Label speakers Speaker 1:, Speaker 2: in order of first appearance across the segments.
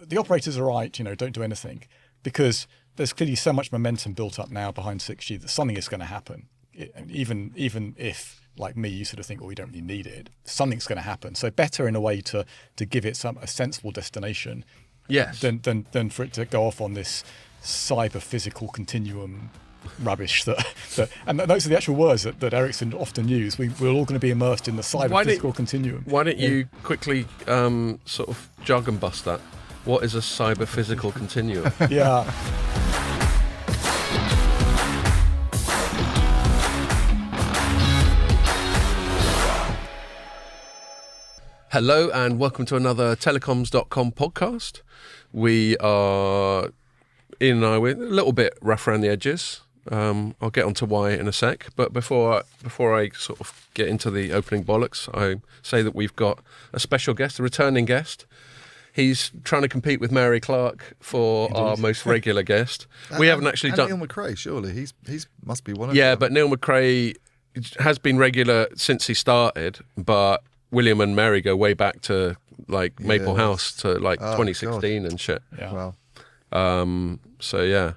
Speaker 1: the operators are right, don't do anything, because there's clearly so much momentum built up now behind 6G that something is going to happen. Even if, like me, you sort of think, we don't really need it, something's going to happen. So better in a way to give it a sensible destination,
Speaker 2: yes,
Speaker 1: than for it to go off on this cyber physical continuum rubbish and those are the actual words that Ericsson often use. We're all going to be immersed in the cyber physical continuum.
Speaker 2: Why don't you quickly sort of jargon bust that? What is a cyber physical continuum?
Speaker 1: Yeah.
Speaker 2: Hello and welcome to another telecoms.com podcast. We are Ian and I, we're a little bit rough around the edges. I'll get onto why in a sec, but before I sort of get into the opening bollocks, I say that we've got a special guest, a returning guest. He's trying to compete with Mary Clark for our most regular guest. We haven't actually done
Speaker 3: Neil McRae. Surely he's must be one of them.
Speaker 2: Yeah, but Neil McRae has been regular since he started, but William and Mary go way back to like Maple House to like 2016
Speaker 3: God.
Speaker 2: And shit.
Speaker 3: Yeah.
Speaker 2: Wow. So yeah.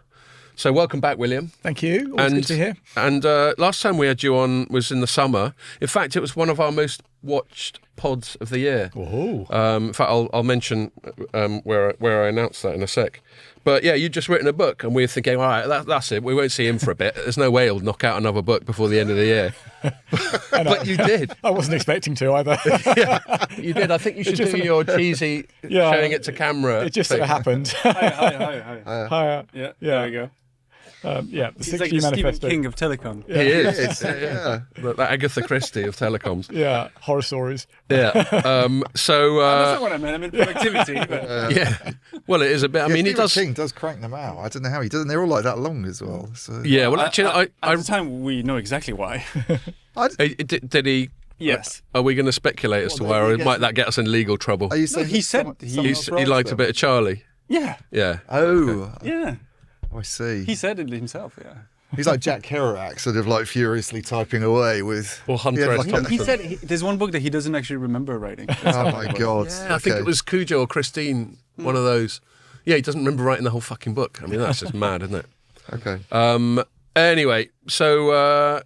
Speaker 2: So welcome back, William.
Speaker 1: Thank you. Always good to hear.
Speaker 2: And last time we had you on was in the summer. In fact, it was one of our most watched pods of the year.
Speaker 1: Oh.
Speaker 2: In fact, I'll mention where I announced that in a sec. But yeah, you'd just written a book, and we were thinking, all right, that's it. We won't see him for a bit. There's no way he'll knock out another book before the end of the year. But you did.
Speaker 1: I wasn't expecting to either.
Speaker 2: Yeah, you did. I think you should do your cheesy showing it to camera.
Speaker 1: It just sort of happened.
Speaker 4: Hi. Yeah, there we go.
Speaker 1: The
Speaker 4: He's
Speaker 1: 6G
Speaker 4: like the
Speaker 1: manifesto.
Speaker 4: Stephen King of telecom.
Speaker 2: He is. Yeah. The Agatha Christie of telecoms.
Speaker 1: Yeah, horror stories.
Speaker 2: Yeah.
Speaker 4: That's not what I meant. I meant productivity. But...
Speaker 2: Yeah. Well, it is a bit. I mean, he does.
Speaker 3: King does crank them out. I don't know how he does. And they're all like that long as well. So.
Speaker 2: Yeah. Well, actually,
Speaker 4: at the time we know exactly why.
Speaker 2: Did he?
Speaker 4: Yes.
Speaker 2: Are we going to speculate as to why, or might that get us in legal trouble?
Speaker 3: Are you saying
Speaker 4: he said
Speaker 2: he liked a bit of Charlie.
Speaker 4: Yeah.
Speaker 2: Yeah.
Speaker 3: Oh.
Speaker 4: Yeah.
Speaker 3: I see.
Speaker 4: He said it himself. Yeah.
Speaker 3: He's like Jack Kerouac, sort of like furiously typing away with.
Speaker 2: Or Hunter S. Thompson.
Speaker 4: He said there's one book that he doesn't actually remember writing.
Speaker 3: Oh my God!
Speaker 2: Yeah, I think it was Cujo or Christine, one of those. Yeah, he doesn't remember writing the whole fucking book. I mean, that's just mad, isn't it?
Speaker 3: Okay.
Speaker 2: Anyway, so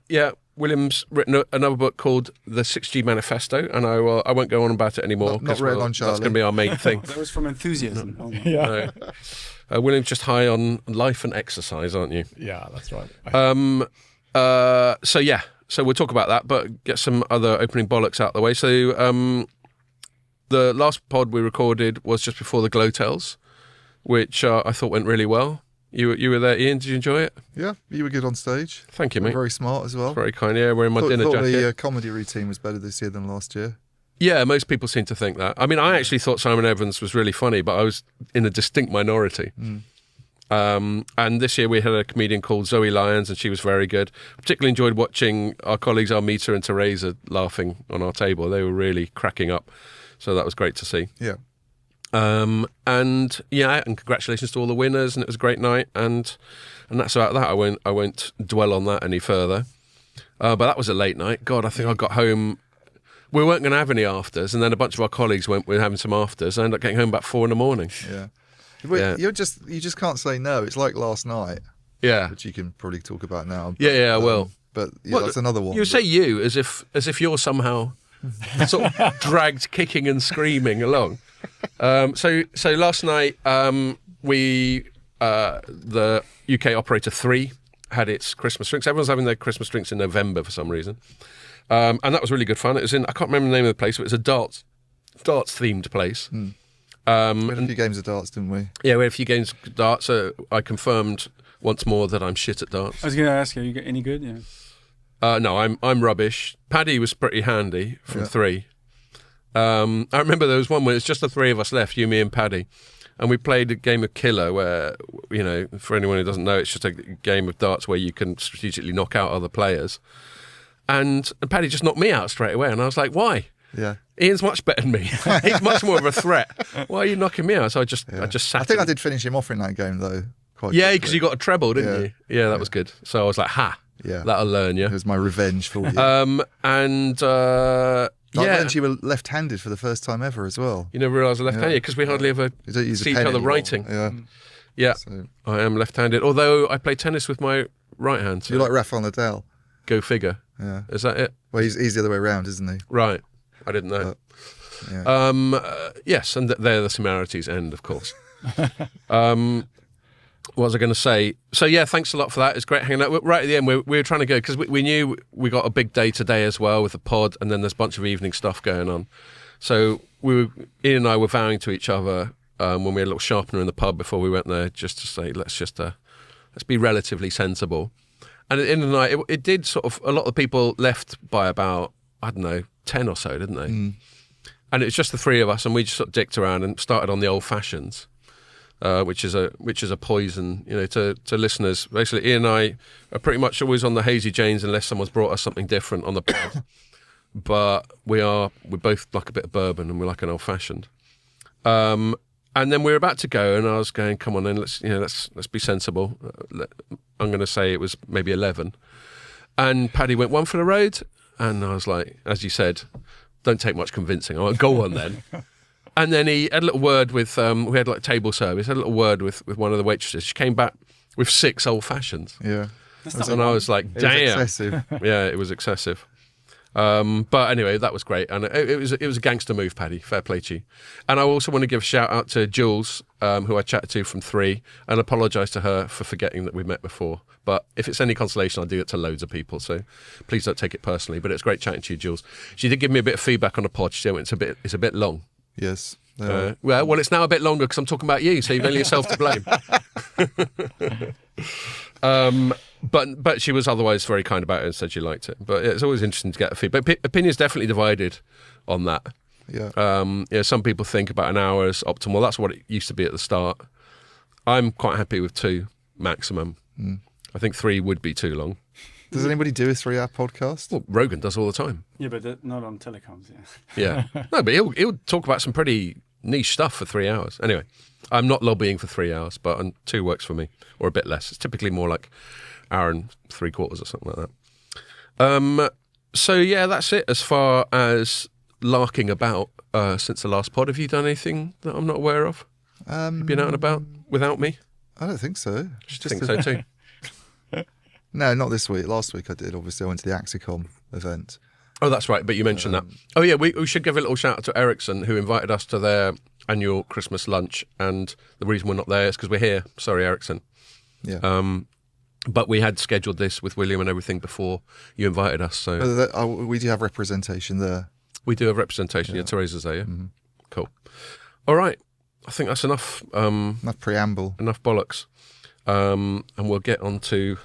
Speaker 2: William's written another book called The 6G Manifesto, and I won't go on about it anymore.
Speaker 3: Not read on Charlie.
Speaker 2: That's going to be our main thing.
Speaker 4: That was from enthusiasm.
Speaker 1: Yeah.
Speaker 2: William's just high on life and exercise, aren't you?
Speaker 1: Yeah, that's right.
Speaker 2: So we'll talk about that, but get some other opening bollocks out of the way. So the last pod we recorded was just before the Glotels, which I thought went really well. You were there, Ian. Did you enjoy it?
Speaker 3: Yeah, you were good on stage.
Speaker 2: Thank you, mate.
Speaker 3: Very smart as well.
Speaker 2: Very kind. Yeah, wearing my dinner
Speaker 3: thought
Speaker 2: jacket.
Speaker 3: The comedy routine was better this year than last year.
Speaker 2: Yeah, most people seem to think that. I mean, I actually thought Simon Evans was really funny, but I was in a distinct minority. And this year we had a comedian called Zoe Lyons, and she was very good. Particularly enjoyed watching our colleagues Armita and Teresa laughing on our table. They were really cracking up. So that was great to see.
Speaker 3: Yeah.
Speaker 2: And congratulations to all the winners, and it was a great night. And that's about that. I won't dwell on that any further. But that was a late night. God, I think I got home. We weren't going to have any afters, and then a bunch of our colleagues went. We were having some afters. I ended up getting home about 4 a.m.
Speaker 3: Yeah. You just can't say no. It's like last night.
Speaker 2: Yeah.
Speaker 3: Which you can probably talk about now.
Speaker 2: But, I will.
Speaker 3: But that's another one.
Speaker 2: You say you as if you're somehow sort of dragged kicking and screaming along. So last night we the UK operator 3 had its Christmas drinks. Everyone's having their Christmas drinks in November for some reason. And that was really good fun. It was I can't remember the name of the place, but it was a darts themed place.
Speaker 3: We had a few games of darts, didn't we?
Speaker 2: Yeah, we had a few games of darts. So I confirmed once more that I'm shit at darts.
Speaker 4: I was going to ask you, any good? Yeah.
Speaker 2: No, I'm rubbish. Paddy was pretty handy from 3. I remember there was one where it's just the 3 of us left, you, me and Paddy. And we played a game of Killer where, for anyone who doesn't know, it's just a game of darts where you can strategically knock out other players. And Paddy just knocked me out straight away. And I was like, why?
Speaker 3: Yeah.
Speaker 2: Ian's much better than me. He's much more of a threat. Why are you knocking me out? So I just sat.
Speaker 3: I think I did finish him off in that game, though.
Speaker 2: Yeah, because you got a treble, didn't you? Yeah, that was good. So I was like, ha.
Speaker 3: Yeah.
Speaker 2: That'll learn you.
Speaker 3: It was my revenge for you. I learned you were left-handed for the first time ever as well.
Speaker 2: You never realised I'm left-handed because we hardly ever
Speaker 3: You don't use
Speaker 2: see
Speaker 3: a
Speaker 2: each
Speaker 3: pen
Speaker 2: other
Speaker 3: anymore.
Speaker 2: writing.
Speaker 3: Yeah.
Speaker 2: Yeah,
Speaker 3: So,
Speaker 2: I am left-handed. Although I play tennis with my right hand. So
Speaker 3: you're like Rafael Nadal.
Speaker 2: go figure.
Speaker 3: Yeah.
Speaker 2: Is that it?
Speaker 3: Well, he's the other way around, isn't he?
Speaker 2: Right. I didn't know.
Speaker 3: Yeah.
Speaker 2: Yes, and they're the similarities end, of course. What was I going to say? So yeah, thanks a lot for that. It's great hanging out. Right at the end, we were trying to go because we knew we got a big day today as well with the pod, and then there's a bunch of evening stuff going on. So Ian and I were vowing to each other when we had a little sharpener in the pub before we went there, just to say let's be relatively sensible. And at the end of the night, it did sort of. A lot of people left by about 10 or so, didn't they?
Speaker 3: Mm.
Speaker 2: And it's just the three of us, and we just sort of dicked around and started on the old fashions. Which is a poison, to listeners. Basically, Ian and I are pretty much always on the Hazy Janes unless someone's brought us something different on the pod. But we both like a bit of bourbon and we like an old fashioned. And then we were about to go, and I was going, "Come on, then let's be sensible." I'm going to say it was maybe 11, and Paddy went one for the road, and I was like, as you said, don't take much convincing. I went, go on then. And then he had a little word with, we had like table service, had a little word with one of the waitresses. She came back with 6 old fashions.
Speaker 3: Yeah.
Speaker 2: And I was like,
Speaker 3: It was
Speaker 2: damn.
Speaker 3: excessive.
Speaker 2: Yeah, it was excessive. But anyway, that was great. And it was a gangster move, Paddy. Fair play to you. And I also want to give a shout out to Jules, who I chatted to from 3, and apologise to her for forgetting that we met before. But if it's any consolation, I do it to loads of people. So please don't take it personally. But it's great chatting to you, Jules. She did give me a bit of feedback on the pod. She said it's a bit long.
Speaker 3: Yes.
Speaker 2: Well, it's now a bit longer because I'm talking about you, so you've only yourself to blame. But she was otherwise very kind about it and said she liked it. But it's always interesting to get a feedback. Opinion's definitely divided on that.
Speaker 3: Yeah.
Speaker 2: Some people think about an hour is optimal. That's what it used to be at the start. I'm quite happy with 2 maximum. I think 3 would be too long.
Speaker 3: Does anybody do a 3-hour podcast?
Speaker 2: Well, Rogan does all the time.
Speaker 4: Yeah, but not on telecoms. Yeah.
Speaker 2: Yeah. No, but he'll talk about some pretty niche stuff for 3 hours. Anyway, I'm not lobbying for 3 hours, but 2 works for me, or a bit less. It's typically more like hour and 3/4 or something like that. So yeah, that's it as far as larking about since the last pod. Have you done anything that I'm not aware of? You've been out and about without me?
Speaker 3: I don't think so.
Speaker 2: I think so too.
Speaker 3: No, not this week. Last week I did. Obviously, I went to the Axicom event.
Speaker 2: Oh, that's right. But you mentioned that. Oh, yeah. We should give a little shout out to Ericsson, who invited us to their annual Christmas lunch. And the reason we're not there is because we're here. Sorry, Ericsson.
Speaker 3: Yeah.
Speaker 2: But we had scheduled this with William and everything before you invited us. So
Speaker 3: We do have representation there.
Speaker 2: we do have representation. Yeah, Teresa's there. Yeah. Cool. All right. I think that's enough.
Speaker 3: Enough preamble.
Speaker 2: Enough bollocks. And we'll get on to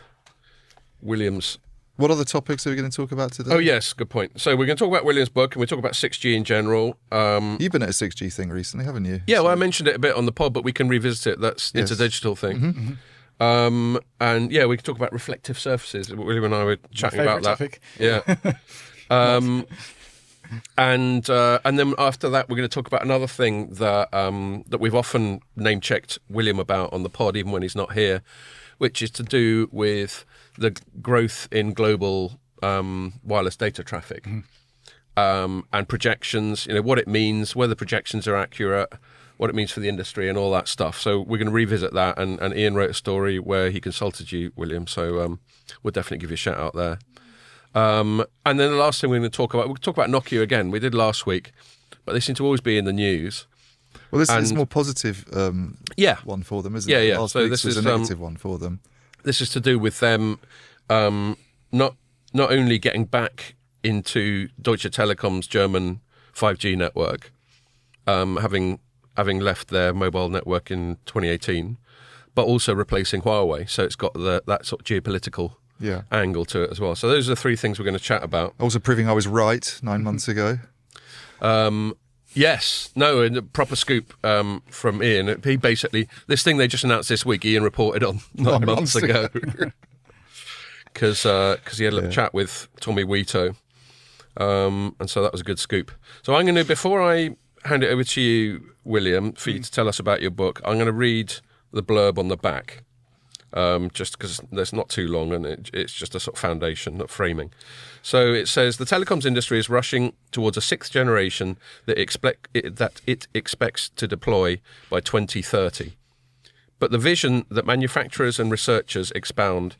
Speaker 2: William's.
Speaker 3: What other topics are we going to talk about today?
Speaker 2: Oh, yes, good point. So we're going to talk about William's book, and we talk about 6G in general.
Speaker 3: You've been at a 6G thing recently, haven't you?
Speaker 2: Yeah, well, I mentioned it a bit on the pod, but we can revisit it. That's
Speaker 3: Yes.
Speaker 2: InterDigital thing. And yeah, we can talk about reflective surfaces. William and I were chatting about that.
Speaker 1: Topic.
Speaker 2: Yeah. And then after that, we're going to talk about another thing that that we've often name checked William about on the pod, even when he's not here, which is to do with the growth in global wireless data traffic and projections. What it means, whether projections are accurate, what it means for the industry, and all that stuff. So we're going to revisit that. And Ian wrote a story where he consulted you, William. So we'll definitely give you a shout out there. And then the last thing we'll talk about Nokia again. We did last week, but they seem to always be in the news.
Speaker 3: Well, this is a more positive one for them, isn't it?
Speaker 2: Yeah.
Speaker 3: Last
Speaker 2: So
Speaker 3: week's
Speaker 2: this
Speaker 3: was
Speaker 2: is
Speaker 3: a negative one for them.
Speaker 2: This is to do with them not only getting back into Deutsche Telekom's German 5G network, having left their mobile network in 2018, but also replacing Huawei. So it's got that sort of geopolitical angle to it as well. So those are the 3 things we're going to chat about.
Speaker 3: Also proving I was right 9 months ago.
Speaker 2: Yes. No, and a proper scoop from Ian. He basically, this thing they just announced this week, Ian reported on 9 months ago. Because he had a little chat with Tommy Wito. And so that was a good scoop. So I'm going to, before I hand it over to you, William, for you to tell us about your book, I'm going to read the blurb on the back. just because there's not too long and it's just a sort of foundation, not framing. So it says the telecoms industry is rushing towards a sixth generation that it expects to deploy by 2030. But the vision that manufacturers and researchers expound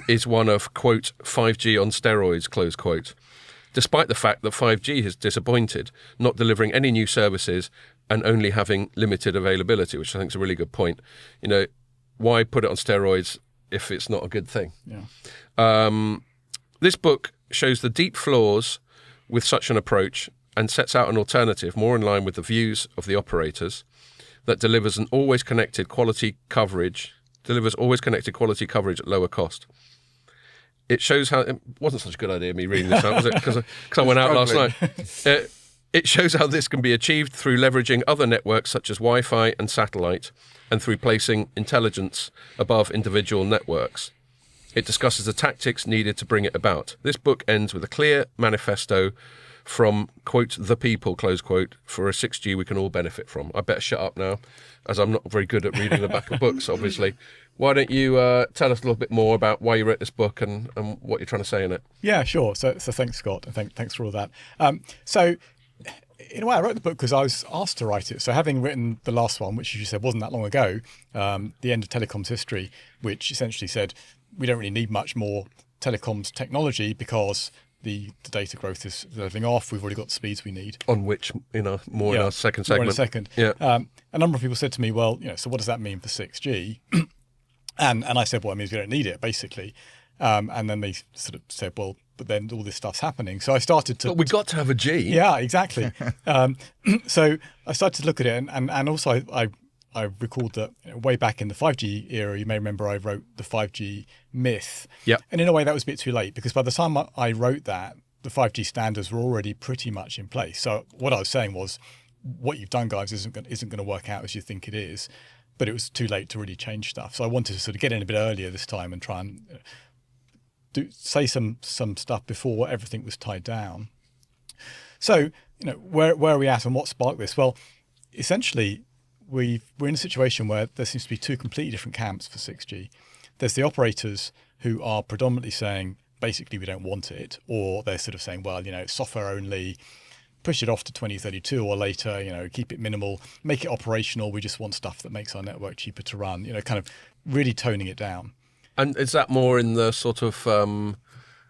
Speaker 2: is one of, quote, 5G on steroids, close quote, despite the fact that 5G has disappointed, not delivering any new services and only having limited availability, which I think is a really good point. You know, why put it on steroids if it's not a good thing?
Speaker 1: Yeah.
Speaker 2: This book shows the deep flaws with such an approach and sets out an alternative more in line with the views of the operators that delivers always connected quality coverage at lower cost. It shows how it wasn't such a good idea me reading this out, was it? Because I went out last night. It shows how this can be achieved through leveraging other networks such as Wi-Fi and satellite, and through placing intelligence above individual networks. It discusses the tactics needed to bring it about. This book ends with a clear manifesto from, quote, the people, close quote, for a 6G we can all benefit from. I better shut up now, as I'm not very good at reading the back of books, obviously. Why don't you tell us a little bit more about why you wrote this book and what you're trying to say in it?
Speaker 1: Yeah, sure. So thanks, Scott, and thanks for all that. So in a way, I wrote the book because I was asked to write it. So having written the last one, which as you said wasn't that long ago, The End of Telecoms History, which essentially said we don't really need much more telecoms technology because the data growth is leveling off. We've already got the speeds we need.
Speaker 2: On which, in our second segment.
Speaker 1: More in a second.
Speaker 2: Yeah.
Speaker 1: A number of people said to me, well, so what does that mean for 6G? and I said, well, it means we don't need it, basically. And then they sort of said, well, but then all this stuff's happening. So I started to...
Speaker 2: But we got to have a G.
Speaker 1: Yeah, exactly. So I started to look at it, and also I recalled that way back in the 5G era, you may remember I wrote the 5G myth.
Speaker 2: Yep.
Speaker 1: And in a way that was a bit too late, because by the time I wrote that, the 5G standards were already pretty much in place. So what I was saying was, what you've done, guys, isn't going to work out as you think it is. But it was too late to really change stuff. So I wanted to sort of get in a bit earlier this time and try and say some stuff before everything was tied down. So, where are we at and what sparked this? Well, essentially, we're in a situation where there seems to be two completely different camps for 6G. There's the operators who are predominantly saying, basically, we don't want it, or they're sort of saying, well, it's software only, push it off to 2032 or later, keep it minimal, make it operational. We just want stuff that makes our network cheaper to run, kind of really toning it down.
Speaker 2: And is that more in the sort of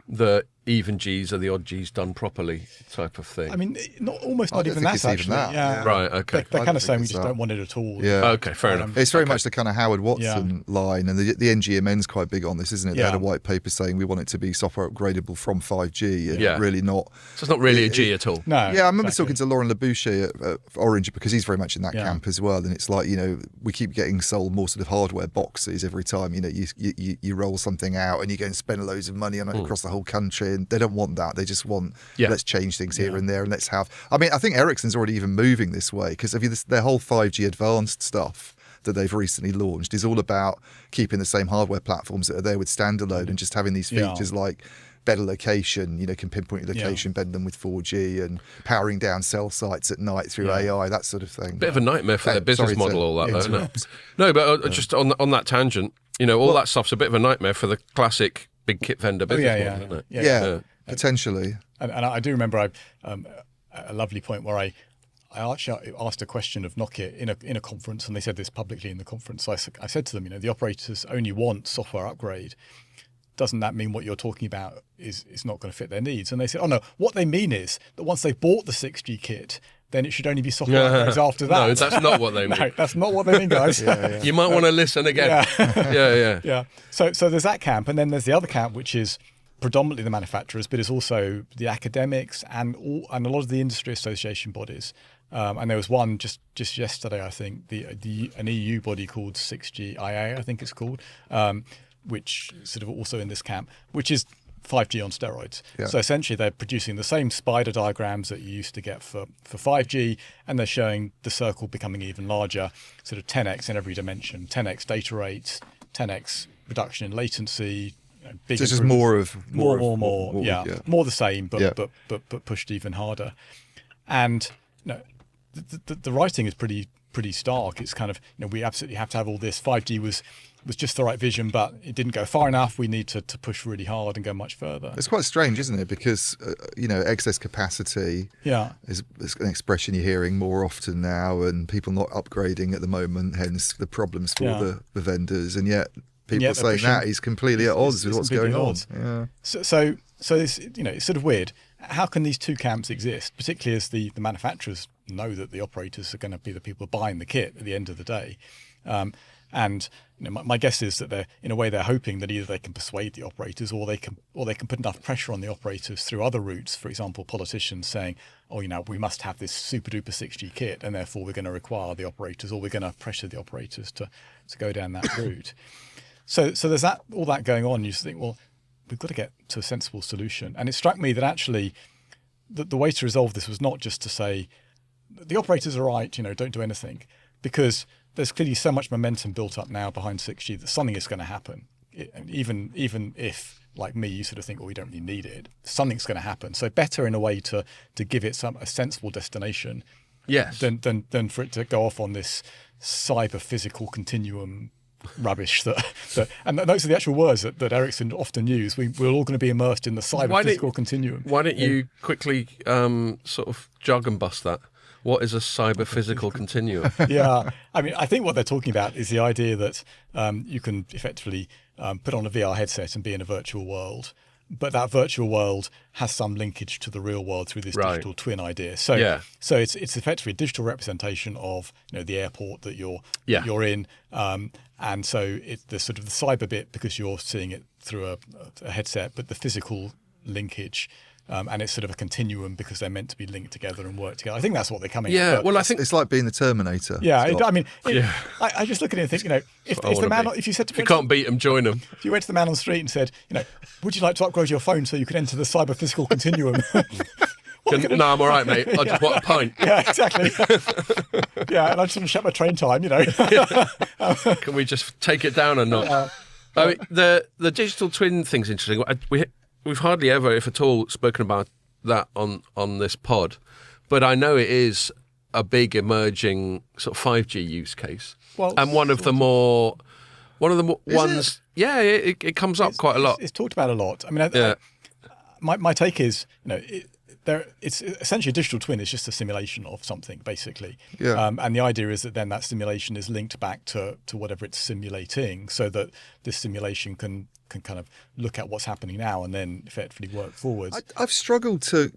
Speaker 2: the even Gs or the odd Gs done properly type of thing?
Speaker 1: I mean, not even that, actually.
Speaker 3: Even that.
Speaker 1: Yeah.
Speaker 2: Right, okay.
Speaker 1: They're kind of saying we just don't want it at all.
Speaker 3: Yeah.
Speaker 2: Okay, fair enough.
Speaker 3: It's very much the kind of Howard Watson line, and the NGMN's quite big on this, isn't it? They had a white paper saying we want it to be software upgradable from 5G, and really not...
Speaker 2: So it's not really a G at all.
Speaker 1: No.
Speaker 3: Yeah, I remember talking to Laurent Leboucher at Orange, because he's very much in that camp as well, and it's like, we keep getting sold more sort of hardware boxes every time, you roll something out and you go and spend loads of money on it across the whole country, and they don't want that. They just want, let's change things here and there, and let's have... I mean, I think Ericsson's already even moving this way, because their whole 5G advanced stuff that they've recently launched is all about keeping the same hardware platforms that are there with standalone and just having these features like better location, can pinpoint your location, bend them with 4G, and powering down cell sites at night through AI, that sort of thing.
Speaker 2: Bit of a nightmare for their business model, all that, though, isn't it? No, but just on that tangent, all that stuff's a bit of a nightmare for the classic big kit vendor business model, isn't it?
Speaker 3: Yeah, potentially.
Speaker 1: And I do remember a lovely point where I actually asked a question of Nokia in a conference, and they said this publicly in the conference. So I said to them, the operators only want software upgrade. Doesn't that mean what you're talking about is not going to fit their needs? And they said, oh no, what they mean is that once they've bought the 6G kit, then it should only be software upgrades after that.
Speaker 2: No, that's not what they mean.
Speaker 1: No, that's not what they mean, guys.
Speaker 2: You might want to listen again. Yeah.
Speaker 1: So there's that camp, and then there's the other camp, which is predominantly the manufacturers, but it's also the academics and a lot of the industry association bodies. And there was one just yesterday, I think, an EU body called 6GIA, I think it's called, which sort of also in this camp, which is 5G on steroids. Yeah. So essentially they're producing the same spider diagrams that you used to get for 5G, and they're showing the circle becoming even larger, sort of 10x in every dimension, 10x data rates, 10x reduction in latency.
Speaker 3: So it's just more.
Speaker 1: More the same, but pushed even harder. And the writing is pretty pretty stark. It's kind of, we absolutely have to have all this. 5G was just the right vision, but it didn't go far enough. We need to push really hard and go much further.
Speaker 3: It's quite strange, isn't it? Because, excess capacity is an expression you're hearing more often now, and people not upgrading at the moment, hence the problems for the vendors. And yet people are saying that is completely at odds with what's going on. Yeah.
Speaker 1: So it's, it's sort of weird. How can these two camps exist, particularly as the manufacturers know that the operators are going to be the people buying the kit at the end of the day? And my guess is that they're hoping that either they can persuade the operators or they can put enough pressure on the operators through other routes. For example, politicians saying, we must have this super duper 6G kit, and therefore we're going to require the operators, or we're going to pressure the operators to go down that route. So there's all that going on. You just think, well, we've got to get to a sensible solution. And it struck me that actually the way to resolve this was not just to say the operators are right, don't do anything, because there's clearly so much momentum built up now behind 6G that something is going to happen. Even if, like me, you sort of think, we don't really need it, something's going to happen. So better in a way to give it a sensible destination, than for it to go off on this cyber physical continuum rubbish and those are the actual words that Ericsson often use. We're all going to be immersed in the cyber physical continuum.
Speaker 2: Why don't you quickly sort of jargon bust that? What is a cyber physical continuum?
Speaker 1: Yeah, I think what they're talking about is the idea that you can effectively put on a VR headset and be in a virtual world, but that virtual world has some linkage to the real world through this digital twin idea. So it's effectively a digital representation of the airport that you're in, and so it's the sort of the cyber bit because you're seeing it through a headset, but the physical linkage. And it's sort of a continuum because they're meant to be linked together and work together. I think that's what they're coming at.
Speaker 2: Yeah, well, I think
Speaker 3: it's like being the Terminator.
Speaker 1: Yeah, I just look at it and think, if you said to
Speaker 2: if you can't beat them, join them.
Speaker 1: If you went to the man on the street and said, would you like to upgrade your phone so you can enter the cyber physical continuum?
Speaker 2: No, I'm all right, mate. I just want a pint.
Speaker 1: Yeah, exactly. Yeah, and I just want to shut my train time,
Speaker 2: Can we just take it down a notch? The digital twin thing's interesting. We've hardly ever, if at all, spoken about that on this pod, but I know it is a big emerging sort of 5G use case, and one of the ones. Yeah, it comes up quite a lot.
Speaker 1: It's talked about a lot. My take is, it's essentially a digital twin is just a simulation of something, basically.
Speaker 3: Yeah.
Speaker 1: And the idea is that then that simulation is linked back to whatever it's simulating, so that this simulation can kind of look at what's happening now and then effectively work forwards.
Speaker 3: I've struggled to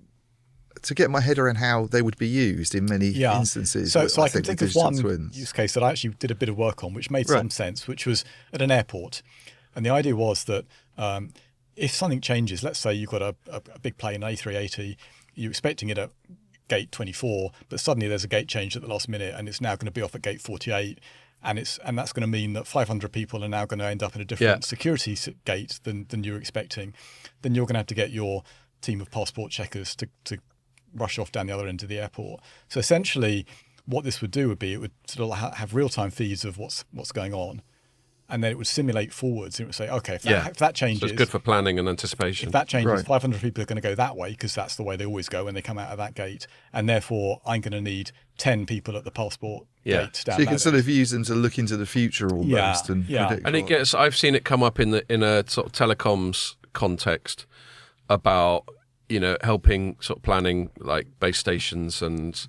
Speaker 3: get my head around how they would be used in many instances.
Speaker 1: So I can think of one use case that I actually did a bit of work on, which made some sense, which was at an airport. And the idea was that if something changes, let's say you've got a big plane, an A380, you're expecting it at gate 24, but suddenly there's a gate change at the last minute and it's now going to be off at gate 48. And that's going to mean that 500 people are now going to end up in a different security gate than you're expecting. Then you're going to have to get your team of passport checkers to rush off down the other end of the airport. So essentially, what this would do would be it would sort of have real-time feeds of what's going on, and then it would simulate forwards. And it would say, okay, if that changes,
Speaker 2: so it's good for planning and anticipation.
Speaker 1: If that changes, 500 people are going to go that way because that's the way they always go when they come out of that gate, and therefore I'm going to need 10 people at the passport gate.
Speaker 3: So you can sort of use them to look into the future almost and predict.
Speaker 2: And I've seen it come up in a sort of telecoms context about helping sort of planning like base stations and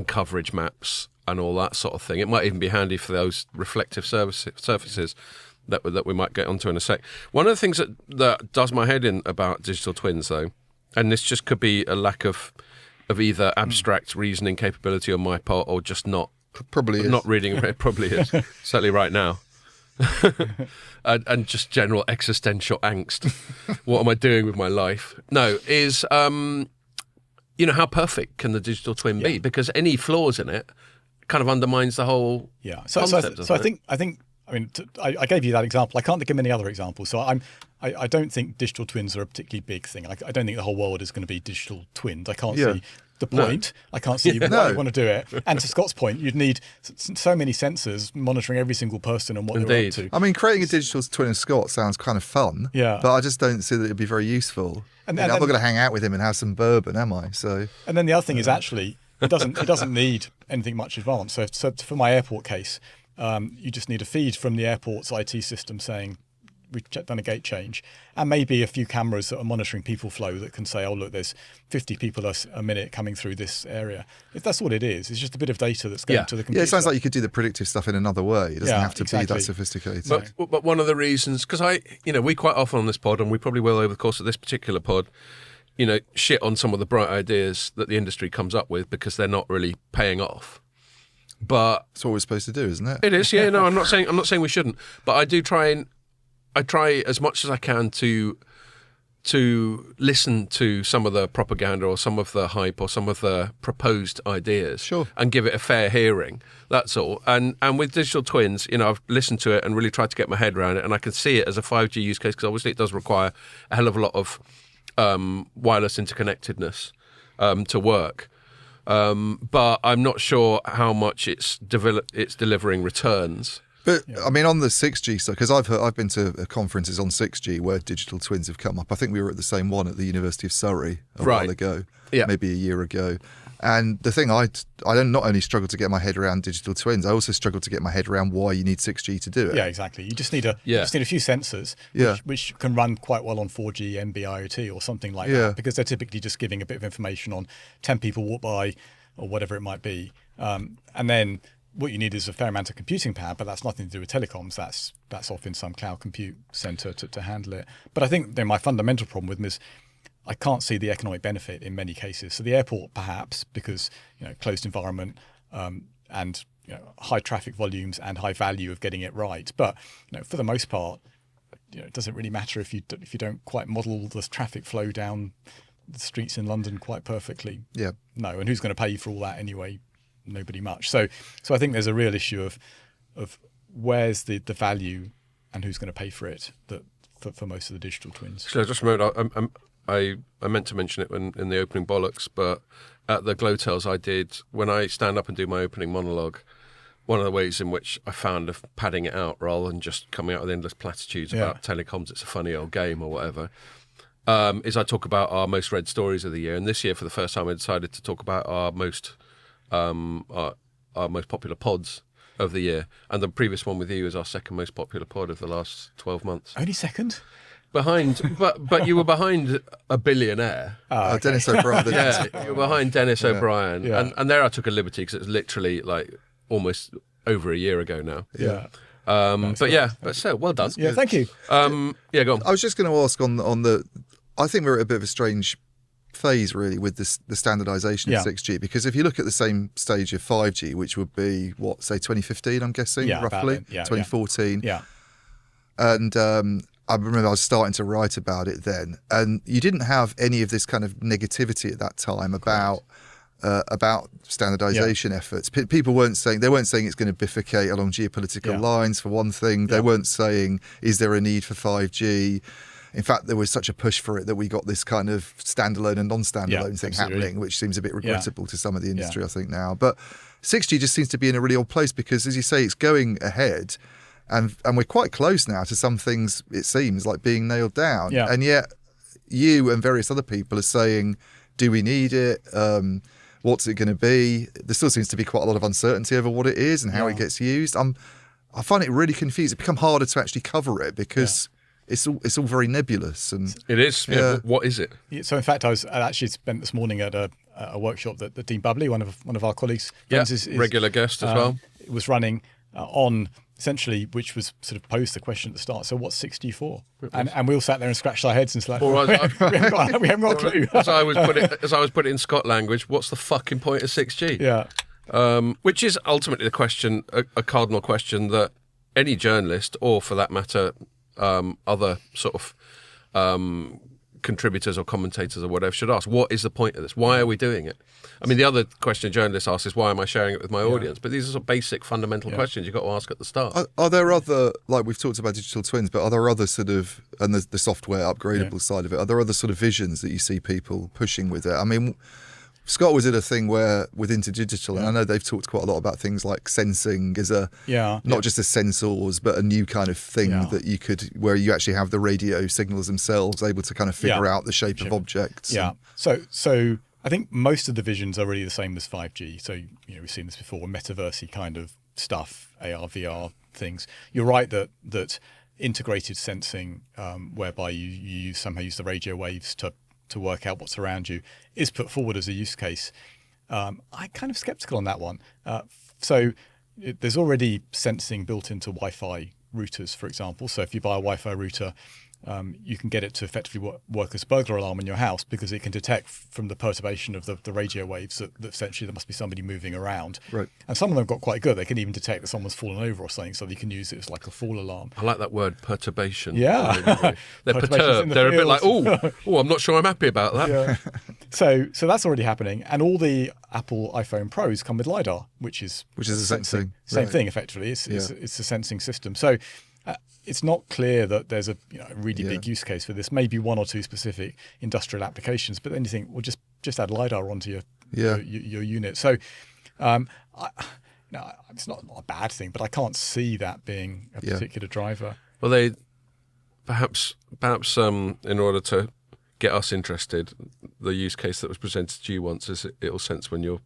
Speaker 2: coverage maps and all that sort of thing. It might even be handy for those reflective surfaces that we might get onto in a sec. One of the things that does my head in about digital twins, though, and this just could be a lack of either abstract reasoning capability on my part or just not reading it. Probably is certainly right now. and just general existential angst. What am I doing with my life? No, is how perfect can the digital twin be? Because any flaws in it kind of undermines the whole concept.
Speaker 1: So I think I gave you that example. I can't think of many other examples. So I don't think digital twins are a particularly big thing. I don't think the whole world is going to be digital twins. I can't see the point. No. I can't see why you want to do it. And to Scott's point, you'd need so many sensors monitoring every single person and what they're up to.
Speaker 3: I mean, creating a digital twin of Scott sounds kind of fun, but I just don't see that it'd be very useful. And I'm not going to hang out with him and have some bourbon, am I? So.
Speaker 1: And then the other thing is actually, It doesn't need anything much advanced. So for my airport case, you just need a feed from the airport's IT system saying we've done a gate change, and maybe a few cameras that are monitoring people flow that can say, oh, look, there's 50 people a minute coming through this area. If that's what it is, it's just a bit of data that's going to the computer.
Speaker 3: Yeah, it sounds like you could do the predictive stuff in another way. It doesn't have to be that sophisticated.
Speaker 2: But one of the reasons, because we quite often on this pod, and we probably will over the course of this particular pod, shit on some of the bright ideas that the industry comes up with because they're not really paying off. But
Speaker 3: that's what we're supposed to do, isn't it?
Speaker 2: It is, yeah. No, I'm not saying we shouldn't, but I try as much as I can to listen to some of the propaganda or some of the hype or some of the proposed ideas,
Speaker 3: sure,
Speaker 2: and give it a fair hearing. That's all. And with digital twins, I've listened to it and really tried to get my head around it, and I can see it as a 5G use case because obviously it does require a hell of a lot of wireless interconnectedness to work. But I'm not sure how much it's delivering returns.
Speaker 3: But I mean, on the 6G stuff, because I've been to conferences on 6G where digital twins have come up. I think we were at the same one at the University of Surrey a while ago, maybe a year ago. And the thing I not only struggle to get my head around digital twins, I also struggle to get my head around why you need 6G to do it.
Speaker 1: Yeah, exactly. You just need a few sensors, which can run quite well on 4G NB-IoT or something like that, because they're typically just giving a bit of information on 10 people walk by or whatever it might be, and then what you need is a fair amount of computing power, but that's nothing to do with telecoms. That's off in some cloud compute center to handle it. But I think my fundamental problem with them is I can't see the economic benefit in many cases. So the airport, perhaps, because closed environment and high traffic volumes and high value of getting it right. But for the most part, it doesn't really matter if you don't quite model the traffic flow down the streets in London quite perfectly.
Speaker 3: Yeah.
Speaker 1: No, and who's going to pay for all that anyway? Nobody much. So I think there's a real issue of where's the value and who's going to pay for it for most of the digital twins.
Speaker 2: So just remember, I meant to mention it in the opening bollocks, but at the Glowtales I did, when I stand up and do my opening monologue, one of the ways in which I found of padding it out rather than just coming out with endless platitudes about telecoms, it's a funny old game or whatever, is I talk about our most read stories of the year. And this year, for the first time, I decided to talk about our most popular pods of the year, and the previous one with you is our second most popular pod of the last 12 months.
Speaker 1: Only second?
Speaker 2: Behind, but you were behind a billionaire.
Speaker 3: Okay. Dennis O'Brien.
Speaker 2: You were behind Dennis O'Brien, and there I took a liberty because it was literally like almost over a year ago now.
Speaker 1: Yeah.
Speaker 2: But so well done.
Speaker 1: Yeah, thank you.
Speaker 2: Go on.
Speaker 3: I was just going to ask on the. I think we're at a bit of a strange phase really with the standardization of 6G, because if you look at the same stage of 5G, which would be say 2015, I'm guessing, roughly 2014, and I remember I was starting to write about it then, and you didn't have any of this kind of negativity at that time about standardization efforts. People weren't saying it's going to bifurcate along geopolitical lines, for one thing. They weren't saying, is there a need for 5G? In fact, there was such a push for it that we got this kind of standalone and non-standalone thing happening, which seems a bit regrettable to some of the industry, I think, now. But 6G just seems to be in a really odd place because, as you say, it's going ahead, and we're quite close now to some things, it seems, like being nailed down.
Speaker 1: Yeah.
Speaker 3: And yet you and various other people are saying, do we need it? What's it going to be? There still seems to be quite a lot of uncertainty over what it is and how it gets used. I find it really confusing. It's become harder to actually cover it because it's all very nebulous. And
Speaker 2: it is. Yeah. What is it?
Speaker 1: So in fact, I actually spent this morning at a workshop that Dean Bubley, one of our colleagues, is
Speaker 2: regular guest as well,
Speaker 1: was running on. Essentially, which was sort of posed the question at the start. So, what's 6G for? And we all sat there and scratched our heads and said, we haven't got a clue.
Speaker 2: As I was put it in Scott language, what's the fucking point of 6G?
Speaker 1: Yeah.
Speaker 2: Which is ultimately the question, a cardinal question that any journalist, or for that matter, other sort of contributors or commentators or whatever should ask. What is the point of this? Why are we doing it? I mean, the other question journalists ask is, why am I sharing it with my audience? But these are sort of basic, fundamental questions you've got to ask at the start.
Speaker 3: Are there other, like we've talked about digital twins, but are there other sort of, and the software upgradable side of it, are there other sort of visions that you see people pushing with it? I mean, Scott was at a thing where with InterDigital, and I know they've talked quite a lot about things like sensing as not just as sensors, but a new kind of thing that you could, where you actually have the radio signals themselves able to kind of figure out the shape of objects.
Speaker 1: Yeah. So I think most of the visions are really the same as 5G. So, we've seen this before, metaversey kind of stuff, AR, VR things. You're right that integrated sensing, whereby you somehow use the radio waves to work out what's around you, is put forward as a use case. I'm kind of skeptical on that one. There's already sensing built into Wi-Fi routers, for example. So if you buy a Wi-Fi router, you can get it to effectively work as a burglar alarm in your house because it can detect from the perturbation of the radio waves that essentially there must be somebody moving around.
Speaker 3: Right.
Speaker 1: And some of them got quite good. They can even detect that someone's fallen over or something, so you can use it as like a fall alarm.
Speaker 2: I like that word, perturbation.
Speaker 1: Yeah.
Speaker 2: They're perturbed. They're a bit like, I'm not sure I'm happy about that.
Speaker 1: Yeah. So that's already happening. And all the Apple iPhone Pros come with LiDAR, which is
Speaker 3: a sensing.
Speaker 1: Same thing, effectively. It's a sensing system. So it's not clear that there's a really big use case for this. Maybe one or two specific industrial applications, but then you think, well, just add LiDAR onto your unit. So it's not a bad thing, but I can't see that being a particular driver.
Speaker 2: Well, they perhaps in order to get us interested, the use case that was presented to you once is it'll sense when your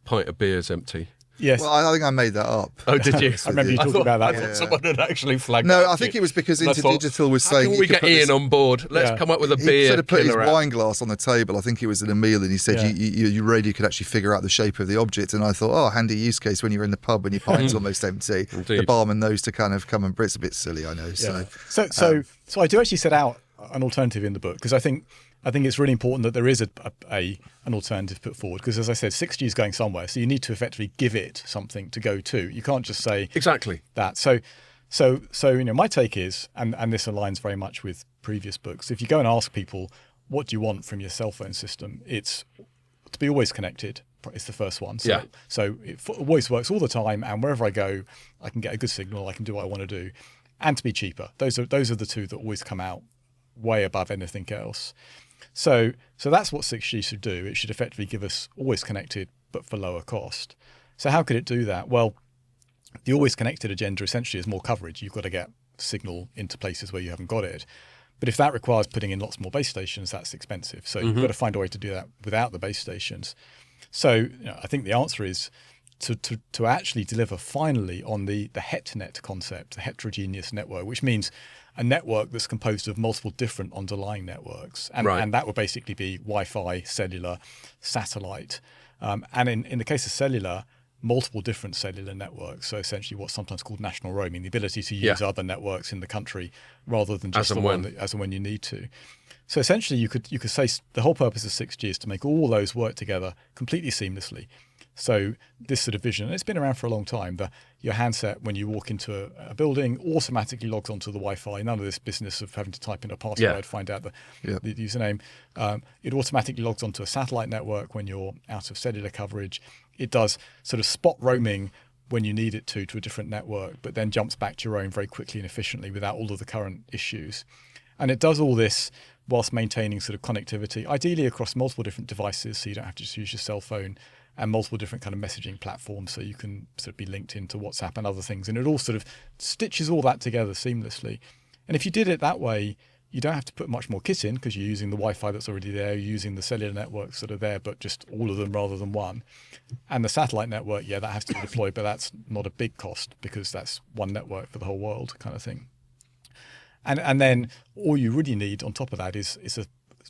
Speaker 2: pint of beer is empty.
Speaker 1: Yes.
Speaker 3: Well, I think I made that up.
Speaker 2: Oh, did you?
Speaker 1: I remember you talking about that.
Speaker 2: I thought someone had actually flagged
Speaker 3: No,
Speaker 2: that
Speaker 3: I think
Speaker 2: to you.
Speaker 3: it was because
Speaker 2: And I thought,
Speaker 3: InterDigital was
Speaker 2: how
Speaker 3: saying...
Speaker 2: can we get Ian on board? Let's come up with a beer
Speaker 3: He sort of put his
Speaker 2: killer app.
Speaker 3: wine glass on the table. I think it was at a meal, and he said your radio could actually figure out the shape of the object. And I thought, handy use case when you're in the pub when your pint's almost empty.
Speaker 2: Indeed.
Speaker 3: The barman knows to kind of come and... It's a bit silly, I know.
Speaker 1: Yeah. So I do actually set out an alternative in the book because I think it's really important that there is an alternative put forward because, as I said, 6G is going somewhere, so you need to effectively give it something to go to. You can't just say
Speaker 2: Exactly
Speaker 1: that. So my take is, and this aligns very much with previous books. If you go and ask people, what do you want from your cell phone system? It's to be always connected. It's the first one. So it always works all the time, and wherever I go, I can get a good signal. I can do what I want to do, and to be cheaper. Those are the two that always come out way above anything else. So that's what 6G should do. It should effectively give us always connected, but for lower cost. So how could it do that? Well, the always connected agenda essentially is more coverage. You've got to get signal into places where you haven't got it. But if that requires putting in lots more base stations, that's expensive. So you've got to find a way to do that without the base stations. So I think the answer is to actually deliver finally on the HETnet concept, the heterogeneous network, which means a network that's composed of multiple different underlying networks. And that would basically be Wi-Fi, cellular, satellite. And in the case of cellular, multiple different cellular networks. So essentially what's sometimes called national roaming, the ability to use other networks in the country rather than just the one as and when you need to. So essentially you could say the whole purpose of 6G is to make all those work together completely seamlessly. So this sort of vision, and it's been around for a long time, your handset, when you walk into a building, automatically logs onto the Wi-Fi. None of this business of having to type in a password, find out the username. It automatically logs onto a satellite network when you're out of cellular coverage. It does sort of spot roaming when you need it to a different network, but then jumps back to your own very quickly and efficiently without all of the current issues. And it does all this whilst maintaining sort of connectivity, ideally across multiple different devices, so you don't have to just use your cell phone, and multiple different kind of messaging platforms, so you can sort of be linked into WhatsApp and other things. And it all sort of stitches all that together seamlessly. And if you did it that way, you don't have to put much more kit in because you're using the Wi-Fi that's already there, you're using the cellular networks that are there, but just all of them rather than one. And the satellite network, that has to be deployed, but that's not a big cost because that's one network for the whole world kind of thing. And then all you really need on top of that is a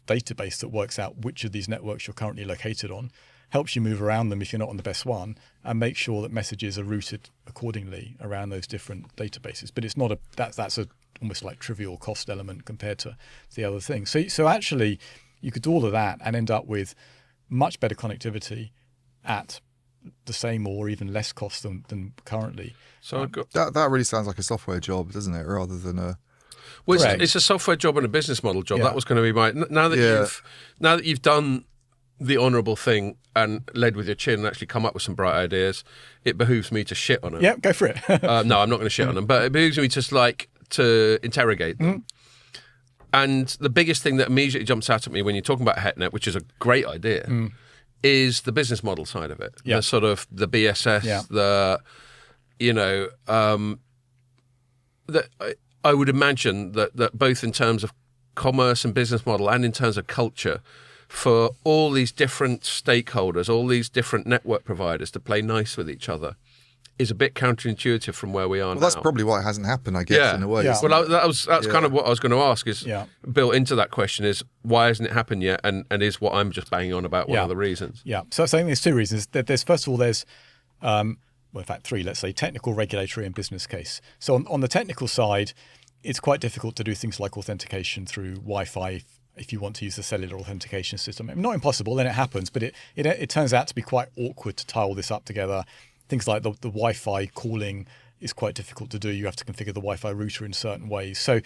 Speaker 1: database that works out which of these networks you're currently located on, helps you move around them if you're not on the best one, and make sure that messages are routed accordingly around those different databases. But it's not that's a almost like trivial cost element compared to the other things. So actually, you could do all of that and end up with much better connectivity at the same or even less cost than currently.
Speaker 2: So
Speaker 3: that really sounds like a software job, doesn't it, rather than a...
Speaker 2: Well, it's a software job and a business model job.
Speaker 1: Yeah.
Speaker 2: That was going to be my... Now that you've done the honourable thing and led with your chin and actually come up with some bright ideas, it behooves me to shit on them.
Speaker 1: Yeah, go for it.
Speaker 2: No, I'm not going to shit on them, but it behooves me to interrogate them. And the biggest thing that immediately jumps out at me when you're talking about HETnet, which is a great idea, is the business model side of it.
Speaker 1: Yeah.
Speaker 2: The sort of the BSS, I would imagine that both in terms of commerce and business model and in terms of culture, for all these different stakeholders, all these different network providers to play nice with each other is a bit counterintuitive from where we are now.
Speaker 3: Well, that's probably why it hasn't happened, I guess, in a way.
Speaker 1: Yeah.
Speaker 2: Well, that's kind of what I was going to ask, is built into that question is, why hasn't it happened yet? And is what I'm just banging on about one of the reasons?
Speaker 1: Yeah. So I think there's two reasons. There's first of all, there's, well, in fact, three, let's say, technical, regulatory and business case. So on the technical side, it's quite difficult to do things like authentication through Wi-Fi if you want to use the cellular authentication system. Not impossible, then it happens, but it turns out to be quite awkward to tie all this up together. Things like the Wi-Fi calling is quite difficult to do. You have to configure the Wi-Fi router in certain ways. So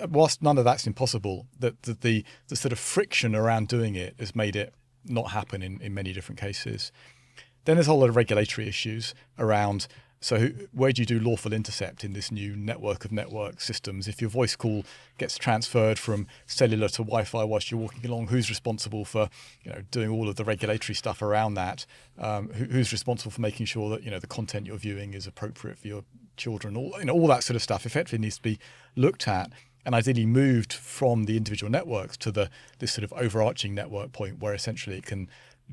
Speaker 1: whilst none of that's impossible, the sort of friction around doing it has made it not happen in many different cases. Then there's a whole lot of regulatory issues around, so where do you do lawful intercept in this new network of network systems? If your voice call gets transferred from cellular to Wi-Fi whilst you're walking along, who's responsible for doing all of the regulatory stuff around that? Who's responsible for making sure that the content you're viewing is appropriate for your children? All that sort of stuff effectively needs to be looked at and ideally moved from the individual networks to this sort of overarching network point where essentially it can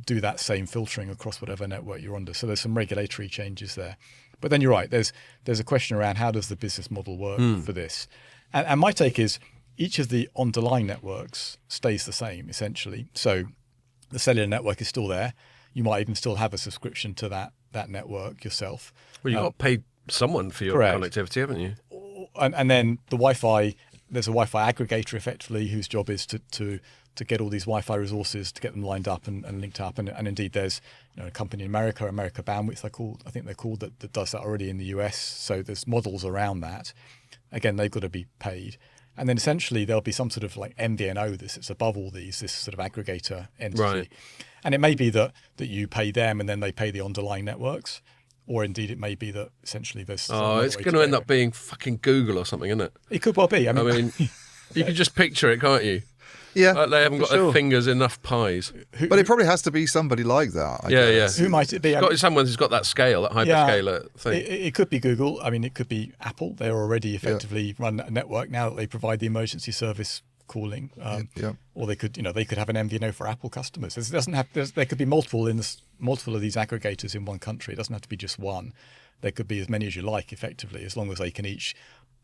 Speaker 1: do that same filtering across whatever network you're under. So there's some regulatory changes there. But then you're right, there's a question around how does the business model work for this? And my take is each of the underlying networks stays the same, essentially. So the cellular network is still there. You might even still have a subscription to that network yourself.
Speaker 2: Well, you've got to pay someone for your connectivity, haven't you?
Speaker 1: And then the Wi-Fi, there's a Wi-Fi aggregator effectively whose job is to get all these Wi-Fi resources, to get them lined up and linked up. And indeed, there's a company in America Bandwidth, I think they're called, that does that already in the US. So there's models around that. Again, they've got to be paid. And then essentially there'll be some sort of like MVNO that sits above all these, this sort of aggregator entity.
Speaker 2: Right.
Speaker 1: And it may be that you pay them and then they pay the underlying networks. Or indeed, it may be that essentially there's...
Speaker 2: it's going to end up being fucking Google or something, isn't it?
Speaker 1: It could well be. I mean
Speaker 2: you can just picture it, can't you?
Speaker 3: Yeah,
Speaker 2: like they haven't got their fingers enough pies.
Speaker 3: But it probably has to be somebody like that. I guess.
Speaker 1: Who might it be?
Speaker 2: Someone who's got that scale, that hyperscaler thing.
Speaker 1: It could be Google. I mean, it could be Apple. They already effectively run a network now that they provide the emergency service calling. Or they could, they could have an MVNO for Apple customers. There could be multiple of these aggregators in one country. It doesn't have to be just one. There could be as many as you like, effectively, as long as they can each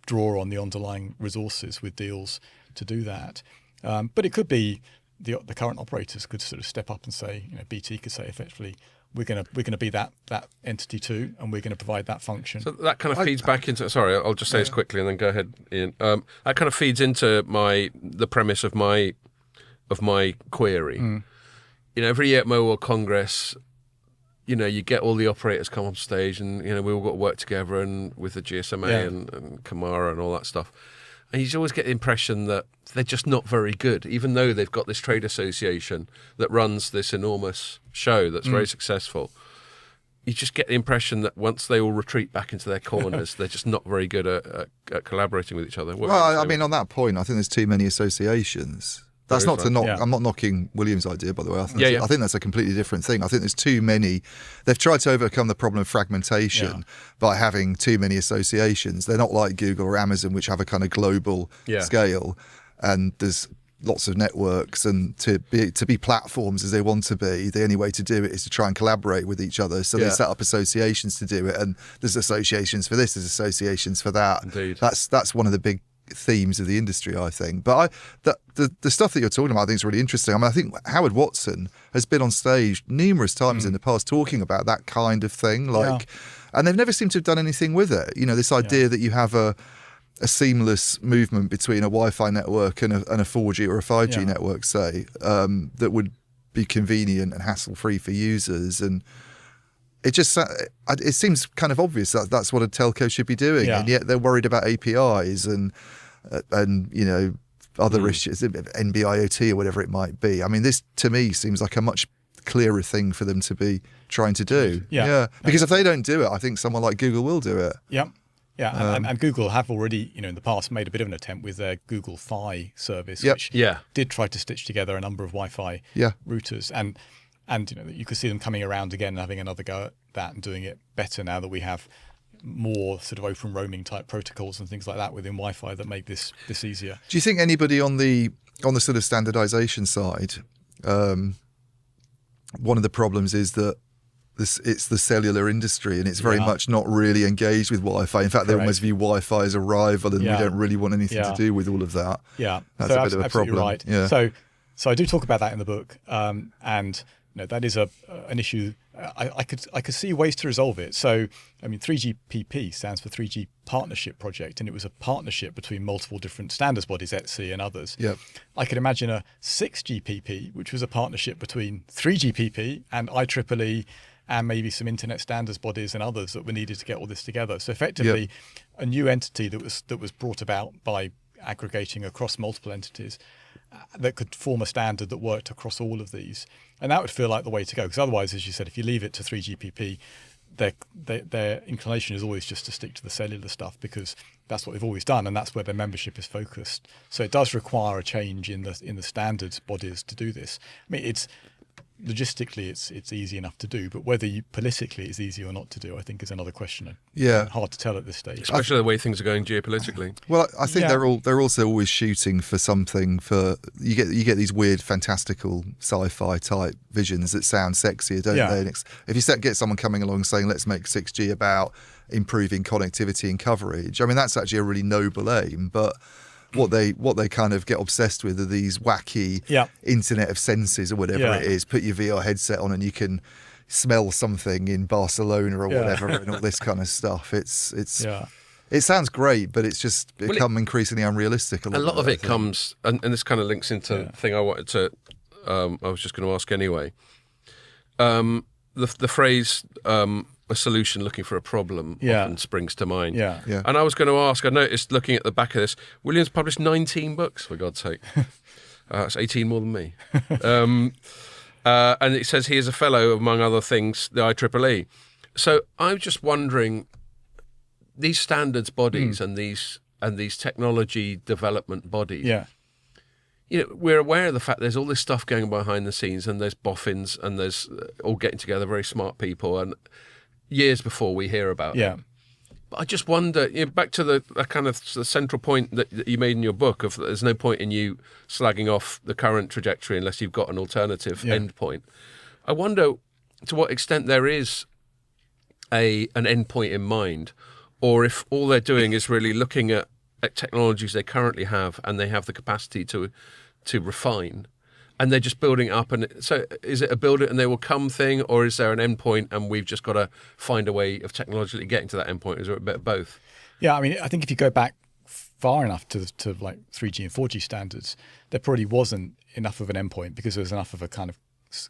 Speaker 1: draw on the underlying resources with deals to do that. But it could be the current operators could sort of step up and say, BT could say effectively, we're going to be that entity too, and we're going to provide that function.
Speaker 2: So that kind of feeds back into. Sorry, I'll just say this quickly and then go ahead, Ian. That kind of feeds into the premise of my query. Every year at Mobile World Congress, you get all the operators come on stage, and we all got to work together and with the GSMA and Kamara and all that stuff. And you always get the impression that they're just not very good, even though they've got this trade association that runs this enormous show that's very successful. You just get the impression that once they all retreat back into their corners, they're just not very good at collaborating with each other.
Speaker 3: Well, I mean, on that point, I think there's too many associations. That's not to knock. I'm not knocking William's idea, by the way. I think that's a completely different thing. I think there's too many. They've tried to overcome the problem of fragmentation by having too many associations. They're not like Google or Amazon, which have a kind of global scale, and there's lots of networks. And to be platforms as they want to be, the only way to do it is to try and collaborate with each other. So they set up associations to do it, and there's associations for this, there's associations for that.
Speaker 2: Indeed.
Speaker 3: That's one of the big themes of the industry, I think. But the stuff that you're talking about I think is really interesting. I mean, I think Howard Watson has been on stage numerous times in the past talking about that kind of thing, and they've never seemed to have done anything with it. This idea that you have a seamless movement between a Wi-Fi network and a 4G or a 5G network, say, that would be convenient and hassle-free for users. And it seems kind of obvious that that's what a telco should be doing, and yet they're worried about APIs and other issues, NB-IoT or whatever it might be. I mean, this to me seems like a much clearer thing for them to be trying to do. Because if they don't do it, I think someone like Google will do it.
Speaker 1: And Google have already, in the past made a bit of an attempt with their Google Fi service, which did try to stitch together a number of Wi-Fi routers, and you could see them coming around again and having another go at that and doing it better now that we have more sort of open roaming type protocols and things like that within Wi-Fi that make this easier.
Speaker 3: Do you think anybody on the sort of standardization side one of the problems is that it's the cellular industry, and it's very much not really engaged with Wi-Fi. In fact, they almost view Wi-Fi as a rival, and we don't really want anything to do with all of that.
Speaker 1: Yeah,
Speaker 3: that's a bit of a problem.
Speaker 1: Right.
Speaker 3: Yeah.
Speaker 1: So I do talk about that in the book, and that is an issue. I could see ways to resolve it. So, I mean, 3GPP stands for 3G Partnership Project, and it was a partnership between multiple different standards bodies, ETSI and others.
Speaker 3: Yep.
Speaker 1: I could imagine a 6GPP, which was a partnership between 3GPP and IEEE and maybe some internet standards bodies and others that were needed to get all this together. So effectively, a new entity that was brought about by aggregating across multiple entities that could form a standard that worked across all of these. And that would feel like the way to go, because otherwise, as you said, if you leave it to 3GPP, their inclination is always just to stick to the cellular stuff, because that's what they've always done, and that's where their membership is focused. So it does require a change in the standards bodies to do this. I mean, it's logistically it's easy enough to do, but whether politically it's easy or not to do, I think is another question.
Speaker 3: Yeah,
Speaker 1: hard to tell at this stage,
Speaker 2: especially the way things are going geopolitically.
Speaker 3: Well, I think they're also always shooting for something. For you get these weird, fantastical sci-fi type visions that sound sexier, don't they? And if you get someone coming along saying, "Let's make 6G about improving connectivity and coverage," I mean, that's actually a really noble aim, but what they kind of get obsessed with are these wacky Internet of Senses or whatever it is. Put your VR headset on and you can smell something in Barcelona or whatever, and all this kind of stuff. It sounds great, but it's just become increasingly unrealistic.
Speaker 2: A lot of it comes, and this kind of links into the thing I wanted to. I was just going to ask anyway. The phrase a solution looking for a problem often springs to mind.
Speaker 1: Yeah.
Speaker 2: And I was going to ask, I noticed looking at the back of this, Williams published 19 books, for God's sake. That's 18 more than me. And it says he is a fellow, among other things, the IEEE. So I'm just wondering, these standards bodies and these technology development bodies, we're aware of the fact there's all this stuff going behind the scenes, and there's boffins, and there's all getting together, very smart people, and years before we hear about it. But I just wonder, back to the kind of the central point that you made in your book of there's no point in you slagging off the current trajectory unless you've got an alternative end point. I wonder to what extent there is an end point in mind, or if all they're doing is really looking at technologies they currently have and they have the capacity to refine, and they're just building up. And so is it a build it and they will come thing, or is there an endpoint and we've just got to find a way of technologically getting to that endpoint? Is there a bit of both?
Speaker 1: Yeah, I mean, I think if you go back far enough to like 3G and 4G standards, there probably wasn't enough of an endpoint because there was enough of a kind of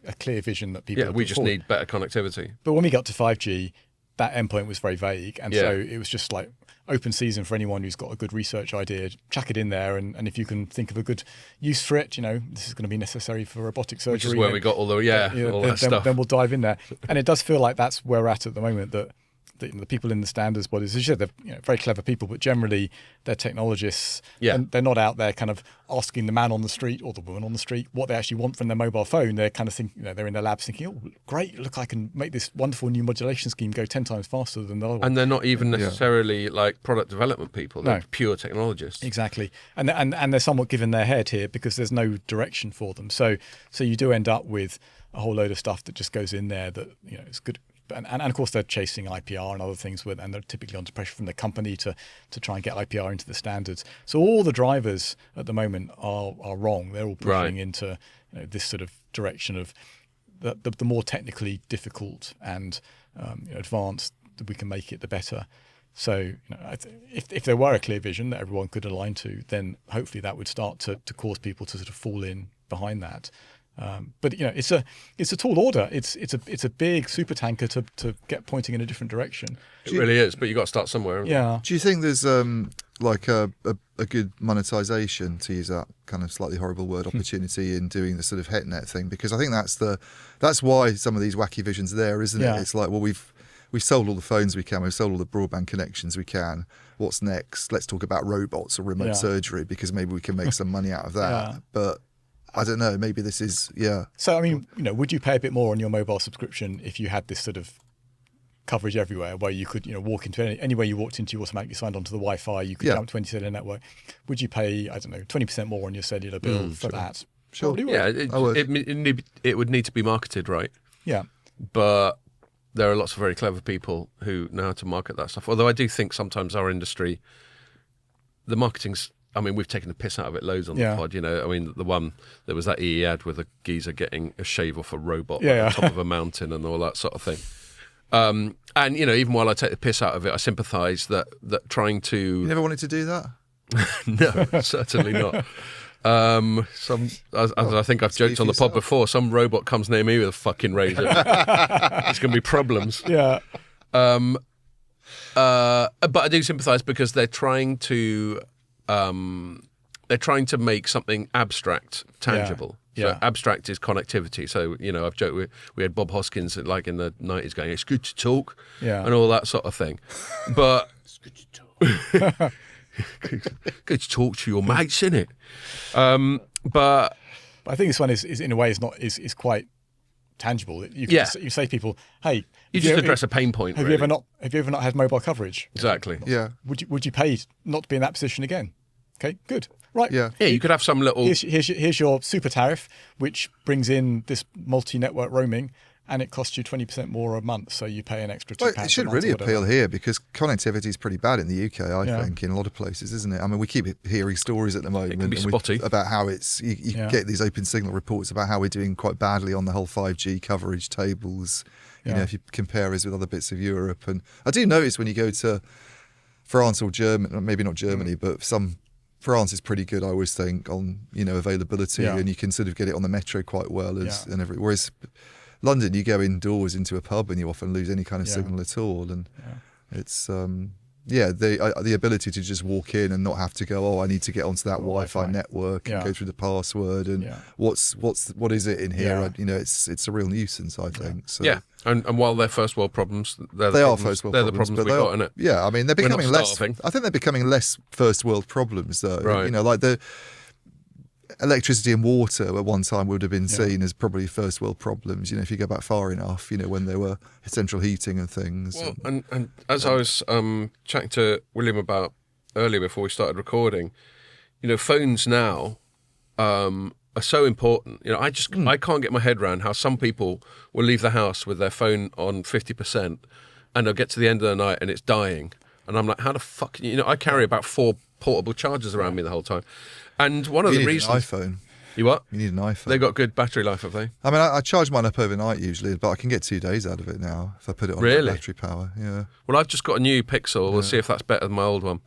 Speaker 1: a clear vision that people
Speaker 2: we just need better connectivity.
Speaker 1: But when we got to 5G, that endpoint was very vague, and so it was just like open season for anyone who's got a good research idea. Chuck it in there, and if you can think of a good use for it, this is going to be necessary for robotic surgery.
Speaker 2: Which is where we got all that stuff.
Speaker 1: Then we'll dive in there, and it does feel like that's where we're at the moment. That the people in the standards bodies, as you said, they're very clever people, but generally they're technologists, and they're not out there kind of asking the man on the street or the woman on the street what they actually want from their mobile phone. They're kind of thinking, they're in their labs thinking, oh, great, look, I can make this wonderful new modulation scheme go 10 times faster than the other one.
Speaker 2: And they're not even necessarily like product development people. They're pure technologists.
Speaker 1: Exactly. And they're somewhat given their head here because there's no direction for them. So you do end up with a whole load of stuff that just goes in there that, is good. And of course they're chasing IPR and other things and they're typically under pressure from the company to try and get IPR into the standards. So all the drivers at the moment are wrong. They're all pushing into this sort of direction of the more technically difficult and advanced that we can make it, the better. So if there were a clear vision that everyone could align to, then hopefully that would start to cause people to sort of fall in behind that. But it's a tall order. It's a big super tanker to get pointing in a different direction.
Speaker 2: It really is, but you got to start somewhere.
Speaker 1: Yeah.
Speaker 3: Do you think there's like a good monetization, to use that kind of slightly horrible word, opportunity in doing the sort of HetNet thing? Because I think that's why some of these wacky visions are there, isn't it? It's like, well, we've sold all the phones we can, we've sold all the broadband connections we can. What's next? Let's talk about robots or remote surgery because maybe we can make some money out of that. But I don't know, maybe this is,
Speaker 1: So, I mean, would you pay a bit more on your mobile subscription if you had this sort of coverage everywhere where you could, walk into anywhere you walked into, you automatically signed onto the Wi-Fi, you could jump to any cellular network? Would you pay, I don't know, 20% more on your cellular bill for that?
Speaker 3: Sure.
Speaker 1: Probably would.
Speaker 2: Yeah,
Speaker 3: I would.
Speaker 2: it would need to be marketed right,
Speaker 1: Yeah.
Speaker 2: but there are lots of very clever people who know how to market that stuff. Although I do think sometimes our industry, the marketing's, I mean, we've taken the piss out of it loads on the
Speaker 1: Yeah.
Speaker 2: pod, you know. I mean, the one, there was that EE ad with a geezer getting a shave off a robot
Speaker 1: Yeah,
Speaker 2: at the top of a mountain and all that sort of thing. And, you know, even while I take the piss out of it, I sympathise that trying to...
Speaker 3: You never wanted to do that?
Speaker 2: No, certainly not. As I think I've joked on the pod before, some robot comes near me with a fucking razor. There's going to be problems.
Speaker 1: Yeah.
Speaker 2: But I do sympathise because they're trying to make something abstract tangible.
Speaker 1: Yeah.
Speaker 2: So abstract is connectivity. So, you know, I've joked, we had Bob Hoskins like in the 90s going, it's good to talk, and all that sort of thing. But it's good to talk. Good to talk to your mates, isn't it? But
Speaker 1: I think this one is in a way is quite tangible. You say to people, hey,
Speaker 2: you just address a pain point.
Speaker 1: Have you ever not had mobile coverage?
Speaker 2: Exactly.
Speaker 3: Yeah.
Speaker 1: Would you pay not to be in that position again? Okay, good. Right.
Speaker 3: Yeah.
Speaker 2: Yeah, you could have some little...
Speaker 1: Here's your super tariff, which brings in this multi-network roaming, and it costs you 20% more a month, so you pay an extra £2
Speaker 3: Well,
Speaker 1: a month.
Speaker 3: it should really
Speaker 1: or whatever.
Speaker 3: appeal here because connectivity is pretty bad in the UK, I think, in a lot of places, isn't it? I mean, we keep hearing stories at the moment
Speaker 2: can be spotty.
Speaker 3: about how it's... You get these open signal reports about how we're doing quite badly on the whole 5G coverage tables, you know, if you compare us with other bits of Europe. And I do notice when you go to France or Germany, maybe not Germany, but France is pretty good, I always think, on, you know, availability, and you can sort of get it on the metro quite well. Whereas London, you go indoors into a pub and you often lose any kind of signal at all. And it's, the ability to just walk in and not have to go, I need to get onto that Wi-Fi network and go through the password and what is it in here?
Speaker 1: Yeah.
Speaker 3: You know, it's a real nuisance, I think. So.
Speaker 2: Yeah, and while they're first world problems, they're
Speaker 3: first world
Speaker 2: the
Speaker 3: problems,
Speaker 2: problems we've got in it.
Speaker 3: Yeah, I mean, they're becoming less.
Speaker 2: Starving.
Speaker 3: I think they're becoming less first world problems, though.
Speaker 2: Right.
Speaker 3: You know, like the electricity and water at one time would have been seen as probably first world problems. You know, if you go back far enough, you know, when there were central heating and things.
Speaker 2: Well, and as I was chatting to William about earlier before we started recording, you know, phones now are so important. You know, I can't get my head around how some people will leave the house with their phone on 50% and they'll get to the end of the night and it's dying. And I'm like, how the fuck? You know, I carry about 4 portable chargers around me the whole time. And one of the reasons...
Speaker 3: You need an iPhone.
Speaker 2: You what?
Speaker 3: You need an iPhone.
Speaker 2: They've got good battery life, have they?
Speaker 3: I mean, I charge mine up overnight usually, but I can get 2 days out of it now if I put it on battery power. Yeah.
Speaker 2: Well, I've just got a new Pixel. We'll see if that's better than my old one.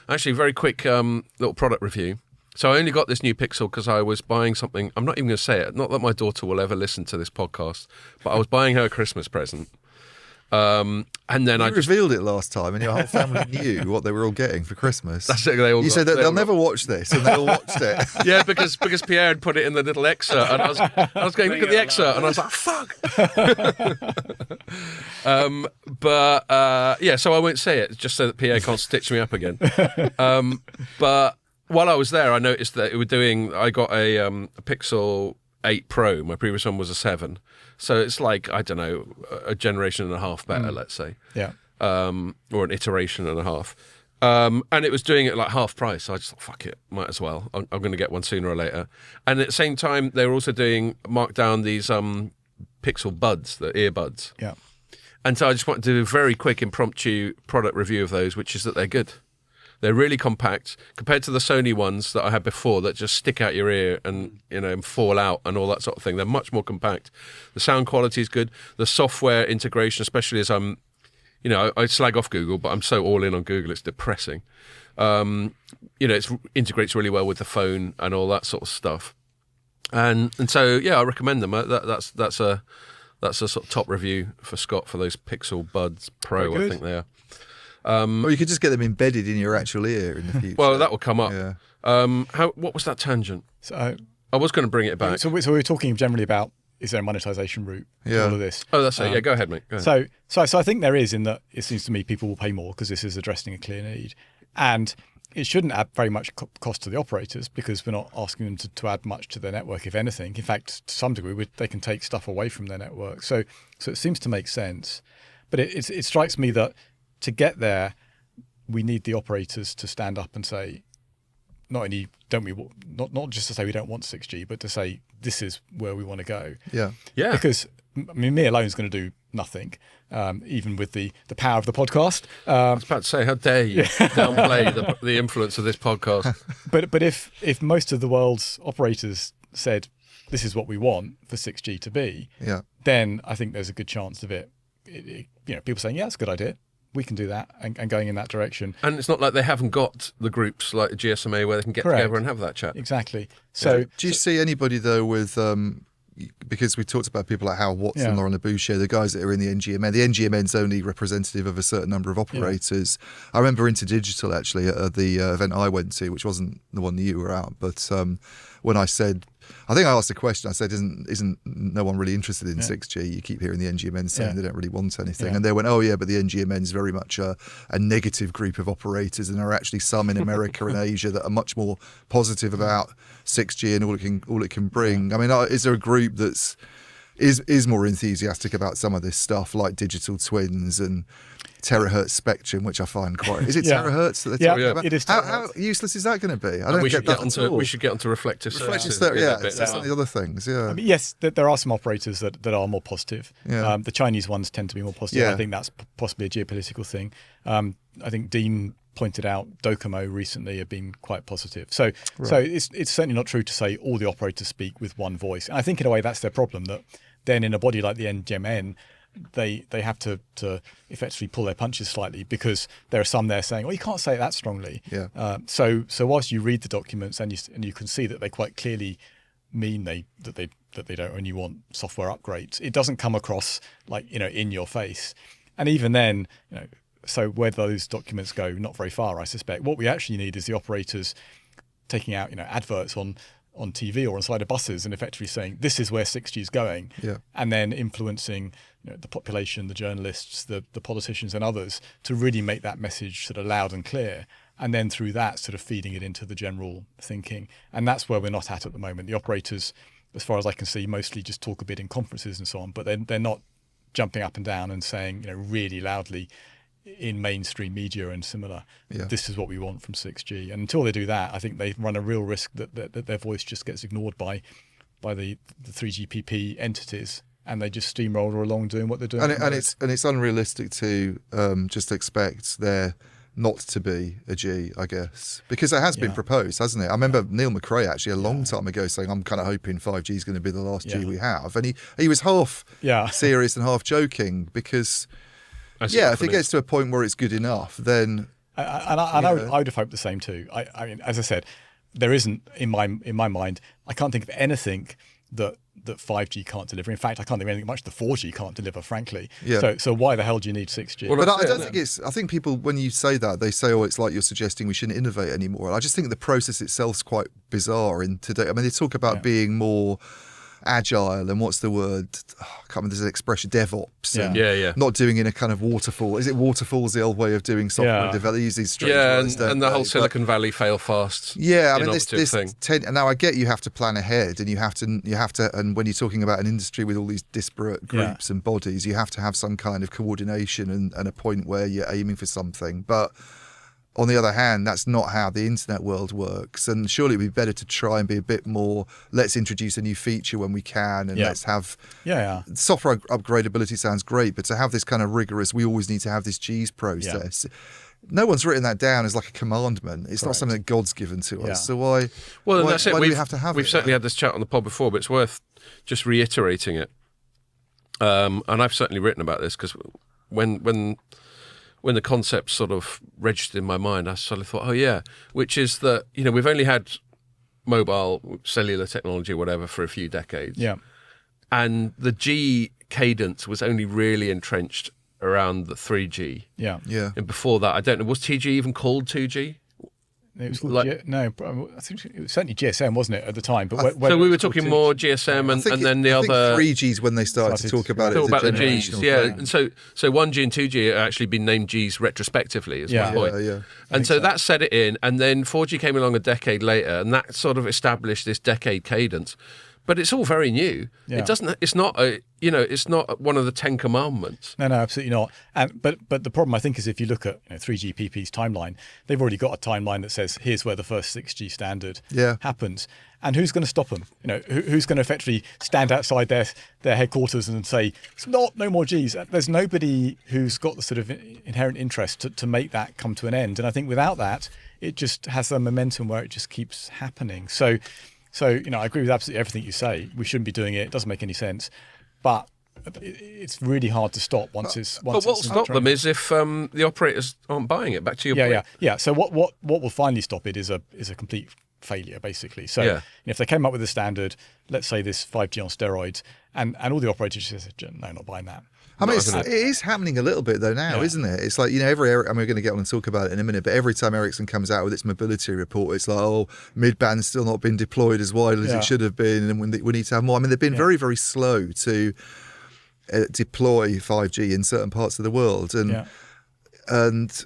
Speaker 2: Actually, very quick little product review. So I only got this new Pixel because I was buying something. I'm not even going to say it. Not that my daughter will ever listen to this podcast, but I was buying her a Christmas present. And then
Speaker 3: you revealed it last time, and your whole family knew what they were all getting for Christmas.
Speaker 2: That's it. They all
Speaker 3: you said that they'll never watch this, and they all watched it.
Speaker 2: Yeah, because Pierre had put it in the little excerpt, and I was going, look at the excerpt, and I was like, fuck. So I won't say it just so that Pierre can't stitch me up again. But while I was there, I noticed that I got a Pixel 8 Pro. My previous one was a 7. So it's like, I don't know, a generation and a half better, let's say.
Speaker 1: Yeah.
Speaker 2: Or an iteration and a half. And it was doing it like half price. So I just thought, fuck it, might as well. I'm going to get one sooner or later. And at the same time, they were also marked down these Pixel Buds, the earbuds.
Speaker 1: Yeah.
Speaker 2: And so I just wanted to do a very quick impromptu product review of those, which is that they're good. They're really compact compared to the Sony ones that I had before that just stick out your ear and, you know, and fall out and all that sort of thing. They're much more compact. The sound quality is good. The software integration, especially as I slag off Google, but I'm so all in on Google, it's depressing. It integrates really well with the phone and all that sort of stuff. And so, yeah, I recommend them. That's a sort of top review for Scott for those Pixel Buds Pro, I think they are.
Speaker 3: Or you could just get them embedded in your actual ear in the future.
Speaker 2: Well, that will come up.
Speaker 3: Yeah.
Speaker 2: What was that tangent?
Speaker 1: So
Speaker 2: I was going to bring it back.
Speaker 1: So we were talking generally about, is there a monetization route to all of this?
Speaker 2: Oh, that's it. Yeah, go ahead, mate. Go ahead.
Speaker 1: So I think there is, in that it seems to me people will pay more because this is addressing a clear need. And it shouldn't add very much cost to the operators because we're not asking them to add much to their network, if anything. In fact, to some degree, they can take stuff away from their network. So it seems to make sense. But it strikes me that to get there, we need the operators to stand up and say, not only don't we not just to say we don't want 6G, but to say this is where we want to go.
Speaker 3: Yeah.
Speaker 1: Because I mean, me alone is going to do nothing, even with the power of the podcast.
Speaker 2: I was about to say, how dare you downplay the influence of this podcast?
Speaker 1: But if most of the world's operators said this is what we want for 6G to be, then I think there's a good chance of it. People saying, yeah, it's a good idea. We can do that and going in that direction.
Speaker 2: And it's not like they haven't got the groups like the GSMA where they can get together and have that chat.
Speaker 1: Exactly. So,
Speaker 3: do you see anybody though with because we talked about people like Hal Watson, Laurent Labouche, the guys that are in the NGMN. The NGMN's only representative of a certain number of operators. I remember InterDigital actually at the event I went to, which wasn't the one that you were at, but when I said, I think I asked a question. I said, "Isn't no one really interested in 6G? You keep hearing the NGMN saying they don't really want anything." And they went, "Oh yeah, but the NGMN is very much a negative group of operators, and there are actually some in America and Asia that are much more positive about 6G and all it can bring." I mean, is there a group that's is more enthusiastic about some of this stuff, like digital twins and terahertz spectrum, which I find quite... Is it terahertz that they're talking about?
Speaker 1: It is
Speaker 3: how useless is that going to be? I don't get that at all.
Speaker 2: We should get onto reflective services.
Speaker 3: Some of the other things,
Speaker 1: I mean, yes, there are some operators that are more positive. The Chinese ones tend to be more positive. I think that's possibly a geopolitical thing. I think Dean pointed out Docomo recently have been quite positive. So it's certainly not true to say all the operators speak with one voice. And I think in a way that's their problem, that then in a body like the NGMN, they have to effectively pull their punches slightly, because there are some there saying, "Well, you can't say it that strongly." So whilst you read the documents and you can see that they quite clearly mean that they don't only want software upgrades, it doesn't come across like in your face. And even then, so where those documents go, not very far, I suspect. What we actually need is the operators taking out adverts on TV or on side of buses and effectively saying this is where 6G is going, and then influencing the population, the journalists, the politicians and others to really make that message sort of loud and clear, and then through that sort of feeding it into the general thinking. And that's where we're not at the moment. The operators, as far as I can see, mostly just talk a bit in conferences and so on, but they're not jumping up and down and saying really loudly in mainstream media and similar, this is what we want from 6G. And until they do that, I think they run a real risk that their voice just gets ignored by the 3GPP entities, and they just steamroller along doing what they're doing.
Speaker 3: And it's unrealistic to just expect there not to be a G, I guess, because it has been proposed, hasn't it? I remember Neil McRae actually a long time ago saying, "I'm kind of hoping 5G is going to be the last G we have," and he was half serious and half joking, because if it gets to a point where it's good enough, then
Speaker 1: I would have hoped the same too. I mean, as I said, there isn't in my mind. I can't think of anything that 5G can't deliver. In fact, I can't think of anything much that 4G can't deliver, frankly. So why the hell do you need 6G?
Speaker 3: Well, but I don't think it's... I think people, when you say that, they say, "Oh, it's like you're suggesting we shouldn't innovate anymore." I just think the process itself is quite bizarre in today. I mean, they talk about being more agile and what's the word? I can't remember. There's an expression, DevOps. And not doing in a kind of waterfall. Is it waterfall's the old way of doing software development? They use these strange words,
Speaker 2: and the whole Silicon Valley fail fast.
Speaker 3: I mean, this thing. Now I get you have to plan ahead, and you have to, and when you're talking about an industry with all these disparate groups and bodies, you have to have some kind of coordination and a point where you're aiming for something. But on the other hand, that's not how the internet world works. And surely it would be better to try and be a bit more, let's introduce a new feature when we can, and let's have... Software upgradability sounds great, but to have this kind of rigorous, we always need to have this G's process. No one's written that down as like a commandment. It's not something that God's given to us. So why
Speaker 2: that's it.
Speaker 3: Why do we have to have it?
Speaker 2: We've certainly had this chat on the pod before, but it's worth just reiterating it. And I've certainly written about this, because when the concept sort of registered in my mind, I suddenly thought, which is that, we've only had mobile cellular technology or whatever for a few decades. And the G cadence was only really entrenched around the 3G. And before that, I don't know, was 2G even called 2G?
Speaker 1: It was called I think it was certainly GSM, wasn't it, at the time? But
Speaker 2: so we were talking more GSM and then the other
Speaker 3: 3Gs when they started to talk about it.
Speaker 2: About the Gs, and so 1G and 2G have actually been named Gs retrospectively, is my point. And so that set it in, and then 4G came along a decade later, and that sort of established this decade cadence. but it's all very new.
Speaker 1: Yeah.
Speaker 2: It's not it's not one of the 10 commandments.
Speaker 1: No, absolutely not. And but the problem I think is if you look at 3GPP's timeline, they've already got a timeline that says here's where the first 6G standard happens, and who's going to stop them? Who's going to effectively stand outside their headquarters and say it's no more Gs? There's nobody who's got the sort of inherent interest to make that come to an end. And I think without that, it just has a momentum where it just keeps happening. So I agree with absolutely everything you say. We shouldn't be doing it. It doesn't make any sense. But it's really hard to stop once it's.
Speaker 2: But what'll stop them is if the operators aren't buying it. Back to your point.
Speaker 1: Yeah. So what will finally stop it is a complete failure, basically. So if they came up with a standard, let's say this 5G on steroids, and all the operators just said, no, not buying that.
Speaker 3: I mean, it is happening a little bit though now, isn't it? It's like, and we're going to get on and talk about it in a minute, but every time Ericsson comes out with its mobility report, it's like, mid-band's still not been deployed as widely as it should have been, and we need to have more. I mean, they've been very, very slow to deploy 5G in certain parts of the world, and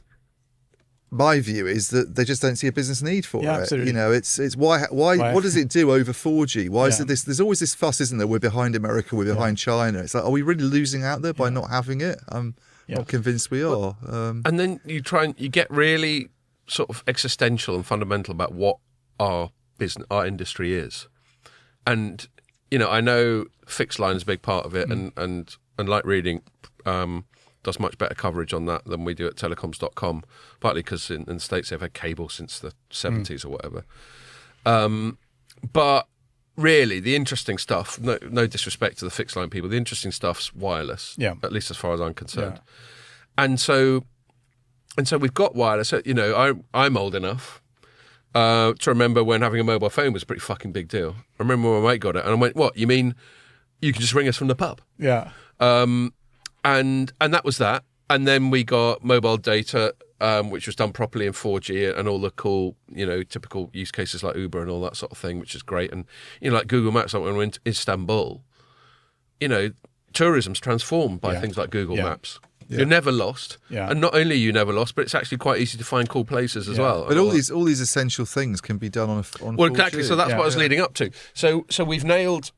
Speaker 3: my view is that they just don't see a business need for it.
Speaker 1: Absolutely.
Speaker 3: It's why what does it do over 4G? Why is it this? There's always this fuss, isn't there? We're behind America, we're behind China. It's like, are we really losing out there by not having it? I'm not convinced we are.
Speaker 2: And then you get really sort of existential and fundamental about what our industry is. And I know fixed line is a big part of it, and Light Reading does much better coverage on that than we do at telecoms.com, partly because in the States they've had cable since the 70s or whatever. But really, the interesting stuff, no disrespect to the fixed line people, the interesting stuff's wireless, at least as far as I'm concerned. And so we've got wireless. I'm old enough to remember when having a mobile phone was a pretty fucking big deal. I remember when my mate got it, and I went, "What, you mean you can just ring us from the pub?"
Speaker 1: Yeah.
Speaker 2: And that was that. And then we got mobile data, which was done properly in 4G, and all the cool, typical use cases like Uber and all that sort of thing, which is great. And, like Google Maps, like when we went to Istanbul, tourism's transformed by things like Google Maps. Yeah. You're never lost. Yeah. And not only are you never lost, but it's actually quite easy to find cool places as well.
Speaker 3: But all these essential things can be done on 4G.
Speaker 2: Well, exactly. So that's what I was leading up to. So we nailed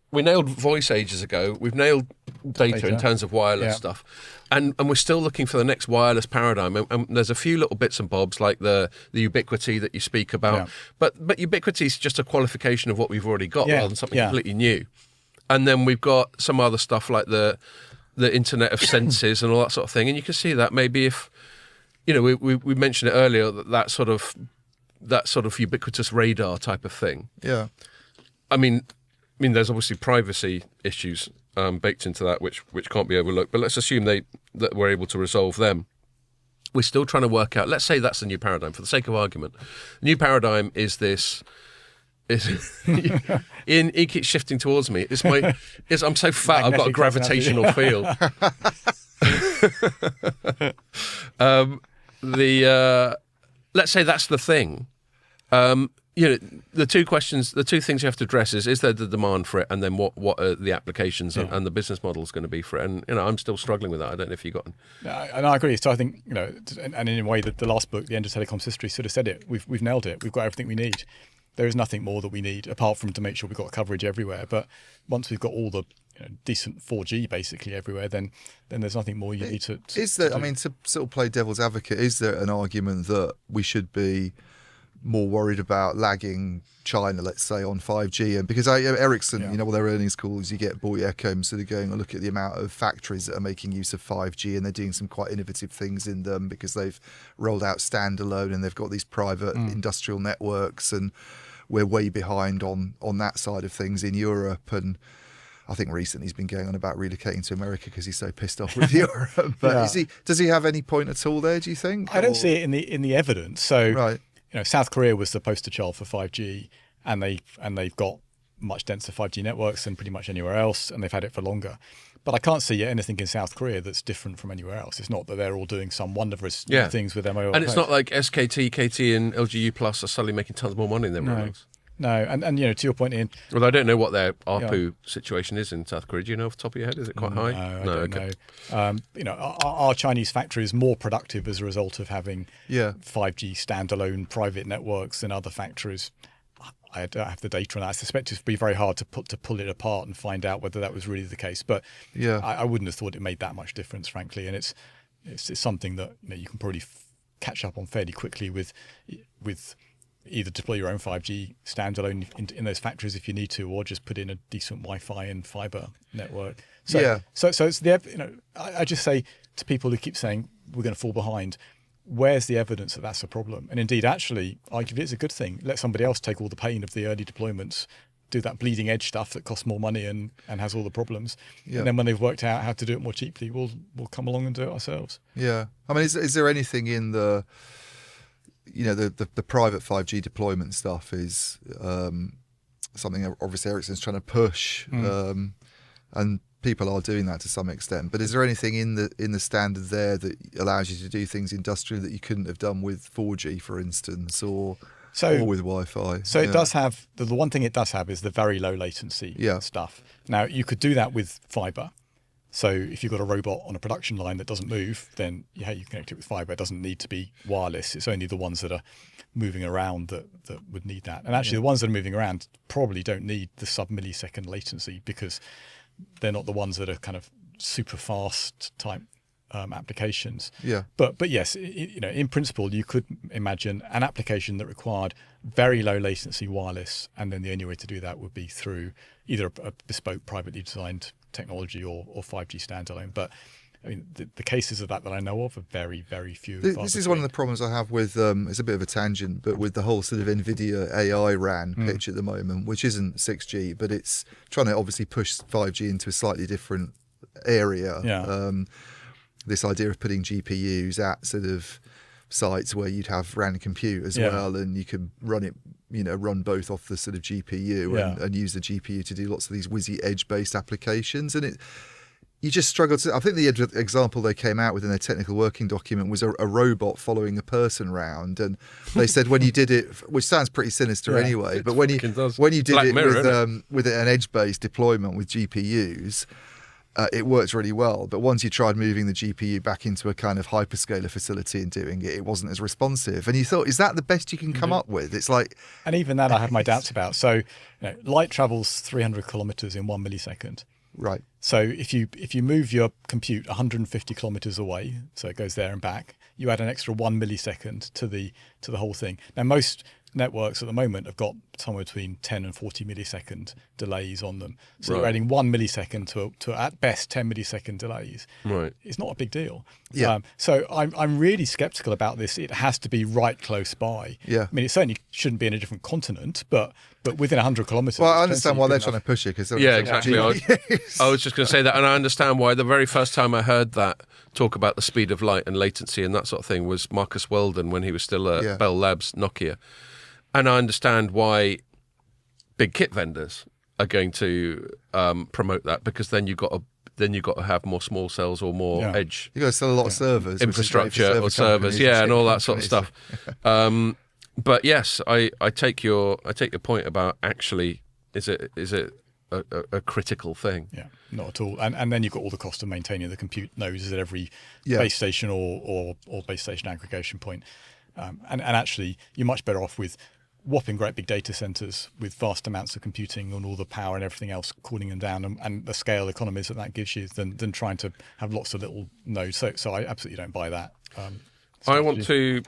Speaker 2: voice ages ago. We've nailed data in terms of wireless stuff. And we're still looking for the next wireless paradigm. And there's a few little bits and bobs like the ubiquity that you speak about. Yeah. But ubiquity is just a qualification of what we've already got rather than something completely new. And then we've got some other stuff like the Internet of Senses and all that sort of thing. And you can see that maybe if, we mentioned it earlier, that sort of ubiquitous radar type of thing.
Speaker 3: Yeah.
Speaker 2: I mean, there's obviously privacy issues baked into that, which can't be overlooked. But let's assume that we're able to resolve them. We're still trying to work out. Let's say that's the new paradigm, for the sake of argument. The new paradigm is this. Ian, he keeps shifting towards me. I'm so fat. I've got a gravitational field. Let's say that's the thing. The two things you have to address is there the demand for it, and then what are the applications and the business model is going to be for it. And I'm still struggling with that. I don't know if you got.
Speaker 1: And I agree. So I think and in a way that the last book, The End of Telecom's History, sort of said it. We've nailed it. We've got everything we need. There is nothing more that we need apart from to make sure we've got coverage everywhere. But once we've got all the decent 4G basically everywhere, then there's nothing more you need to.
Speaker 3: Is there? I mean, to sort of play devil's advocate, is there an argument that we should be more worried about lagging China, let's say, on 5G? And because Ericsson, their earnings calls, you get Boy Echo sort of going and look at the amount of factories that are making use of 5G, and they're doing some quite innovative things in them because they've rolled out standalone and they've got these private industrial networks, and we're way behind on that side of things in Europe. And I think recently he's been going on about relocating to America because he's so pissed off with Europe. But does he have any point at all there, do you think?
Speaker 1: I don't see it in the evidence. So South Korea was the poster child for 5G, and they've got much denser 5G networks than pretty much anywhere else, and they've had it for longer. But I can't see anything in South Korea that's different from anywhere else. It's not that they're all doing some wonderful things with their mobile
Speaker 2: And it's not like SKT, KT and LGU Plus are suddenly making tons more money than everyone else.
Speaker 1: No, and to your point, Ian.
Speaker 2: Well, I don't know what their ARPU situation is in South Korea. Do you know off the top of your head? Is it quite high?
Speaker 1: No, I don't know. Our Chinese factory is more productive as a result of having 5G standalone private networks than other factories. I don't have the data on that. I suspect it'd be very hard to pull it apart and find out whether that was really the case. But
Speaker 3: Yeah.
Speaker 1: I wouldn't have thought it made that much difference, frankly. And it's something that you can probably catch up on fairly quickly with either deploy your own 5G standalone in those factories if you need to, or just put in a decent Wi-Fi and fiber network. So,
Speaker 3: Yeah.
Speaker 1: So it's I just say to people who keep saying we're going to fall behind, where's the evidence that that's a problem? And indeed, actually, arguably it's a good thing. Let somebody else take all the pain of the early deployments, do that bleeding edge stuff that costs more money and has all the problems.
Speaker 3: Yeah.
Speaker 1: And then when they've worked out how to do it more cheaply, we'll come along and do it ourselves.
Speaker 3: Yeah. I mean, is there anything in the private 5G deployment stuff is something obviously Ericsson's trying to push, and people are doing that to some extent. But is there anything in the standard there that allows you to do things industrially that you couldn't have done with 4G, for instance, or with Wi-Fi?
Speaker 1: So it does have the one thing it does have is the very low latency stuff. Now you could do that with fiber. So if you've got a robot on a production line that doesn't move, then you connect it with fiber. It doesn't need to be wireless. It's only the ones that are moving around that would need that. And actually the ones that are moving around probably don't need the sub-millisecond latency because they're not the ones that are kind of super fast type applications.
Speaker 3: Yeah.
Speaker 1: But yes, in principle, you could imagine an application that required very low latency wireless, and then the only way to do that would be through either a bespoke privately designed technology or 5G standalone. But I mean, the cases of that I know of are very, very few.
Speaker 3: This is one of the problems I have with, it's a bit of a tangent, but with the whole sort of NVIDIA AI RAN pitch at the moment, which isn't 6G, but it's trying to obviously push 5G into a slightly different area.
Speaker 1: Yeah.
Speaker 3: This idea of putting GPUs at sort of sites where you'd have RAN compute as well, and you could run it, run both off the sort of GPU and use the GPU to do lots of these whizzy edge-based applications. And you just struggle to. I think the example they came out with in their technical working document was a robot following a person around, and they said when you did it, which sounds pretty sinister anyway, but when you did
Speaker 2: Black
Speaker 3: it
Speaker 2: Mirror,
Speaker 3: with an edge-based deployment with GPUs. It worked really well, but once you tried moving the GPU back into a kind of hyperscaler facility and doing it, it wasn't as responsive. And you thought, is that the best you can come up with? It's like,
Speaker 1: and even that I have my doubts about. So, light travels 300 kilometers in 1 millisecond.
Speaker 3: Right.
Speaker 1: So if you move your compute 150 kilometers away, so it goes there and back, you add an extra 1 millisecond to the whole thing. Now most networks at the moment have got somewhere between 10 and 40 millisecond delays on them. So you're adding 1 millisecond to at best 10 millisecond delays.
Speaker 2: Right.
Speaker 1: It's not a big deal.
Speaker 3: Yeah.
Speaker 1: So I'm really skeptical about this. It has to be right close by.
Speaker 3: Yeah.
Speaker 1: I mean, it certainly shouldn't be in a different continent, but within 100 kilometers.
Speaker 3: Well, I understand why they're trying to push it.
Speaker 2: Exactly. I was just going to say that, and I understand why. The very first time I heard that talk about the speed of light and latency and that sort of thing was Marcus Weldon when he was still at Bell Labs, Nokia. And I understand why big kit vendors are going to promote that, because then you've got to have more small cells or more edge.
Speaker 3: You've got to sell a lot of servers,
Speaker 2: infrastructure or servers, and all that sort of stuff. But yes, I take your point about actually is it a critical thing?
Speaker 1: Yeah, not at all. And then you've got all the cost of maintaining the compute nodes at every base station or base station aggregation point. And actually, you're much better off with whopping great big data centers with vast amounts of computing and all the power and everything else cooling them down, and the scale economies that gives you than trying to have lots of little nodes. So I absolutely don't buy that.
Speaker 2: I want to,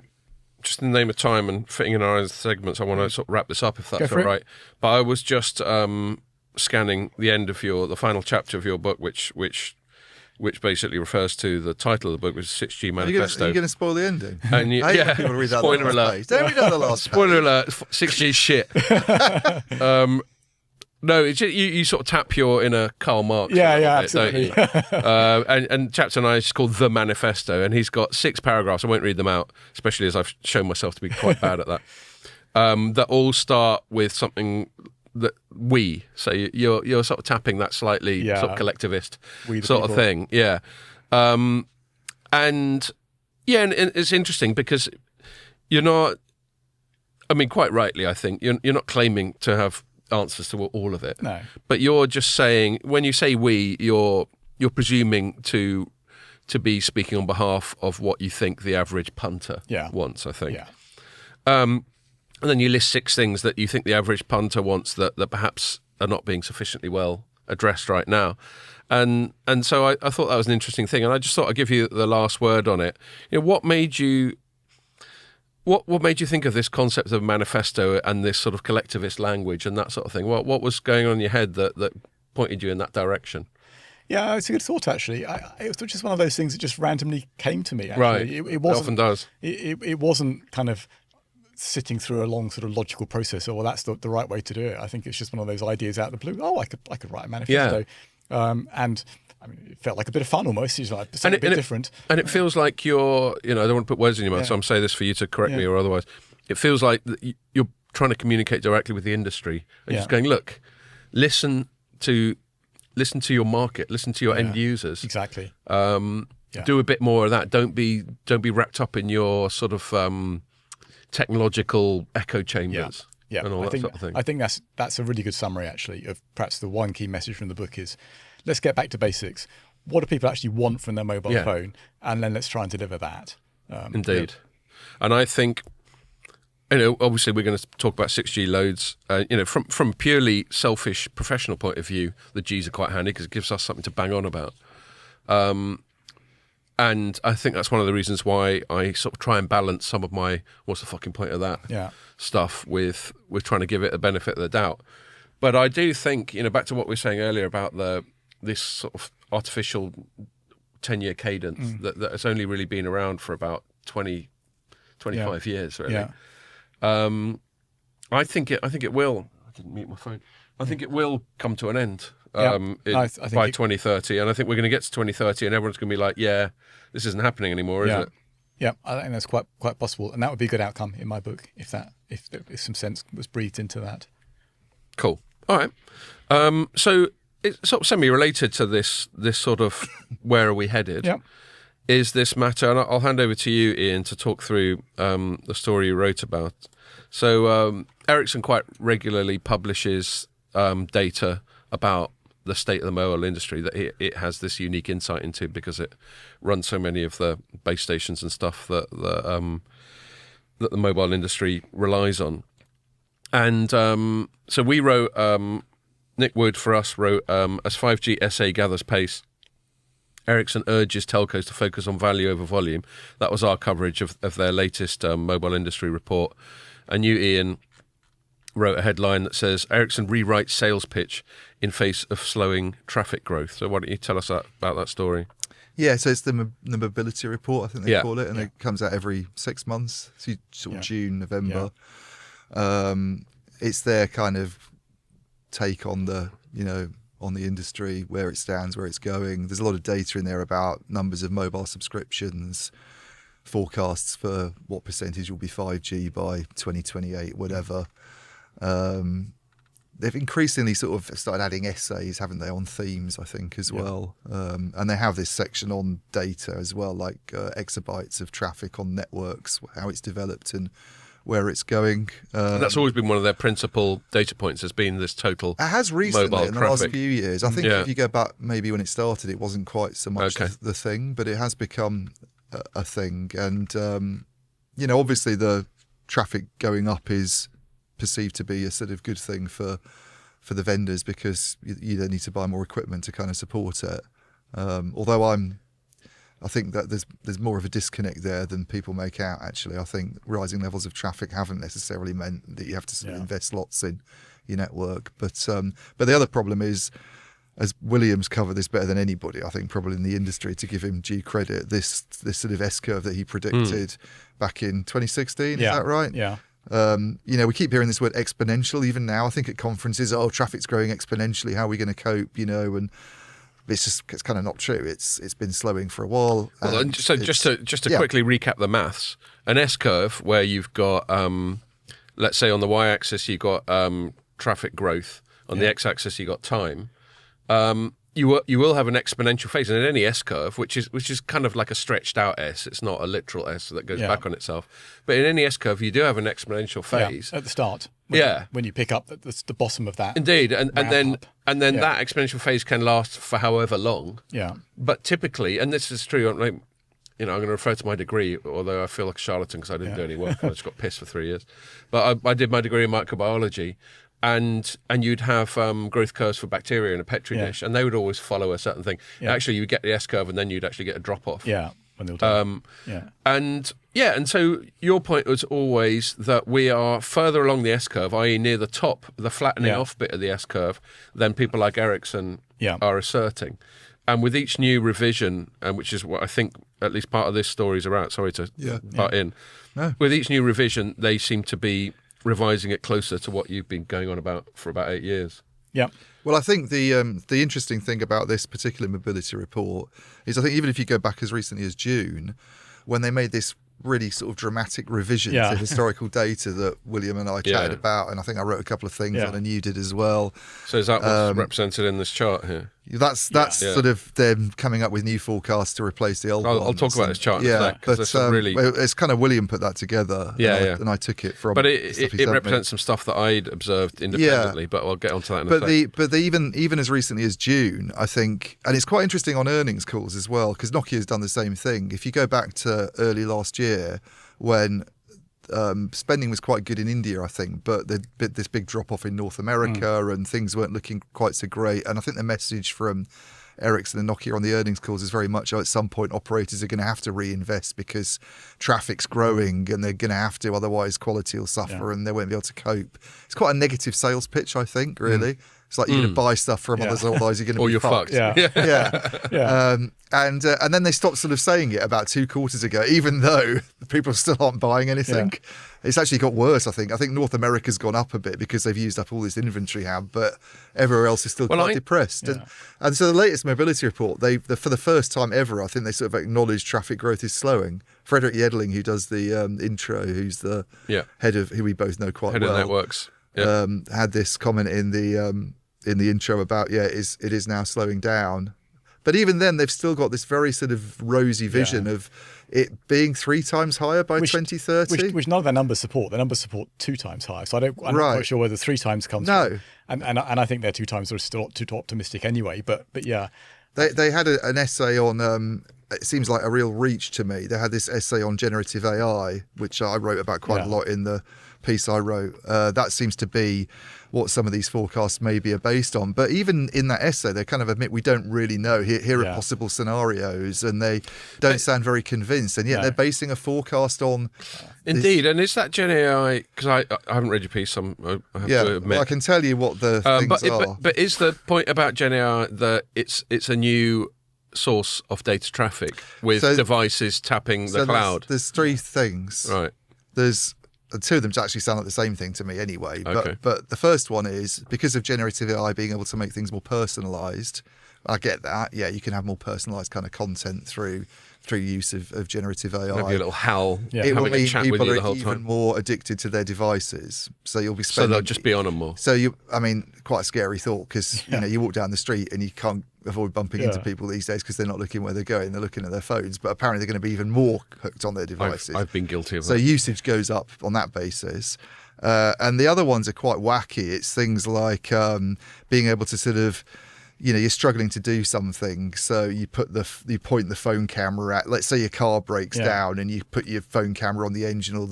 Speaker 2: just in the name of time and fitting in our segments, I want to sort of wrap this up if that's all right. But I was just scanning the end of the final chapter of your book, which basically refers to the title of the book, which is 6G Manifesto.
Speaker 3: Are you going to spoil the ending?
Speaker 2: And spoiler alert.
Speaker 3: Don't read out the last
Speaker 2: Spoiler alert, 6G shit. No, it's just, you sort of tap your inner Karl Marx.
Speaker 1: Absolutely.
Speaker 2: And chapter 9 is called The Manifesto, and he's got 6 paragraphs. I won't read them out, especially as I've shown myself to be quite bad at that. That all start with something that so you're sort of tapping that slightly sort of collectivist sort of thing, and it's interesting because you're not. I mean, quite rightly, I think you're not claiming to have answers to all of it.
Speaker 1: No,
Speaker 2: but you're just saying, when you say you're presuming to be speaking on behalf of what you think the average punter wants. I think.
Speaker 1: Yeah.
Speaker 2: and then you list 6 things that you think the average punter wants that perhaps are not being sufficiently well addressed right now. And so I thought that was an interesting thing, and I just thought I'd give you the last word on it. What made you think of this concept of manifesto and this sort of collectivist language and that sort of thing? What was going on in your head that pointed you in that direction?
Speaker 1: Yeah, it's a good thought, actually. It was just one of those things that just randomly came to me, actually.
Speaker 2: Right.
Speaker 1: It wasn't,
Speaker 2: often does.
Speaker 1: It wasn't kind of sitting through a long sort of logical process, well, that's the right way to do it. I think it's just one of those ideas out of the blue. Oh, I could write a manifesto. Yeah. And I mean, it felt like a bit of fun almost. It's like a bit different. And
Speaker 2: it feels like you're, I don't want to put words in your mouth, so I'm saying this for you to correct me or otherwise. It feels like you're trying to communicate directly with the industry and just going, look, listen to your market, listen to your end users.
Speaker 1: Exactly.
Speaker 2: Do a bit more of that. Don't be wrapped up in your sort of technological echo chambers.
Speaker 1: Yeah.
Speaker 2: And all that sort of thing.
Speaker 1: I think that's a really good summary, actually, of perhaps the one key message from the book is, let's get back to basics. What do people actually want from their mobile phone? And then let's try and deliver that.
Speaker 2: Indeed. And I think, obviously we're going to talk about 6G loads. From purely selfish professional point of view, the Gs are quite handy because it gives us something to bang on about. And I think that's one of the reasons why I sort of try and balance some of my what's the fucking point of that stuff with trying to give it a benefit of the doubt. But I do think, back to what we were saying earlier about this sort of artificial 10-year cadence that has only really been around for about 25 years, really. Yeah. I think it will. I didn't mute my phone. I think it will come to an end by 2030, and I think we're going to get to 2030, and everyone's going to be like, "Yeah, this isn't happening anymore, is it?"
Speaker 1: Yeah, I think that's quite possible, and that would be a good outcome in my book if some sense was breathed into that.
Speaker 2: Cool. All right. So it's sort of semi-related to this sort of where are we headed?
Speaker 1: Yeah.
Speaker 2: Is this matter? And I'll hand over to you, Ian, to talk through the story you wrote about. So Ericsson quite regularly publishes data about the state of the mobile industry that it has this unique insight into because it runs so many of the base stations and stuff that the mobile industry relies on. And so we wrote, Nick Wood for us wrote, as 5G SA gathers pace, Ericsson urges telcos to focus on value over volume. That was our coverage of their latest mobile industry report. And you, Ian, wrote a headline that says, Ericsson rewrites sales pitch in face of slowing traffic growth. So why don't you tell us about that story?
Speaker 3: Yeah, so it's the mobility report, I think they call it, and it comes out every 6 months, so sort of June, November. Yeah. It's their kind of take on the industry, where it stands, where it's going. There's a lot of data in there about numbers of mobile subscriptions, forecasts for what percentage will be 5G by 2028, whatever. They've increasingly sort of started adding essays, haven't they, on themes, I think, as well. And they have this section on data as well, like exabytes of traffic on networks, how it's developed and where it's going.
Speaker 2: And that's always been one of their principal data points, has been this total
Speaker 3: it has recently,
Speaker 2: mobile
Speaker 3: in the
Speaker 2: traffic.
Speaker 3: last few years. I think if you go back maybe when it started, it wasn't quite so much the thing, but it has become a thing. And, obviously the traffic going up is perceived to be a sort of good thing for the vendors because you don't need to buy more equipment to kind of support it. Although I think that there's more of a disconnect there than people make out, actually. I think rising levels of traffic haven't necessarily meant that you have to sort of invest lots in your network. But the other problem is, as Williams covered this better than anybody, I think, probably in the industry, to give him due credit, this sort of S-curve that he predicted back in 2016, is that right?
Speaker 1: Yeah.
Speaker 3: We keep hearing this word exponential even now. I think at conferences, traffic's growing exponentially. How are we going to cope? And it's kind of not true. It's been slowing for a while.
Speaker 2: Well, so just to quickly recap the maths, an S-curve where you've got, let's say on the y-axis you've got traffic growth, on the x-axis you've got time. You will have an exponential phase, and in any S-curve, which is kind of like a stretched out S, it's not a literal S that goes back on itself. But in any S-curve, you do have an exponential phase
Speaker 1: at the start. When you pick up the bottom of that.
Speaker 2: Indeed, and then that exponential phase can last for however long.
Speaker 1: Yeah.
Speaker 2: But typically, and this is true, I'm going to refer to my degree, although I feel like a charlatan because I didn't do any work. I just got pissed for 3 years. But I did my degree in microbiology, and you'd have growth curves for bacteria in a petri dish, and they would always follow a certain thing. Actually, you would get the S curve, and then you'd actually get a drop off.
Speaker 1: Yeah, when they'll do
Speaker 2: And so your point was always that we are further along the S curve, i.e. near the top, the flattening off bit of the S curve, than people like Ericsson are asserting. And with each new revision, which is what I think at least part of this story is about, sorry to butt in, with each new revision, they seem to be revising it closer to what you've been going on about for about 8 years.
Speaker 1: Yeah.
Speaker 3: Well, I think the interesting thing about this particular mobility report is I think even if you go back as recently as June, when they made this really sort of dramatic revision to historical data that William and I chatted about, and I think I wrote a couple of things on, and you did as well.
Speaker 2: So is that what's represented in this chart here?
Speaker 3: That's sort of them coming up with new forecasts to replace the old ones.
Speaker 2: I'll talk about this chart in a sec,
Speaker 3: but
Speaker 2: really...
Speaker 3: it's kind of William put that together, and I took it from.
Speaker 2: But it represents some stuff that I'd observed independently. But I'll get onto that in a sec.
Speaker 3: But even as recently as June, I think, and it's quite interesting on earnings calls as well, because Nokia's done the same thing. If you go back to early last year, when spending was quite good in India, I think, but there'd been this big drop off in North America and things weren't looking quite so great. And I think the message from Ericsson and Nokia on the earnings calls is very much at some point operators are going to have to reinvest because traffic's growing and they're going to have to, otherwise quality will suffer and they won't be able to cope. It's quite a negative sales pitch, I think, really. It's like you're going to buy stuff from others, otherwise you're going to be fucked. And then they stopped sort of saying it about 2 quarters ago, even though people still aren't buying anything. It's actually got worse, I think. I think North America's gone up a bit because they've used up all this inventory but everywhere else is still quite depressed. And so the latest mobility report, for the first time ever, I think they sort of acknowledged traffic growth is slowing. Frederick Yedling, who does the intro, who's the head of, who we both know quite well.
Speaker 2: Head of networks.
Speaker 3: Had this comment in the intro about it is now slowing down, but even then they've still got this very sort of rosy vision of it being 3 times higher by 2030,
Speaker 1: which none of their numbers support. Their numbers support 2 times higher, so I'm not quite sure whether 3 times comes from. And I think their 2 times are still too optimistic anyway. But
Speaker 3: they had an essay on. It seems like a real reach to me. They had this essay on generative AI, which I wrote about quite a lot in the piece I wrote. That seems to be what some of these forecasts maybe are based on. But even in that essay, they kind of admit we don't really know. Here are possible scenarios, and they don't sound very convinced. And yet they're basing a forecast on.
Speaker 2: Indeed, and is that Gen AI? Because I haven't read your piece. I have to admit.
Speaker 3: Well, I can tell you what the things are.
Speaker 2: But is the point about Gen AI that it's a new source of data traffic with devices tapping the cloud?
Speaker 3: There's 3 things.
Speaker 2: Right.
Speaker 3: There's 2 of them actually sound like the same thing to me anyway. But the first one is because of generative AI being able to make things more personalised. I get that. Yeah, you can have more personalised kind of content through use of generative AI.
Speaker 2: Maybe a little howl.
Speaker 3: It will mean people are even more addicted to their devices. So you'll be spending.
Speaker 2: So they'll just be on them more.
Speaker 3: So quite a scary thought because you walk down the street and you can't avoid bumping into people these days because they're not looking where they're going, they're looking at their phones, but apparently they're going to be even more hooked on their devices.
Speaker 2: I've been guilty of that.
Speaker 3: So usage goes up on that basis. And the other ones are quite wacky. It's things like being able to sort of, you're struggling to do something, so you point the phone camera at, let's say your car breaks down, and you put your phone camera on the engine or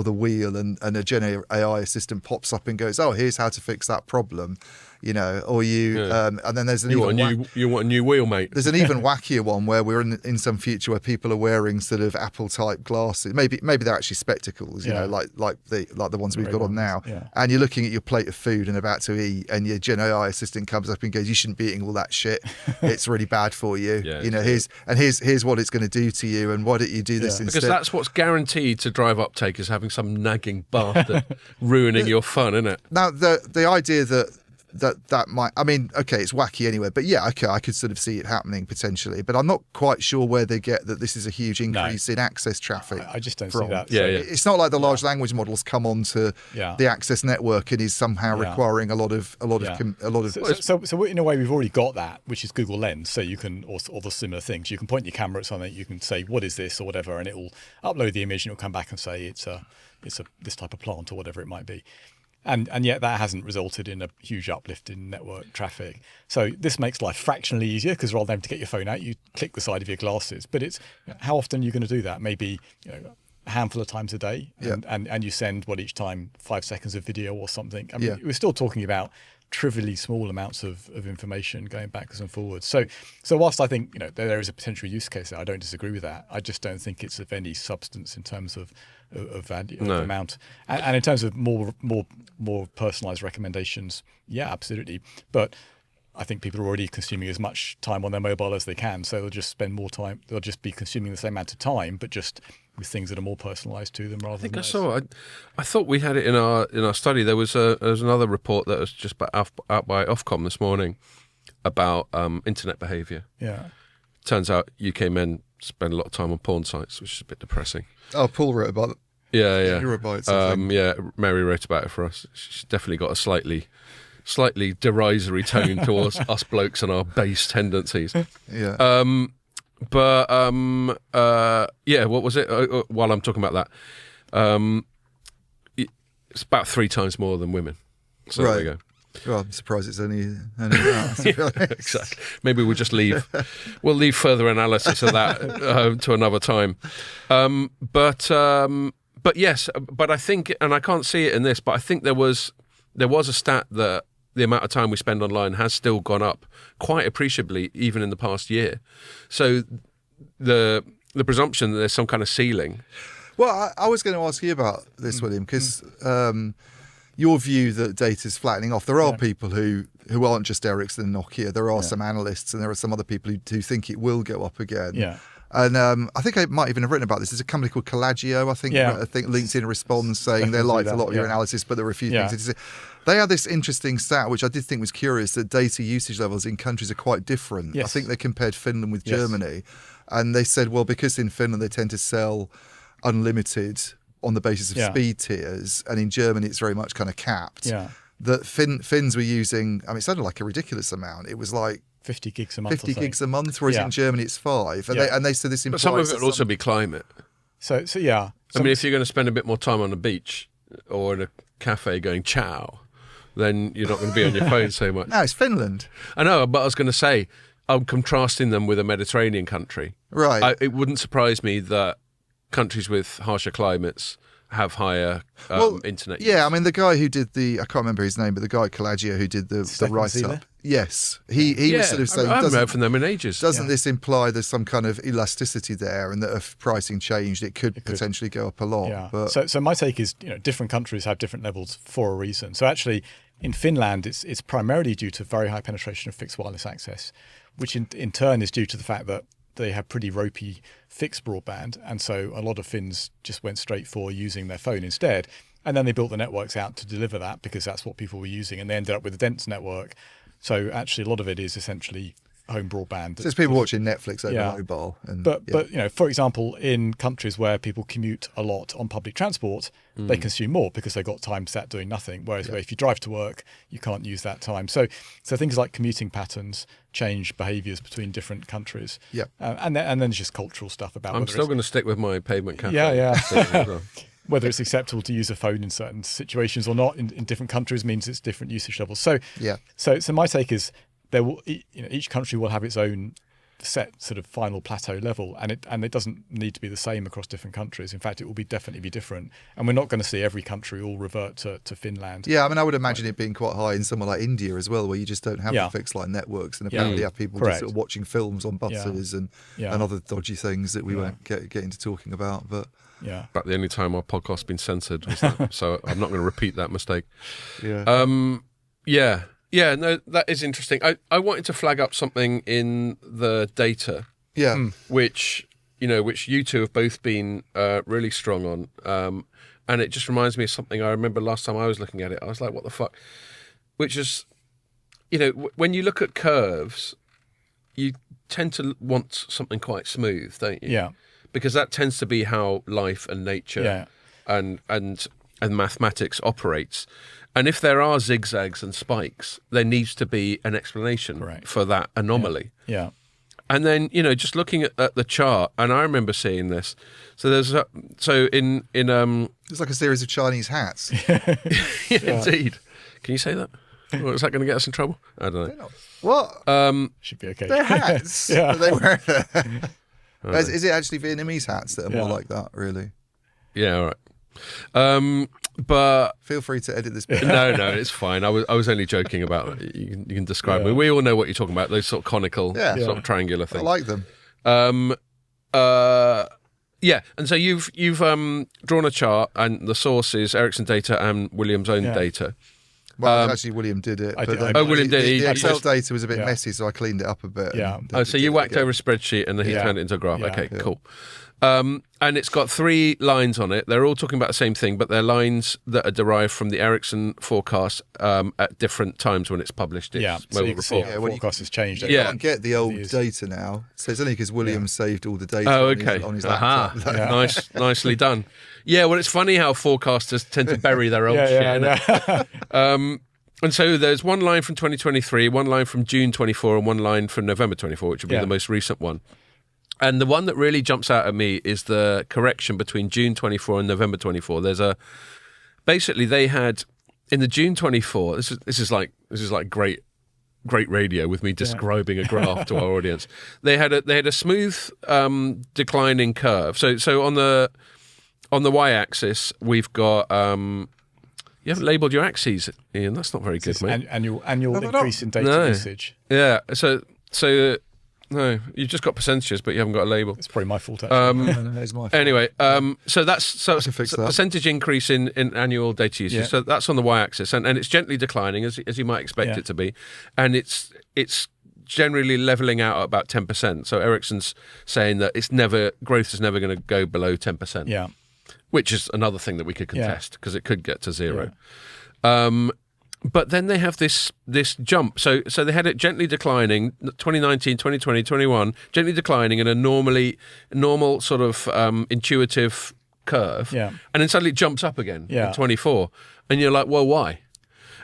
Speaker 3: the wheel, and a Gen AI assistant pops up and goes, "Oh, here's how to fix that problem." Or you, and then there's
Speaker 2: you want a new wheel, mate.
Speaker 3: There's an even wackier one where we're in some future where people are wearing sort of Apple type glasses. Maybe they're actually spectacles, like the ones we've got on now. And you're looking at your plate of food and about to eat, and your Gen AI assistant comes up and goes, "You shouldn't be eating all that shit. It's really bad for you. Here's what it's going to do to you, and why don't you do this instead?"
Speaker 2: Because that's what's guaranteed to drive uptake, is having some nagging bastard ruining your fun, isn't it?
Speaker 3: Now the idea that might, it's wacky anyway, but I could sort of see it happening potentially, but I'm not quite sure where they get that this is a huge increase in access traffic.
Speaker 1: I just don't see that.
Speaker 3: It's not like the large language models come onto the access network and is somehow requiring a lot of.
Speaker 1: So in a way, we've already got that, which is Google Lens. So you can, or the similar things. You can point your camera at something, you can say, "What is this?" or whatever, and it will upload the image and it'll come back and say it's this type of plant or whatever it might be. And yet that hasn't resulted in a huge uplift in network traffic. So this makes life fractionally easier, because rather than having to get your phone out, you click the side of your glasses. But it's, how often are you going to do that? Maybe a handful of times a day, and you send each time 5 seconds of video or something. I mean, we're still talking about trivially small amounts of information going backwards and forwards. So whilst I think there is a potential use case there, I don't disagree with that. I just don't think it's of any substance in terms of value, of amount, and in terms of more personalised recommendations. Yeah, absolutely. But I think people are already consuming as much time on their mobile as they can, so they'll just spend more time. They'll just be consuming the same amount of time, but just with things that are more personalised to them. Rather than
Speaker 2: I thought we had it in our study. There was another report that was just out by Ofcom this morning about internet behaviour.
Speaker 1: Yeah,
Speaker 2: turns out UK men spend a lot of time on porn sites, which is a bit depressing.
Speaker 3: Oh, Paul wrote about it.
Speaker 2: Yeah.
Speaker 3: Eurobytes, I think.
Speaker 2: Yeah, Mary wrote about it for us. She's definitely got a slightly derisory tone towards us blokes and our base tendencies.
Speaker 3: Yeah.
Speaker 2: What was it? While I'm talking about that, it's about 3 times more than women. So there we go.
Speaker 3: Well, I'm surprised it's only that.
Speaker 2: Exactly. Maybe we'll just leave. We'll leave further analysis of that to another time. But yes, but I think, and I can't see it in this, but I think there was a stat that the amount of time we spend online has still gone up quite appreciably, even in the past year. So the presumption that there's some kind of ceiling.
Speaker 3: Well, I was going to ask you about this, William, because your view that data's flattening off. There are people who aren't just Ericsson and Nokia. There are some analysts, and there are some other people who think it will go up again.
Speaker 1: Yeah.
Speaker 3: And I think I might even have written about this. There's a company called Collagio. I think LinkedIn responds saying they liked a lot of your analysis, but there were a few things to say. They had this interesting stat, which I did think was curious, that data usage levels in countries are quite different.
Speaker 1: Yes.
Speaker 3: I think they compared Finland with Germany. And they said, well, because in Finland they tend to sell unlimited on the basis of speed tiers, and in Germany it's very much kind of capped.
Speaker 1: Yeah.
Speaker 3: That Finns were using, I mean, it sounded like a ridiculous amount. It was like
Speaker 1: 50 gigs a month.
Speaker 3: 50 gigs a month, whereas in Germany it's 5. And they said this implies.
Speaker 2: But some of it will also be climate.
Speaker 1: So yeah.
Speaker 2: I mean, if you're going to spend a bit more time on the beach or in a cafe going chow, then you're not going to be on your phone so much.
Speaker 3: No, it's Finland.
Speaker 2: I know, but I was going to say, I'm contrasting them with a Mediterranean country.
Speaker 3: Right.
Speaker 2: It wouldn't surprise me that countries with harsher climates have higher internet use.
Speaker 3: Yeah, I mean, the guy who did I can't remember his name, but the guy at Collagio who did the write-up. Yes. He was sort of saying,
Speaker 2: I haven't heard from them in ages.
Speaker 3: Doesn't this imply there's some kind of elasticity there, and that if pricing changed, it could potentially go up a lot?
Speaker 1: Yeah.
Speaker 3: But
Speaker 1: So my take is, different countries have different levels for a reason. So actually, in Finland, it's primarily due to very high penetration of fixed wireless access, which in turn is due to the fact that they have pretty ropey fixed broadband. And so a lot of Finns just went straight for using their phone instead. And then they built the networks out to deliver that, because that's what people were using. And they ended up with a dense network. So actually a lot of it is essentially home broadband.
Speaker 3: So it's people watching Netflix over mobile.
Speaker 1: But for example, in countries where people commute a lot on public transport, they consume more because they've got time sat doing nothing. Whereas if you drive to work, you can't use that time. So things like commuting patterns change behaviours between different countries.
Speaker 3: Yeah.
Speaker 1: And then there's just cultural stuff about.
Speaker 2: I'm still going to stick with my pavement cafe.
Speaker 1: Yeah. Whether it's acceptable to use a phone in certain situations or not in different countries means it's different usage levels. So my take is each country will have its own set sort of final plateau level, and it doesn't need to be the same across different countries. In fact, it will definitely be different, and we're not going to see every country all revert to Finland.
Speaker 3: Yeah, I mean, I would imagine it being quite high in somewhere like India as well, where you just don't have the fixed line networks, and apparently have people just sort of watching films on buses and other dodgy things that we won't get into talking about. But
Speaker 2: the only time our podcast's been censored was that, so I'm not going to repeat that mistake. Yeah, no, that is interesting. I wanted to flag up something in the data, which you two have both been really strong on, and it just reminds me of something I remember last time I was looking at it. I was like, what the fuck? Which is, when you look at curves, you tend to want something quite smooth, don't you?
Speaker 1: Yeah.
Speaker 2: Because that tends to be how life and nature and mathematics operates. And if there are zigzags and spikes, there needs to be an explanation for that anomaly.
Speaker 1: Yeah.
Speaker 2: And then, just looking at the chart, and I remember seeing this. So there's
Speaker 3: It's like a series of Chinese hats.
Speaker 2: Indeed. Can you say that? Or is that going to get us in trouble? I don't know.
Speaker 3: What?
Speaker 1: Should be okay.
Speaker 3: They're hats.
Speaker 1: Yeah.
Speaker 3: that they wear there. Is it actually Vietnamese hats that are more like that, really?
Speaker 2: Yeah, all right. But
Speaker 3: feel free to edit this bit.
Speaker 2: No, it's fine. I was only joking about it. You can describe me. We all know what you're talking about. Those sort of conical, sort of triangular things.
Speaker 3: I like them.
Speaker 2: And so you've drawn a chart, and the source is Ericsson data and William's own data.
Speaker 3: Well, actually, William did it.
Speaker 2: William did.
Speaker 3: The Excel data was a bit messy, so I cleaned it up a bit.
Speaker 1: Yeah.
Speaker 2: So you whacked over a spreadsheet, and then he turned it into a graph. Yeah. Okay, cool. And it's got 3 lines on it. They're all talking about the same thing, but they're lines that are derived from the Ericsson forecast at different times when it's published. Its
Speaker 1: so you can see
Speaker 3: report.
Speaker 1: forecast has changed.
Speaker 3: You can't get the old data now. So it's only because William saved all the data on his laptop.
Speaker 2: Nicely done. Yeah, well, it's funny how forecasters tend to bury their old shit. And so there's one line from 2023, one line from June 24, and one line from November 24, which would be the most recent one. And the one that really jumps out at me is the correction between June 24 and November 24. Basically they had in the June 24. This is like great radio with me describing a graph to our audience. They had a smooth declining curve. So on the y-axis we've got. You haven't labelled your axes, Ian. That's not very good, mate.
Speaker 1: Annual increase in data usage.
Speaker 2: Yeah. So. No, you've just got percentages, but you haven't got a label.
Speaker 1: It's probably my fault, actually.
Speaker 3: It's my fault.
Speaker 2: Anyway, so that's
Speaker 3: I can fix that.
Speaker 2: percentage increase in annual data usage. Yeah. So that's on the y-axis, and it's gently declining, as you might expect it to be, and it's generally leveling out at about 10%. So Ericsson's saying that growth is never going to go below 10%.
Speaker 1: Yeah,
Speaker 2: which is another thing that we could contest because it could get to 0. But then they have this jump. So they had it gently declining, 2019, 2020, 21, gently declining in a normal sort of intuitive curve. Yeah. And then suddenly it jumps up again in 24. And you're like, well, why?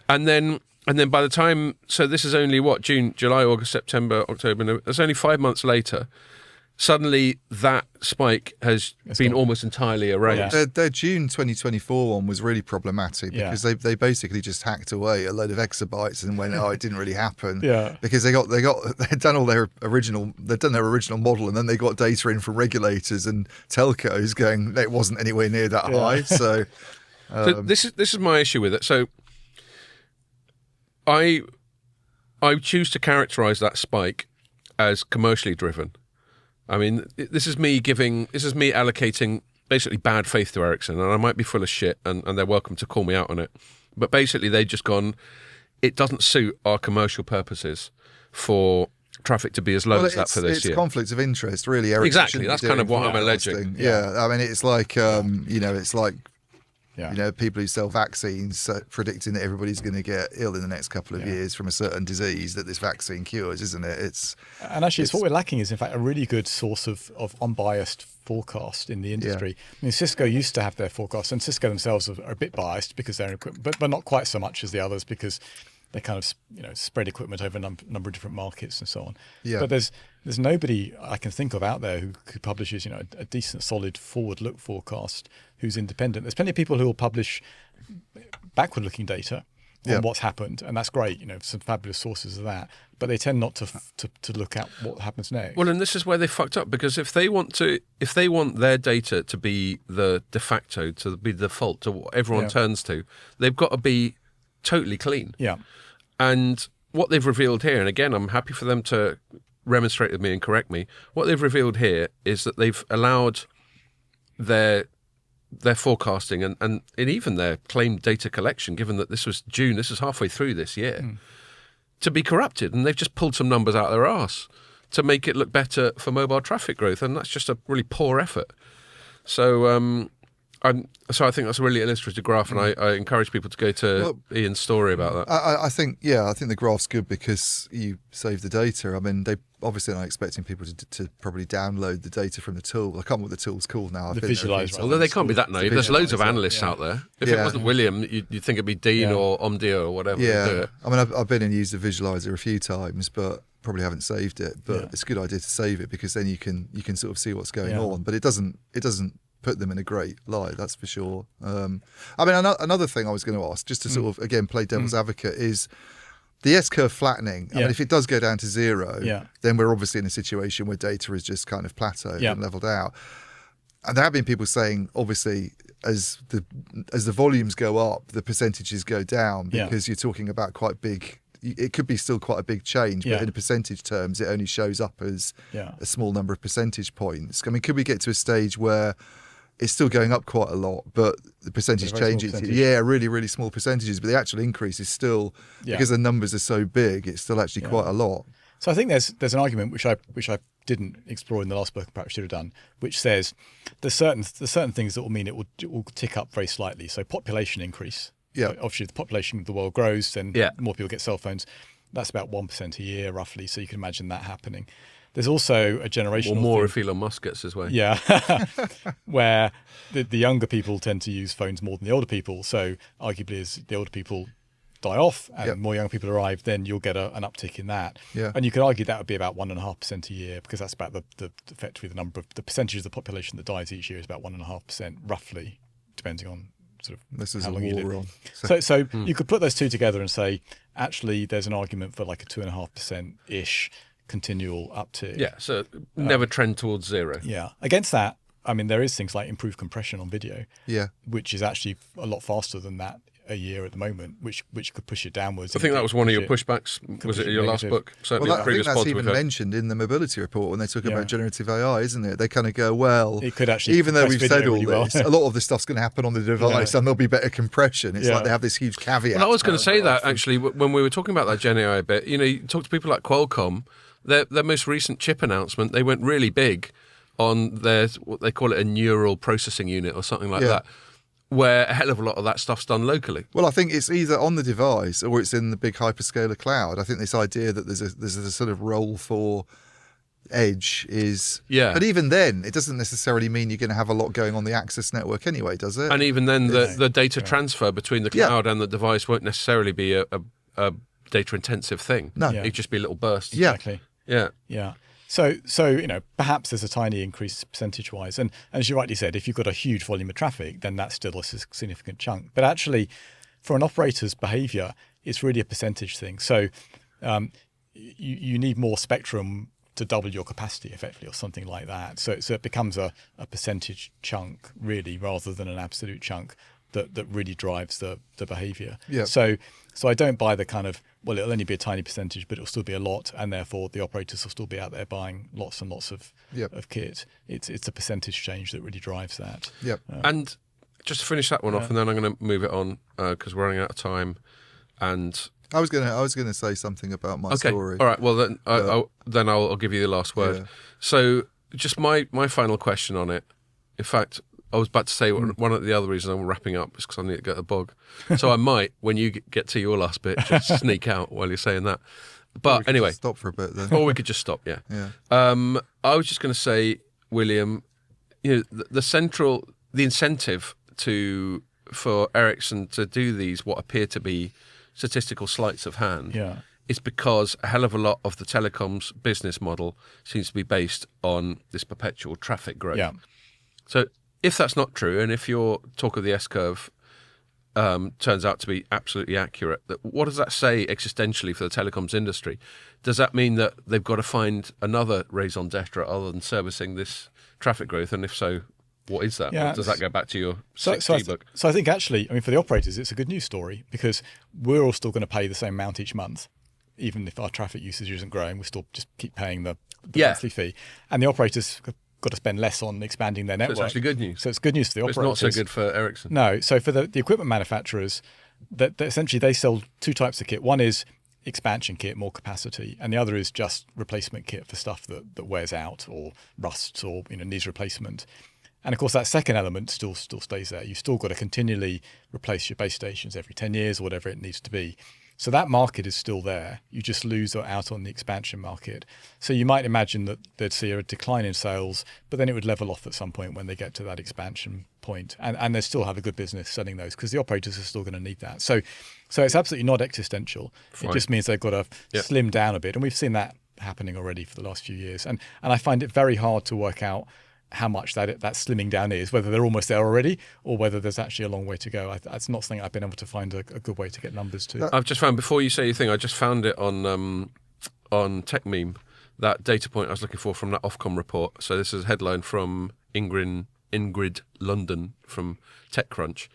Speaker 2: And then by the time, so this is only June, July, August, September, October, November, it's only 5 months later. Suddenly, that spike has been almost entirely erased.
Speaker 3: Yeah. Their June 2024 one was really problematic because they basically just hacked away a load of exabytes and went, it didn't really happen. Yeah. Because they'd done their original model, and then they got data in from regulators and telcos going, it wasn't anywhere near that high. So,
Speaker 2: so this is my issue with it. So I choose to characterize that spike as commercially driven. I mean, this is me allocating basically bad faith to Ericsson, and I might be full of shit, and they're welcome to call me out on it. But basically, they've just gone, it doesn't suit our commercial purposes for traffic to be as low as that for this year.
Speaker 3: It's conflicts of interest, really. Ericsson
Speaker 2: exactly, that's kind of what I'm alleging.
Speaker 3: Yeah, I mean, it's like, people who sell vaccines predicting that everybody's going to get ill in the next couple of years from a certain disease that this vaccine cures, isn't it? It's what we're lacking is, in fact, a really good source of unbiased forecast in the industry. I mean, Cisco used to have their forecast, and Cisco themselves are a bit biased because they're equipment, but not quite so much as the others because they kind of spread equipment over a number of different markets and so on. Yeah. But there's nobody I can think of out there who publishes a decent, solid forward-look forecast who's independent. There's plenty of people who will publish backward-looking data on what's happened, and that's great. Some fabulous sources of that, but they tend not to look at what happens next.
Speaker 2: Well, and this is where they fucked up, because if they want their data to be the de facto, to be the default, to what everyone turns to, they've got to be totally clean. Yeah. And what they've revealed here, and again, I'm happy for them to remonstrate with me and correct me. What they've revealed here is that they've allowed their forecasting and even their claimed data collection, given that this was June, this is halfway through this year, to be corrupted. And they've just pulled some numbers out of their arse to make it look better for mobile traffic growth. And that's just a really poor effort. So I think that's a really illustrative graph, and I encourage people to go to Ian's story about that.
Speaker 3: I think the graph's good because you save the data. I mean, they obviously are expecting people to probably download the data from the tool. I can't remember what the tool's called now.
Speaker 1: The Visualizer.
Speaker 2: Although they can't be that naive. There's loads of analysts out there. If it wasn't William, you'd think it'd be Dean or Omdia or whatever.
Speaker 3: Yeah. I mean, I've been and used the Visualizer a few times, but probably haven't saved it, but it's a good idea to save it because then you can sort of see what's going on. But it doesn't put them in a great light, that's for sure. I mean, another thing I was going to ask, just to sort of again play devil's advocate, is the S-curve flattening. I mean, if it does go down to zero, then we're obviously in a situation where data is just kind of plateaued and leveled out. And there have been people saying, obviously, as the volumes go up, the percentages go down because you're talking about quite big. It could be still quite a big change, but in percentage terms, it only shows up as a small number of percentage points. I mean, could we get to a stage where it's still going up quite a lot, but the percentage changes? Really, really small percentages, but the actual increase is still, because the numbers are so big, it's still actually quite a lot.
Speaker 1: So I think there's an argument which I didn't explore in the last book, and perhaps should have done, which says there's certain things that will mean it will tick up very slightly. So population increase.
Speaker 3: Yeah.
Speaker 1: Obviously, the population of the world grows, then more people get cell phones. That's about 1% a year, roughly. So you can imagine that happening. There's also a generational
Speaker 2: or more
Speaker 1: thing.
Speaker 2: if Elon Musk gets his way.
Speaker 1: Yeah, where the younger people tend to use phones more than the older people. So arguably, as the older people die off and more young people arrive, then you'll get an uptick in that.
Speaker 3: Yeah.
Speaker 1: And you could argue that would be about 1.5% a year, because that's about the effectively the number of the percentage of the population that dies each year is about 1.5%, roughly, depending on sort of
Speaker 3: this is
Speaker 1: how
Speaker 3: a
Speaker 1: long you
Speaker 3: war
Speaker 1: live. So you could put those two together and say, actually, there's an argument for like a 2.5%-ish continual uptick.
Speaker 2: Yeah, so never trend towards zero.
Speaker 1: Yeah. Against that, I mean, there is things like improved compression on video, which is actually a lot faster than that a year at the moment, which could push it downwards.
Speaker 2: I think that was one of your pushbacks. Was it in your last book? Certainly,
Speaker 3: I think that's even mentioned in the mobility report when they talk about generative AI, isn't it? They kind of go, well,
Speaker 1: it could actually,
Speaker 3: even though we've said all
Speaker 1: really
Speaker 3: this, a lot of this stuff's going to happen on the device and there'll be better compression. It's like they have this huge caveat.
Speaker 2: Well, I was going to say that actually when we were talking about that Gen AI bit. You talk to people like Qualcomm. Their most recent chip announcement, they went really big on their, what they call it, a neural processing unit or something like that, where a hell of a lot of that stuff's done locally.
Speaker 3: Well, I think it's either on the device or it's in the big hyperscaler cloud. I think this idea that there's a sort of role for edge is...
Speaker 2: Yeah.
Speaker 3: But even then, it doesn't necessarily mean you're going to have a lot going on the access network anyway, does it?
Speaker 2: And even then, the data transfer between the cloud and the device won't necessarily be a data-intensive thing.
Speaker 3: No.
Speaker 2: It'd just be little bursts.
Speaker 1: Exactly.
Speaker 2: Yeah.
Speaker 1: So perhaps there's a tiny increase percentage-wise, and as you rightly said, if you've got a huge volume of traffic, then that's still a significant chunk. But actually, for an operator's behaviour, it's really a percentage thing. So you need more spectrum to double your capacity, effectively, or something like that. So it becomes a percentage chunk, really, rather than an absolute chunk that really drives the behaviour.
Speaker 3: Yeah.
Speaker 1: So I don't buy the kind of, well, it'll only be a tiny percentage, but it'll still be a lot, and therefore the operators will still be out there buying lots and lots of kit. It's a percentage change that really drives that.
Speaker 3: Yep.
Speaker 2: And just to finish that one off, and then I'm going to move it on because we're running out of time. And
Speaker 3: I was gonna say something about my story.
Speaker 2: All right. Well, then I'll give you the last word.
Speaker 3: Yeah.
Speaker 2: So just my final question on it. In fact, I was about to say one of the other reasons I'm wrapping up is because I need to get a bog. So I might, when you get to your last bit, just sneak out while you're saying that. But anyway,
Speaker 3: stop for a bit then.
Speaker 2: Or we could just stop. Yeah. I was just going to say, William, the incentive for Ericsson to do these what appear to be statistical sleights of hand is because a hell of a lot of the telecoms business model seems to be based on this perpetual traffic growth.
Speaker 1: Yeah.
Speaker 2: So if that's not true, and if your talk of the S-curve turns out to be absolutely accurate, what does that say existentially for the telecoms industry? Does that mean that they've got to find another raison d'etre other than servicing this traffic growth? And if so, what is that?
Speaker 1: Yeah,
Speaker 2: does that go back to your 6G book?
Speaker 1: So I think actually, for the operators, it's a good news story because we're all still going to pay the same amount each month. Even if our traffic usage isn't growing, we still just keep paying the monthly fee. And the operators got to spend less on expanding their network.
Speaker 2: So it's actually good news.
Speaker 1: So it's good news for the operators.
Speaker 2: It's not so good for Ericsson.
Speaker 1: No. So for the equipment manufacturers, that essentially they sell two types of kit. One is expansion kit, more capacity, and the other is just replacement kit for stuff that wears out or rusts or needs replacement. And of course, that second element still stays there. You've still got to continually replace your base stations every 10 years or whatever it needs to be. So that market is still there. You just lose out on the expansion market. So you might imagine that they'd see a decline in sales, but then it would level off at some point when they get to that expansion point. And they still have a good business selling those because the operators are still going to need that. So it's absolutely not existential. Fine. It just means they've got to slim down a bit. And we've seen that happening already for the last few years, and I find it very hard to work out how much that slimming down is, whether they're almost there already or whether there's actually a long way to go. That's not something I've been able to find a good way to get numbers to.
Speaker 2: I've just found, before you say your thing, I just found it on TechMeme, that data point I was looking for from that Ofcom report. So this is a headline from Ingrid London from TechCrunch.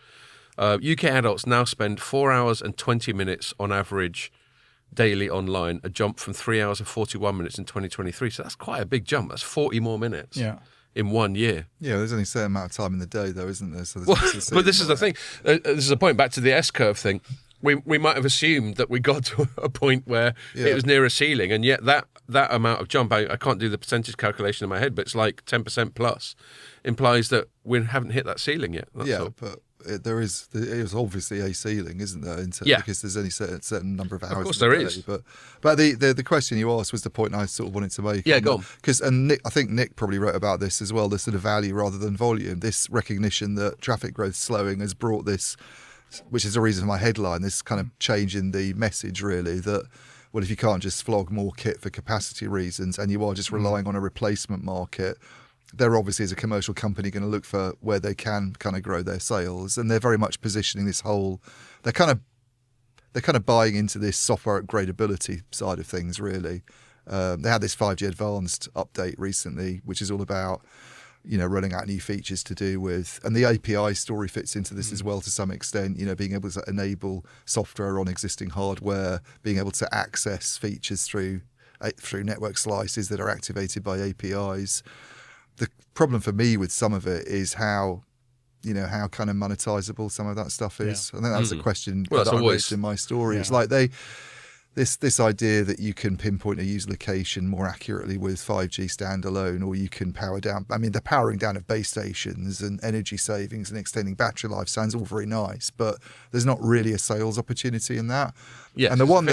Speaker 2: UK adults now spend 4 hours and 20 minutes on average daily online, a jump from 3 hours and 41 minutes in 2023. So that's quite a big jump. That's 40 more minutes.
Speaker 1: Yeah.
Speaker 2: In 1 year.
Speaker 3: Yeah, there's only a certain amount of time in the day, though, isn't there? So
Speaker 2: but this is the thing. This is a point back to the S-curve thing. We might have assumed that we got to a point where it was near a ceiling, and yet that amount of jump, I can't do the percentage calculation in my head, but it's like 10% plus, implies that we haven't hit that ceiling yet. That's all.
Speaker 3: But there is obviously a ceiling, isn't there? Because there's only a certain number of hours.
Speaker 2: Of course there is.
Speaker 3: But the question you asked was the point I sort of wanted to make.
Speaker 2: Yeah, go on.
Speaker 3: Because I think Nick probably wrote about this as well. The sort of value rather than volume. This recognition that traffic growth slowing has brought this, which is the reason for my headline. This kind of change in the message, really, that well, if you can't just flog more kit for capacity reasons, and you are just relying on a replacement market, they're obviously, as a commercial company, going to look for where they can kind of grow their sales, and they're very much positioning this whole. They're kind of buying into this software upgradability side of things. Really, they had this 5G Advanced update recently, which is all about rolling out new features to do with, and the API story fits into this as well to some extent. Being able to enable software on existing hardware, being able to access features through network slices that are activated by APIs. The problem for me with some of it is how kind of monetizable some of that stuff is. I think that's a question that I raised in my story. It's like this idea that you can pinpoint a user location more accurately with 5G standalone, or you can power down. I mean, the powering down of base stations and energy savings and extending battery life sounds all very nice, but there's not really a sales opportunity in that.
Speaker 2: Yes,
Speaker 3: and the one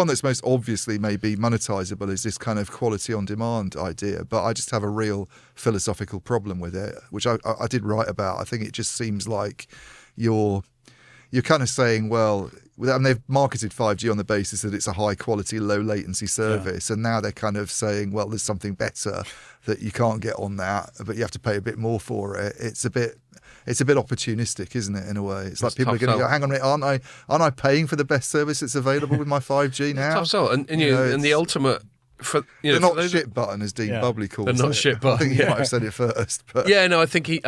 Speaker 3: that's most obviously maybe monetizable is this kind of quality on demand idea. But I just have a real philosophical problem with it, which I did write about. I think it just seems like you're kind of saying, well, and they've marketed 5G on the basis that it's a high quality, low latency service. And now they're kind of saying, well, there's something better that you can't get on that, but you have to pay a bit more for it. It's a bit opportunistic, isn't it, in a way? It's like people are going to go, hang on a minute, aren't I paying for the best service that's available with my 5G now?
Speaker 2: Tough sell. And the ultimate...
Speaker 3: the not shit button, as Dean Bubley calls it.
Speaker 2: The not shit button.
Speaker 3: I think he might have said it first. But
Speaker 2: I think he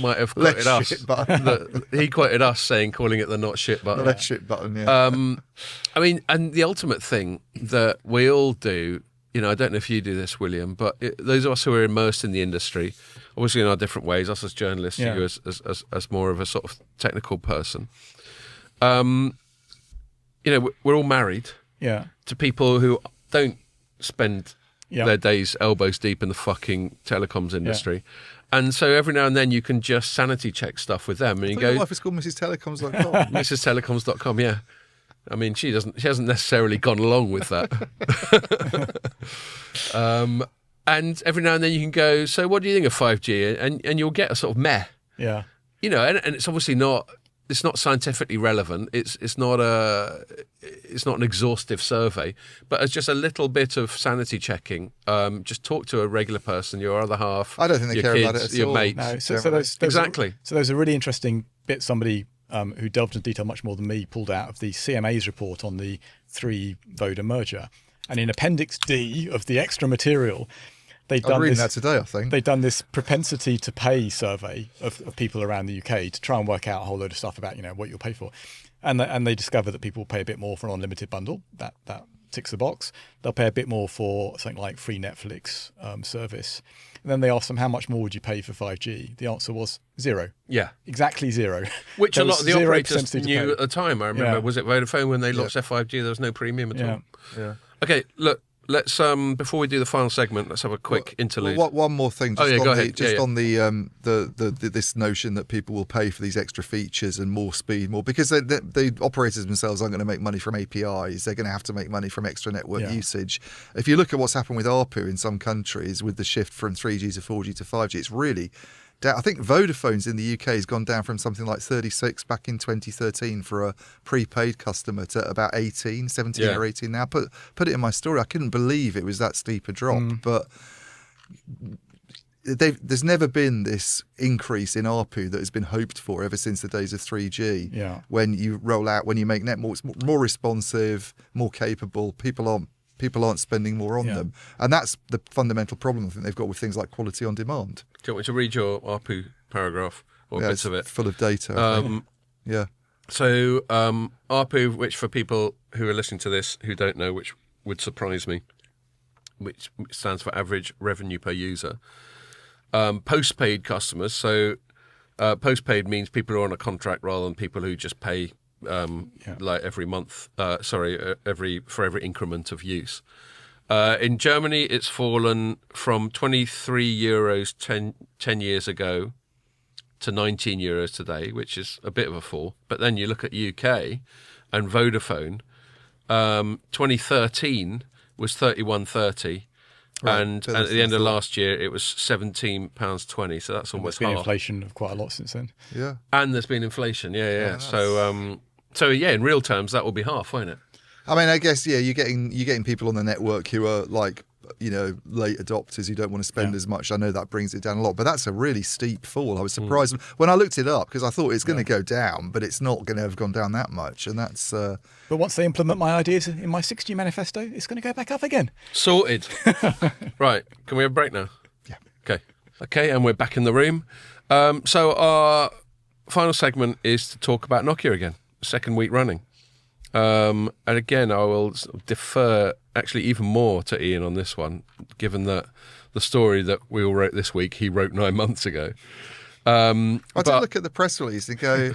Speaker 2: might have quoted us.
Speaker 3: Shit button.
Speaker 2: He quoted us calling it the not shit button.
Speaker 3: The less shit button, yeah.
Speaker 2: I mean, and the ultimate thing that we all do, I don't know if you do this, William, but those of us who are immersed in the industry, obviously in our different ways, us as journalists, you as more of a sort of technical person, we're all married to people who don't spend their days elbows deep in the fucking telecoms industry. And so every now and then you can just sanity check stuff with them. And you go,
Speaker 3: your wife is called MrsTelecoms.com.
Speaker 2: MrsTelecoms.com, yeah. I mean, she hasn't necessarily gone along with that. And every now and then you can go, so what do you think of 5G? And you'll get a sort of meh.
Speaker 1: Yeah.
Speaker 2: And it's obviously not. It's not scientifically relevant. It's not an exhaustive survey, but it's just a little bit of sanity checking. Just talk to a regular person, your other half.
Speaker 3: I don't think they care
Speaker 2: kids,
Speaker 3: about it at
Speaker 2: your
Speaker 3: all.
Speaker 2: mates.
Speaker 1: No, so
Speaker 2: exactly.
Speaker 1: So there's a really interesting bit somebody who delved into detail much more than me pulled out of the CMA's report on the 3 Vodafone merger, and in Appendix D of the extra material.
Speaker 3: I'm reading that today, I think.
Speaker 1: They've done this propensity to pay survey of people around the UK to try and work out a whole load of stuff about, what you'll pay for. And they discover that people will pay a bit more for an unlimited bundle. That ticks the box. They'll pay a bit more for something like free Netflix service. And then they asked them, how much more would you pay for 5G? The answer was 0.
Speaker 2: Yeah.
Speaker 1: Exactly 0.
Speaker 2: Which a lot of the operators knew at the time. I remember, was it Vodafone when they launched their 5G? There was no premium at all.
Speaker 3: Yeah.
Speaker 2: Okay, look. Let's before we do the final segment, let's have a quick interlude.
Speaker 3: One more thing.
Speaker 2: Go ahead.
Speaker 3: On the this notion that people will pay for these extra features and more speed, because the operators themselves aren't going to make money from APIs. They're going to have to make money from extra network usage. If you look at what's happened with ARPU in some countries with the shift from 3G to 4G to 5G, it's really I think Vodafone's in the UK has gone down from something like 36 back in 2013 for a prepaid customer to about 17 or 18 now. Put it in my story. I couldn't believe it was that steep a drop, but there's never been this increase in ARPU that has been hoped for ever since the days of 3G.
Speaker 1: Yeah. When
Speaker 3: you make networks more responsive, more capable, people aren't spending more on them, and that's the fundamental problem I think they've got with things like quality on demand.
Speaker 2: Do you want me to read your ARPU paragraph or bits of it?
Speaker 3: Full of data. Yeah.
Speaker 2: So ARPU, which for people who are listening to this who don't know, which would surprise me, which stands for average revenue per user. Postpaid customers. So postpaid means people who are on a contract rather than people who just pay like every month. For every increment of use. In Germany, it's fallen from 23 euros 10 years ago to 19 euros today, which is a bit of a fall. But then you look at UK and Vodafone. 2013 was 31.30. Right, and at the end of last year, it was £17.20. So that's almost
Speaker 1: half. There's been
Speaker 2: half.
Speaker 1: Inflation of quite a lot since then.
Speaker 3: Yeah,
Speaker 2: and there's been inflation. Yeah. So in real terms, that will be half, won't it?
Speaker 3: I mean, I guess you're getting people on the network who are like, late adopters who don't want to spend as much. I know that brings it down a lot, but that's a really steep fall. I was surprised when I looked it up because I thought it's going to go down, but it's not going to have gone down that much. And that's.
Speaker 1: But once they implement my ideas in my 6G manifesto, it's going to go back up again.
Speaker 2: Sorted. Right. Can we have a break now?
Speaker 3: Yeah.
Speaker 2: Okay, and we're back in the room. So our final segment is to talk about Nokia again, second week running. And again, I will defer actually even more to Ian on this one, given that the story that we all wrote this week, he wrote 9 months ago.
Speaker 3: I did look at the press release and go...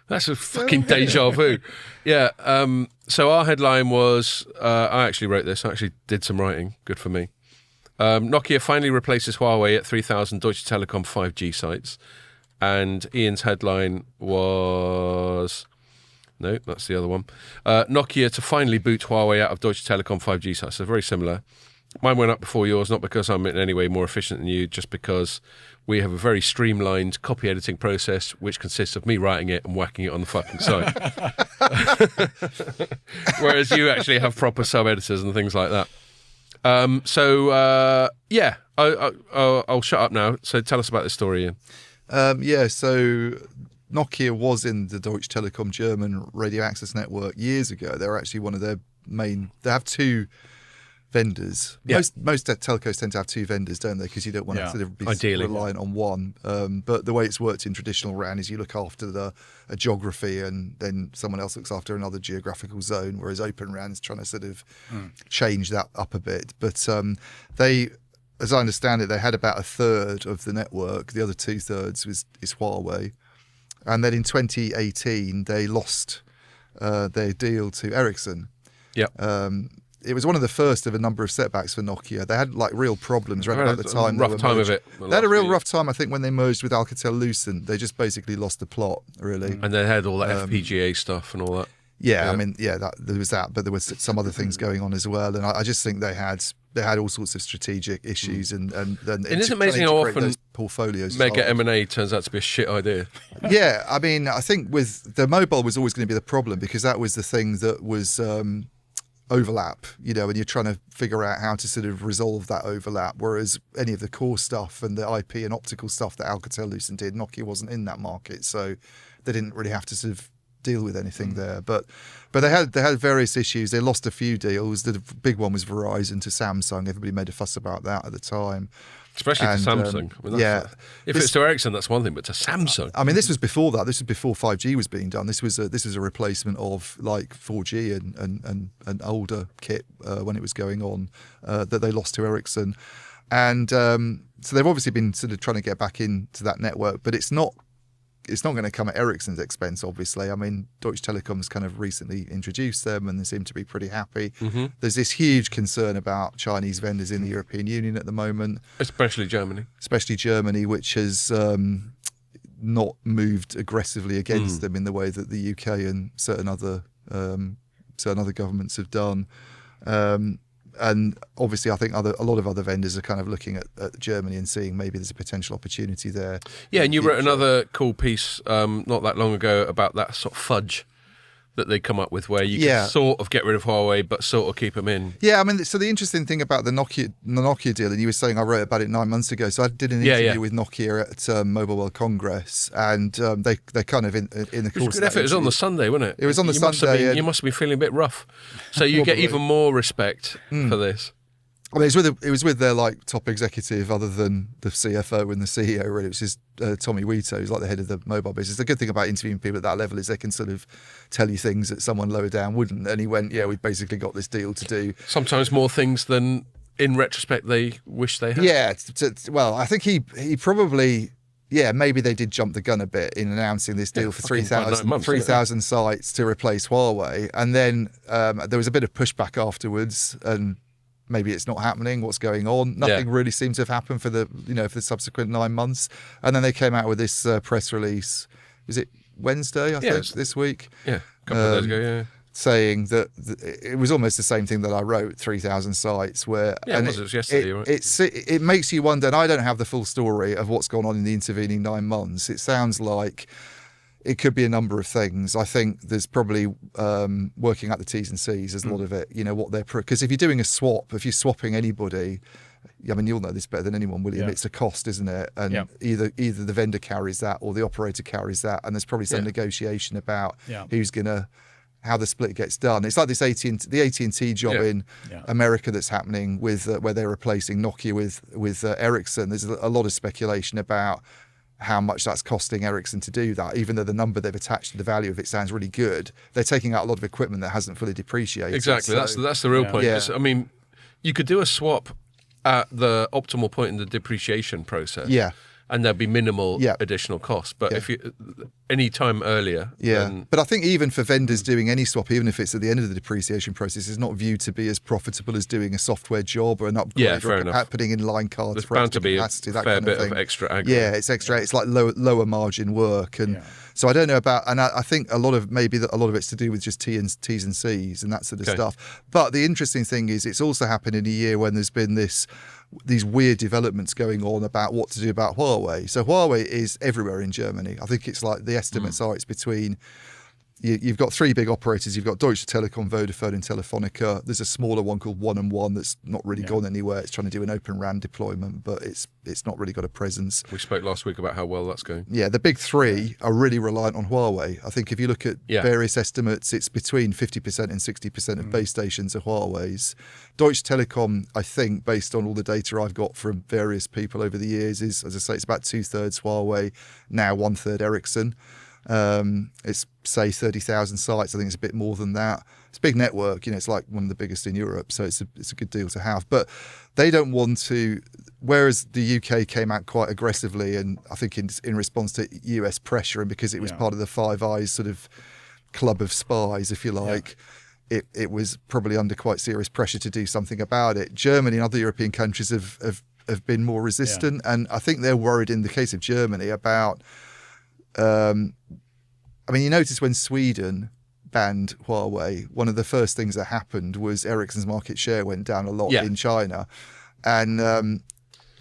Speaker 2: That's a fucking deja vu. Yeah. So our headline was, I actually wrote this, I actually did some writing, good for me. Nokia finally replaces Huawei at 3,000 Deutsche Telekom 5G sites. And Ian's headline was... No, that's the other one. Nokia to finally boot Huawei out of Deutsche Telekom 5G sites. So very similar. Mine went up before yours, not because I'm in any way more efficient than you, just because we have a very streamlined copy editing process, which consists of me writing it and whacking it on the fucking site. Whereas you actually have proper sub-editors and things like that. I'll shut up now. So tell us about this story, Ian.
Speaker 3: So Nokia was in the Deutsche Telekom German radio access network years ago. They're actually one of their main... They have two vendors.
Speaker 2: Yeah.
Speaker 3: Most telcos tend to have two vendors, don't they? Because you don't want to sort of be
Speaker 2: ideally
Speaker 3: reliant on one. But the way it's worked in traditional RAN is you look after a geography and then someone else looks after another geographical zone, whereas Open RAN is trying to sort of change that up a bit. But they... As I understand it, they had about a third of the network. The other 2/3 is Huawei. And then in 2018, they lost their deal to Ericsson.
Speaker 2: Yeah.
Speaker 3: It was one of the first of a number of setbacks for Nokia. They had like real problems right about the time.
Speaker 2: Rough time of it.
Speaker 3: They had a real rough time, I think, when they merged with Alcatel-Lucent. They just basically lost the plot, really.
Speaker 2: And they had all that FPGA stuff and all that.
Speaker 3: Yeah, I mean, there was that, but there was some other things going on as well. And I just think they had all sorts of strategic issues and
Speaker 2: it's amazing how often
Speaker 3: those portfolios
Speaker 2: mega M&A turns out to be a shit idea.
Speaker 3: Yeah, I mean, I think with the mobile was always going to be the problem because that was the thing that was overlap, and you're trying to figure out how to sort of resolve that overlap. Whereas any of the core stuff and the IP and optical stuff that Alcatel-Lucent did, Nokia wasn't in that market, so they didn't really have to sort of deal with anything there. But they had various issues. They lost a few deals. The big one was Verizon to Samsung. Everybody made a fuss about that at the time.
Speaker 2: Especially to Samsung. I mean, if it's to Ericsson, that's one thing, but to Samsung.
Speaker 3: I mean, this was before that. This was before 5G was being done. This was a replacement of like 4G and older kit when it was going on that they lost to Ericsson. And so they've obviously been sort of trying to get back into that network, but it's not going to come at Ericsson's expense, obviously. I mean, Deutsche Telekom's kind of recently introduced them and they seem to be pretty happy. Mm-hmm. There's this huge concern about Chinese vendors in the European Union at the moment.
Speaker 2: Especially Germany, which has not moved aggressively against them in the way that the UK and certain other governments have done.
Speaker 3: And obviously, I think a lot of other vendors are kind of looking at Germany and seeing maybe there's a potential opportunity there.
Speaker 2: Yeah, and you wrote another cool piece not that long ago about that sort of fudge that they come up with, where you can sort of get rid of Huawei but sort of keep them in.
Speaker 3: Yeah, I mean, so the interesting thing about the Nokia deal, and you were saying I wrote about it 9 months ago, so I did an interview with Nokia at Mobile World Congress, and they kind of in the course of
Speaker 2: good effort. It was on the Sunday, wasn't it?
Speaker 3: It was on the Sunday.
Speaker 2: You must have been feeling a bit rough. So you get even more respect for this.
Speaker 3: I mean, it was with their like top executive, other than the CFO and the CEO. Really, it was just Tommy Wheato, who's like the head of the mobile business. The good thing about interviewing people at that level is they can sort of tell you things that someone lower down wouldn't. And he went, "Yeah, we basically got this deal to do
Speaker 2: sometimes more things than in retrospect they wish they had."
Speaker 3: Yeah, well, I think he probably. Yeah, maybe they did jump the gun a bit in announcing this deal for 3,000 sites to replace Huawei, and then there was a bit of pushback afterwards, and maybe it's not happening. What's going on? Nothing really seems to have happened for the subsequent 9 months, and then they came out with this press release. Was it Wednesday? I think this week.
Speaker 2: Yeah, a couple of days ago. Yeah.
Speaker 3: Saying that it was almost the same thing that I wrote, 3,000 sites. Where
Speaker 2: it was yesterday. Right?
Speaker 3: It makes you wonder, and I don't have the full story of what's gone on in the intervening 9 months. It sounds like it could be a number of things. I think there's probably working out the T's and C's. There's a lot of it. You know what they're because if you're doing a swap, if you're swapping anybody. I mean, you'll know this better than anyone, William. It's a cost, isn't it? And either the vendor carries that or the operator carries that, and there's probably some negotiation about who's going to. How the split gets done. It's like this the AT&T job in America that's happening with where they're replacing Nokia with Ericsson. There's a lot of speculation about how much that's costing Ericsson to do that, even though the number they've attached to the value of it sounds really good. They're taking out a lot of equipment that hasn't fully depreciated.
Speaker 2: Exactly, so, that's the real point. I mean, you could do a swap at the optimal point in the depreciation process.
Speaker 3: Yeah.
Speaker 2: And there'd be minimal additional cost. But if you any time earlier...
Speaker 3: But I think even for vendors doing any swap, even if it's at the end of the depreciation process, is not viewed to be as profitable as doing a software job or an upgrade or putting in line cards.
Speaker 2: There's bound to be a fair bit of extra aggro.
Speaker 3: Yeah, it's extra. It's like lower margin work. And so I don't know about... And I think a lot of it's to do with just T's and C's and that sort of stuff. But the interesting thing is it's also happened in a year when there's been these weird developments going on about what to do about Huawei. So Huawei is everywhere in Germany. I think it's like the estimates are it's between... You've got three big operators. You've got Deutsche Telekom, Vodafone and Telefonica. There's a smaller one called 1&1 that's not really gone anywhere. It's trying to do an Open RAN deployment, but it's not really got a presence.
Speaker 2: We spoke last week about how well that's going.
Speaker 3: Yeah, the big three are really reliant on Huawei. I think if you look at various estimates, it's between 50% and 60% of base stations are Huawei's. Deutsche Telekom, I think, based on all the data I've got from various people over the years, is, as I say, it's about 2/3 Huawei, now 1/3 Ericsson. It's say 30,000 sites. I think it's a bit more than that. It's a big network, it's like one of the biggest in Europe, so it's a good deal to have. But they don't want to. Whereas the UK came out quite aggressively, and I think in response to US pressure, and because it was part of the Five Eyes sort of club of spies, if you like. It was probably under quite serious pressure to do something about it. Germany and other European countries have been more resistant, and I think they're worried in the case of Germany about. I mean, you notice when Sweden banned Huawei, one of the first things that happened was Ericsson's market share went down a lot in China. And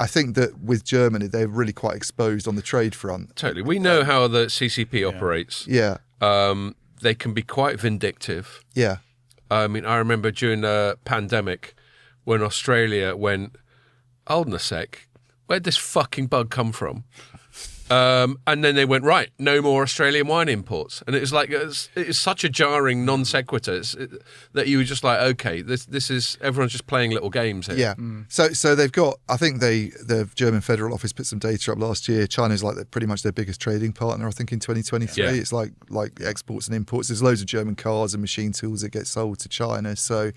Speaker 3: I think that with Germany, they're really quite exposed on the trade front.
Speaker 2: Totally. We know how the CCP operates.
Speaker 3: Yeah.
Speaker 2: They can be quite vindictive.
Speaker 3: Yeah.
Speaker 2: I mean, I remember during the pandemic when Australia went, hold on a sec, where'd this fucking bug come from? And then they went, right, no more Australian wine imports. And it was like, it's such a jarring non sequitur that you were just like, okay, this is, everyone's just playing little games here.
Speaker 3: Yeah. So they've got, I think the German Federal Office put some data up last year. China's like pretty much their biggest trading partner, I think, in 2023. Yeah. It's like exports and imports. There's loads of German cars and machine tools that get sold to China. So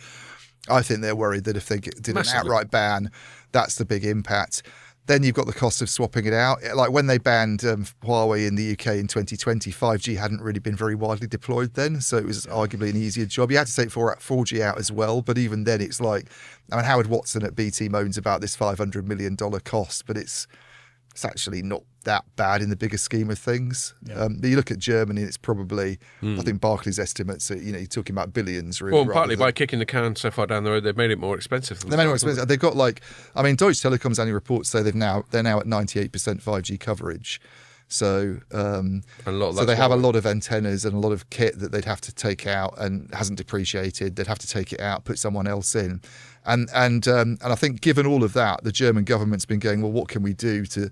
Speaker 3: I think they're worried that if they did an outright ban, that's the big impact. Then you've got the cost of swapping it out. Like when they banned Huawei in the UK in 2020, 5G hadn't really been very widely deployed then, so it was arguably an easier job. You had to take 4G out as well, but even then it's like, I mean, Howard Watson at BT moans about this $500 million cost, but it's actually not that bad in the bigger scheme of things.
Speaker 1: Yeah.
Speaker 3: But you look at Germany, it's probably, I think Barclays estimates, you're talking about billions. Really,
Speaker 2: Well, partly by kicking the can so far down the road, they've made it more expensive.
Speaker 3: They made it more expensive. They've got Deutsche Telekom's annual reports say they're now at 98% 5G coverage. So, they have a lot of antennas and a lot of kit that they'd have to take out and hasn't depreciated. They'd have to take it out, put someone else in, and I think given all of that, the German government's been going, well, what can we do to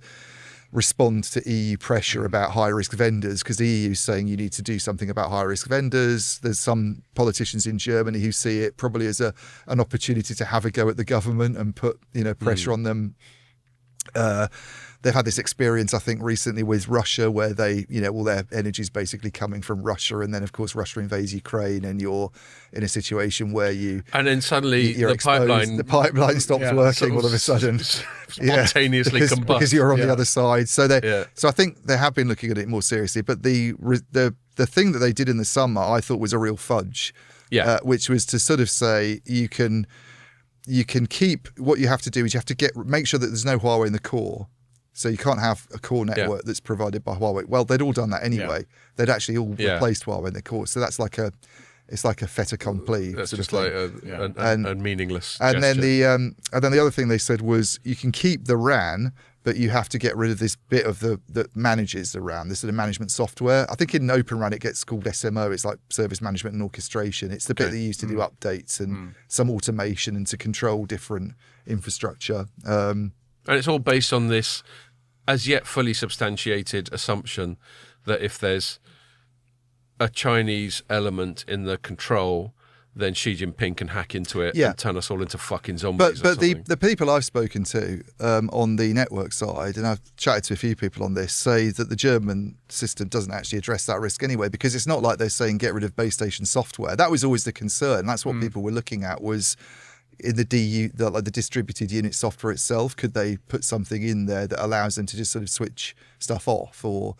Speaker 3: respond to EU pressure about high-risk vendors, because the EU is saying you need to do something about high-risk vendors. There's some politicians in Germany who see it probably as an opportunity to have a go at the government and put pressure on them. They've had this experience, I think, recently with Russia, where they, all their energy is basically coming from Russia, and then of course Russia invades Ukraine, and you're in a situation where and
Speaker 2: then suddenly
Speaker 3: the pipeline stops working all of a sudden,
Speaker 2: spontaneously combusts
Speaker 3: because you're on the other side. So I think they have been looking at it more seriously. But the thing that they did in the summer, I thought was a real fudge, which was to sort of say you can keep, what you have to do is you have to make sure that there's no Huawei in the core. So you can't have a core network that's provided by Huawei. Well, they'd all done that anyway. Yeah. They'd actually all replaced Huawei in the core. So that's like a fait accompli.
Speaker 2: That's just like a meaningless
Speaker 3: and
Speaker 2: gesture.
Speaker 3: Then the other thing they said was you can keep the RAN, but you have to get rid of this bit of that manages the RAN, this sort of management software. I think in Open RAN it gets called SMO. It's like service management and orchestration. It's the bit that you use to do updates and some automation and to control different infrastructure.
Speaker 2: And it's all based on this as yet fully substantiated assumption that if there's a Chinese element in the control, then Xi Jinping can hack into it and turn us all into fucking zombies.
Speaker 3: But the people I've spoken to on the network side, and I've chatted to a few people on this, say that the German system doesn't actually address that risk anyway, because it's not like they're saying get rid of base station software. That was always the concern. That's what people were looking at, was in the the distributed unit software itself, could they put something in there that allows them to just sort of switch stuff off or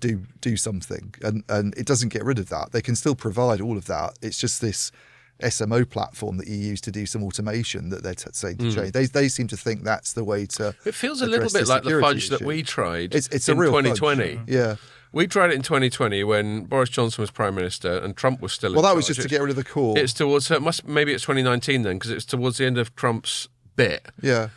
Speaker 3: do something, and it doesn't get rid of that. They can still provide all of that. It's just this SMO platform that you use to do some automation that they're saying to change. They seem to think that's the way to.
Speaker 2: It feels a little bit like the fudge that we tried.
Speaker 3: It's
Speaker 2: in
Speaker 3: a real
Speaker 2: 2020.
Speaker 3: Fudge. Yeah.
Speaker 2: We tried it in 2020 when Boris Johnson was Prime Minister and Trump was still in charge.
Speaker 3: Well, that was just to get rid of the core.
Speaker 2: It's towards, maybe it's 2019 then, because it's towards the end of Trump's bit.
Speaker 3: Yeah.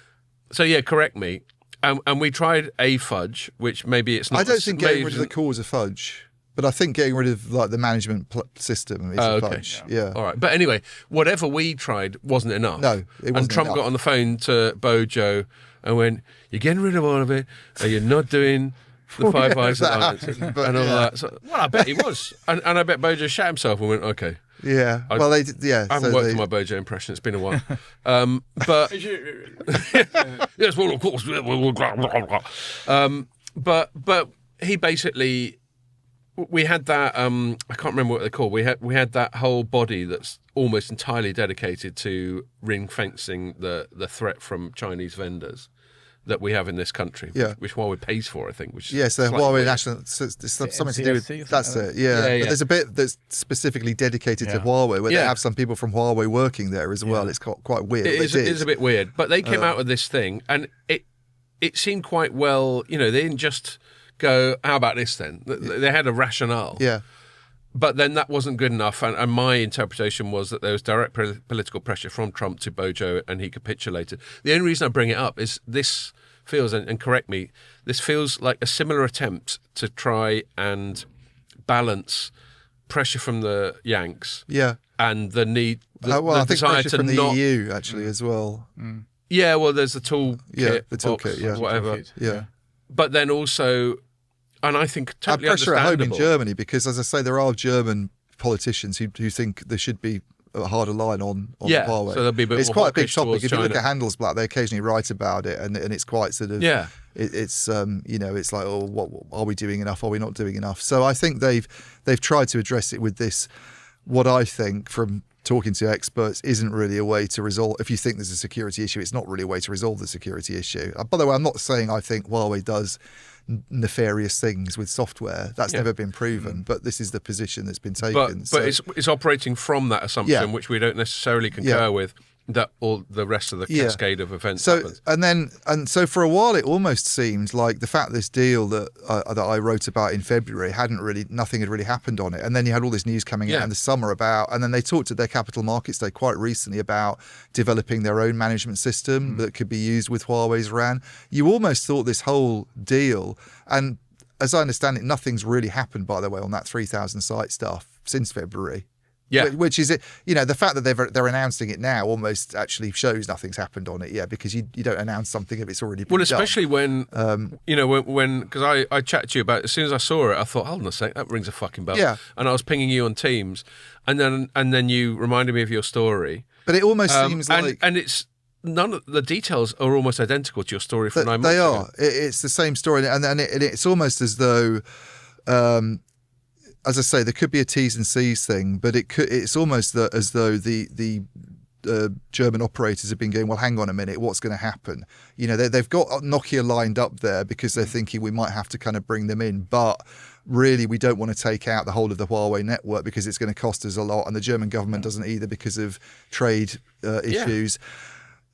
Speaker 2: So, correct me. And we tried a fudge, which maybe it's not.
Speaker 3: I don't think getting rid of the core is a fudge, but I think getting rid of the management system is a fudge. Yeah.
Speaker 2: All right. But anyway, whatever we tried wasn't enough.
Speaker 3: No, it wasn't
Speaker 2: And Trump
Speaker 3: enough.
Speaker 2: got on the phone to Bojo and went, "You're getting rid of all of it, and you're not doing the Five Eyes Alliance and all that." So, well, I bet he was, and I bet Bojo shat himself and went, "Okay."
Speaker 3: Yeah. Well, they did. Yeah.
Speaker 2: I haven't worked on my Bojo impression. It's been a while. But yes, well, of course. But he basically, we had that. I can't remember what they're called. We had that whole body that's almost entirely dedicated to ring fencing the threat from Chinese vendors that we have in this country, which Huawei pays for, I think. Which
Speaker 3: so Huawei National, it's something to do with that's it. Yeah. But there's a bit that's specifically dedicated to Huawei, where they have some people from Huawei working there as well. It's quite weird.
Speaker 2: It is a bit weird, but they came out with this thing, and it seemed quite well. They didn't just go, "How about this then?" They had a rationale.
Speaker 3: Yeah.
Speaker 2: But then that wasn't good enough, and my interpretation was that there was direct political pressure from Trump to Bojo, and he capitulated. The only reason I bring it up is this feels, and correct me, this feels like a similar attempt to try and balance pressure from the Yanks, and the need, the
Speaker 3: I think
Speaker 2: desire
Speaker 3: pressure
Speaker 2: to
Speaker 3: from the
Speaker 2: not.
Speaker 3: EU actually as well.
Speaker 2: Yeah, well, there's the toolkit,
Speaker 3: the toolkit,
Speaker 2: whatever.
Speaker 3: Yeah.
Speaker 2: But then also, and I think totally
Speaker 3: pressure at home in
Speaker 2: understandable.
Speaker 3: Germany, because as I say, there are German politicians who think there should be a harder line on Huawei.
Speaker 2: So there'll be a bit
Speaker 3: it's
Speaker 2: more
Speaker 3: quite a big
Speaker 2: hawkish
Speaker 3: topic.
Speaker 2: towards
Speaker 3: If you look
Speaker 2: China.
Speaker 3: at Handelsblatt, they occasionally write about it, and it's quite sort of it's it's like, oh, what are we doing enough? Are we not doing enough? So I think they've tried to address it with this. What I think from talking to experts isn't really a way to resolve. If you think there's a security issue, it's not really a way to resolve the security issue. By the way, I'm not saying I think Huawei does nefarious things with software. That's never been proven, but this is the position that's been taken.
Speaker 2: But it's operating from that assumption, which we don't necessarily concur with. that all the rest of the cascade of events
Speaker 3: so
Speaker 2: happens.
Speaker 3: And so for a while it almost seemed like the fact this deal that I wrote about in February nothing had really happened on it, and then you had all this news coming out in the summer about, and then they talked at their Capital Markets Day quite recently about developing their own management system that could be used with Huawei's RAN. You almost thought this whole deal, and as I understand it, nothing's really happened, by the way, on that 3,000 site stuff since February.
Speaker 2: Yeah,
Speaker 3: which is, the fact that they're announcing it now almost actually shows nothing's happened on it. because you don't announce something if it's already been done.
Speaker 2: Especially when when because I chatted to you about it, as soon as I saw it, I thought, hold on a sec, that rings a fucking bell.
Speaker 3: Yeah,
Speaker 2: and I was pinging you on Teams, and then you reminded me of your story.
Speaker 3: But it almost seems like
Speaker 2: it's none of the details are almost identical to your story from 9 months
Speaker 3: ago.
Speaker 2: They are.
Speaker 3: It's the same story, and it's almost as though. As I say, there could be a T's and C's thing, but it's almost as though the German operators have been going, well, hang on a minute, what's going to happen? They've got Nokia lined up there because they're thinking we might have to kind of bring them in, but really we don't want to take out the whole of the Huawei network because it's going to cost us a lot, and the German government doesn't either because of trade issues.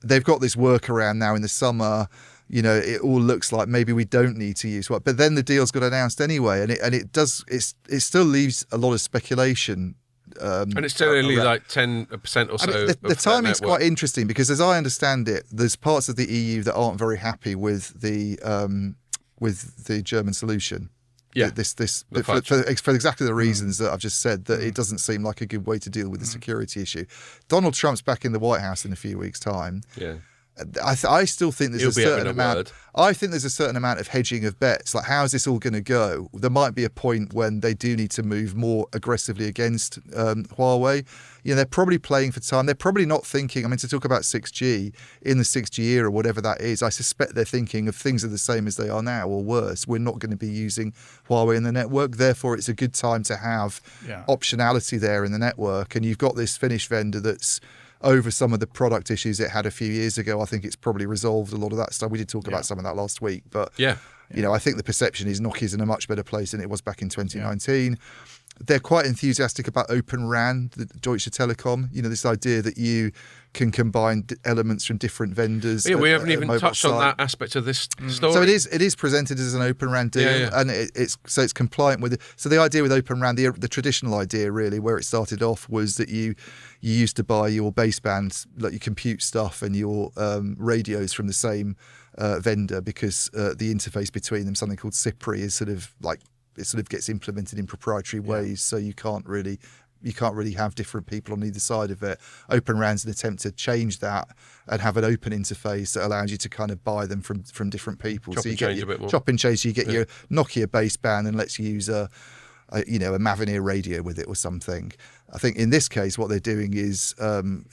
Speaker 3: They've got this workaround now in the summer. It all looks like maybe we don't need to use what, but then the deal's got announced anyway, and it still leaves a lot of speculation.
Speaker 2: And it's still only like 10% or so.
Speaker 3: The timing's quite interesting because, as I understand it, there's parts of the EU that aren't very happy with the German solution.
Speaker 2: Yeah,
Speaker 3: for exactly the reasons that I've just said, that it doesn't seem like a good way to deal with the security issue. Donald Trump's back in the White House in a few weeks' time.
Speaker 2: Yeah.
Speaker 3: I still think there's a certain amount. I think there's a certain amount of hedging of bets. Like, how is this all going to go? There might be a point when they do need to move more aggressively against Huawei. They're probably playing for time. They're probably not thinking. To talk about 6G in the 6G era, whatever that is, I suspect they're thinking of things are the same as they are now or worse. We're not going to be using Huawei in the network. Therefore, it's a good time to have optionality there in the network. And you've got this Finnish vendor that's over some of the product issues it had a few years ago. I think it's probably resolved a lot of that stuff. We did talk about some of that last week, but I think the perception is Nokia's in a much better place than it was back in 2019. They're quite enthusiastic about Open RAN, the Deutsche Telekom. This idea that you can combine elements from different vendors.
Speaker 2: Yeah, we haven't even touched on that aspect of this story.
Speaker 3: So it is presented as an Open RAN deal, and it's compliant with it. So the idea with Open RAN, the traditional idea really, where it started off, was that you used to buy your baseband, like your compute stuff and your radios from the same vendor, because the interface between them, something called CIPRI, is sort of gets implemented in proprietary ways, so you can't really have different people on either side of it. Open RAN's an attempt to change that and have an open interface that allows you to kind of buy them from different people.
Speaker 2: Chop and change a bit more.
Speaker 3: Chop and change. So you get your Nokia baseband and lets you use a Mavenir radio with it or something. I think in this case, what they're doing is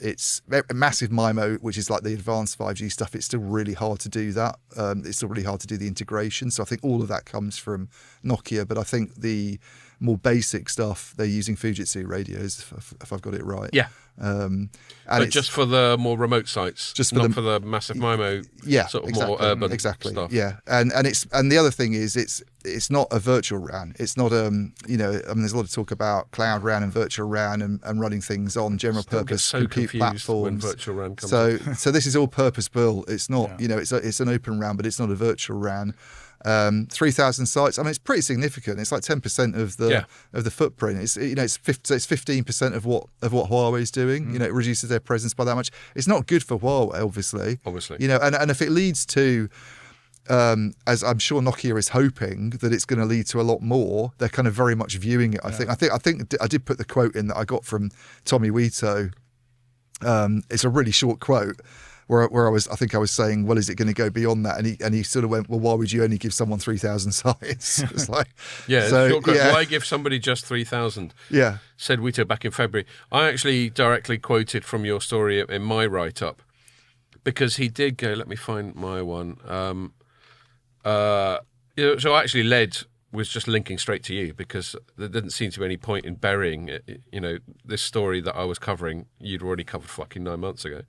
Speaker 3: it's a massive MIMO, which is like the advanced 5G stuff. It's still really hard to do that. It's still really hard to do the integration. So I think all of that comes from Nokia. But I think the more basic stuff, they're using Fujitsu radios, if I've got it right.
Speaker 2: Yeah.
Speaker 3: But
Speaker 2: just for the more remote sites, not for the massive MIMO, more urban stuff.
Speaker 3: Yeah, and the other thing is it's not a virtual RAN. It's not there's a lot of talk about cloud RAN and virtual RAN and running things on general purpose compute platforms.
Speaker 2: When virtual RAN comes
Speaker 3: so this is all purpose built. It's not it's an open RAN, but it's not a virtual RAN. 3,000 sites. It's pretty significant. It's like 10% of the footprint. It's 15% of what Huawei's doing. It reduces their presence by that much. It's not good for Huawei, obviously. And if it leads to, as I'm sure Nokia is hoping that it's going to lead to a lot more, they're kind of very much viewing it. I think I did put the quote in that I got from Tommy Wito. It's a really short quote. Where I was saying, well, is it going to go beyond that? And he sort of went, well, why would you only give someone 3,000 sites? It's like,
Speaker 2: why give somebody just 3,000?
Speaker 3: Yeah,
Speaker 2: said Wito back in February. I actually directly quoted from your story in my write-up, because he did go. Let me find my one. So I actually was just linking straight to you, because there didn't seem to be any point in burying this story that I was covering. You'd already covered fucking 9 months ago.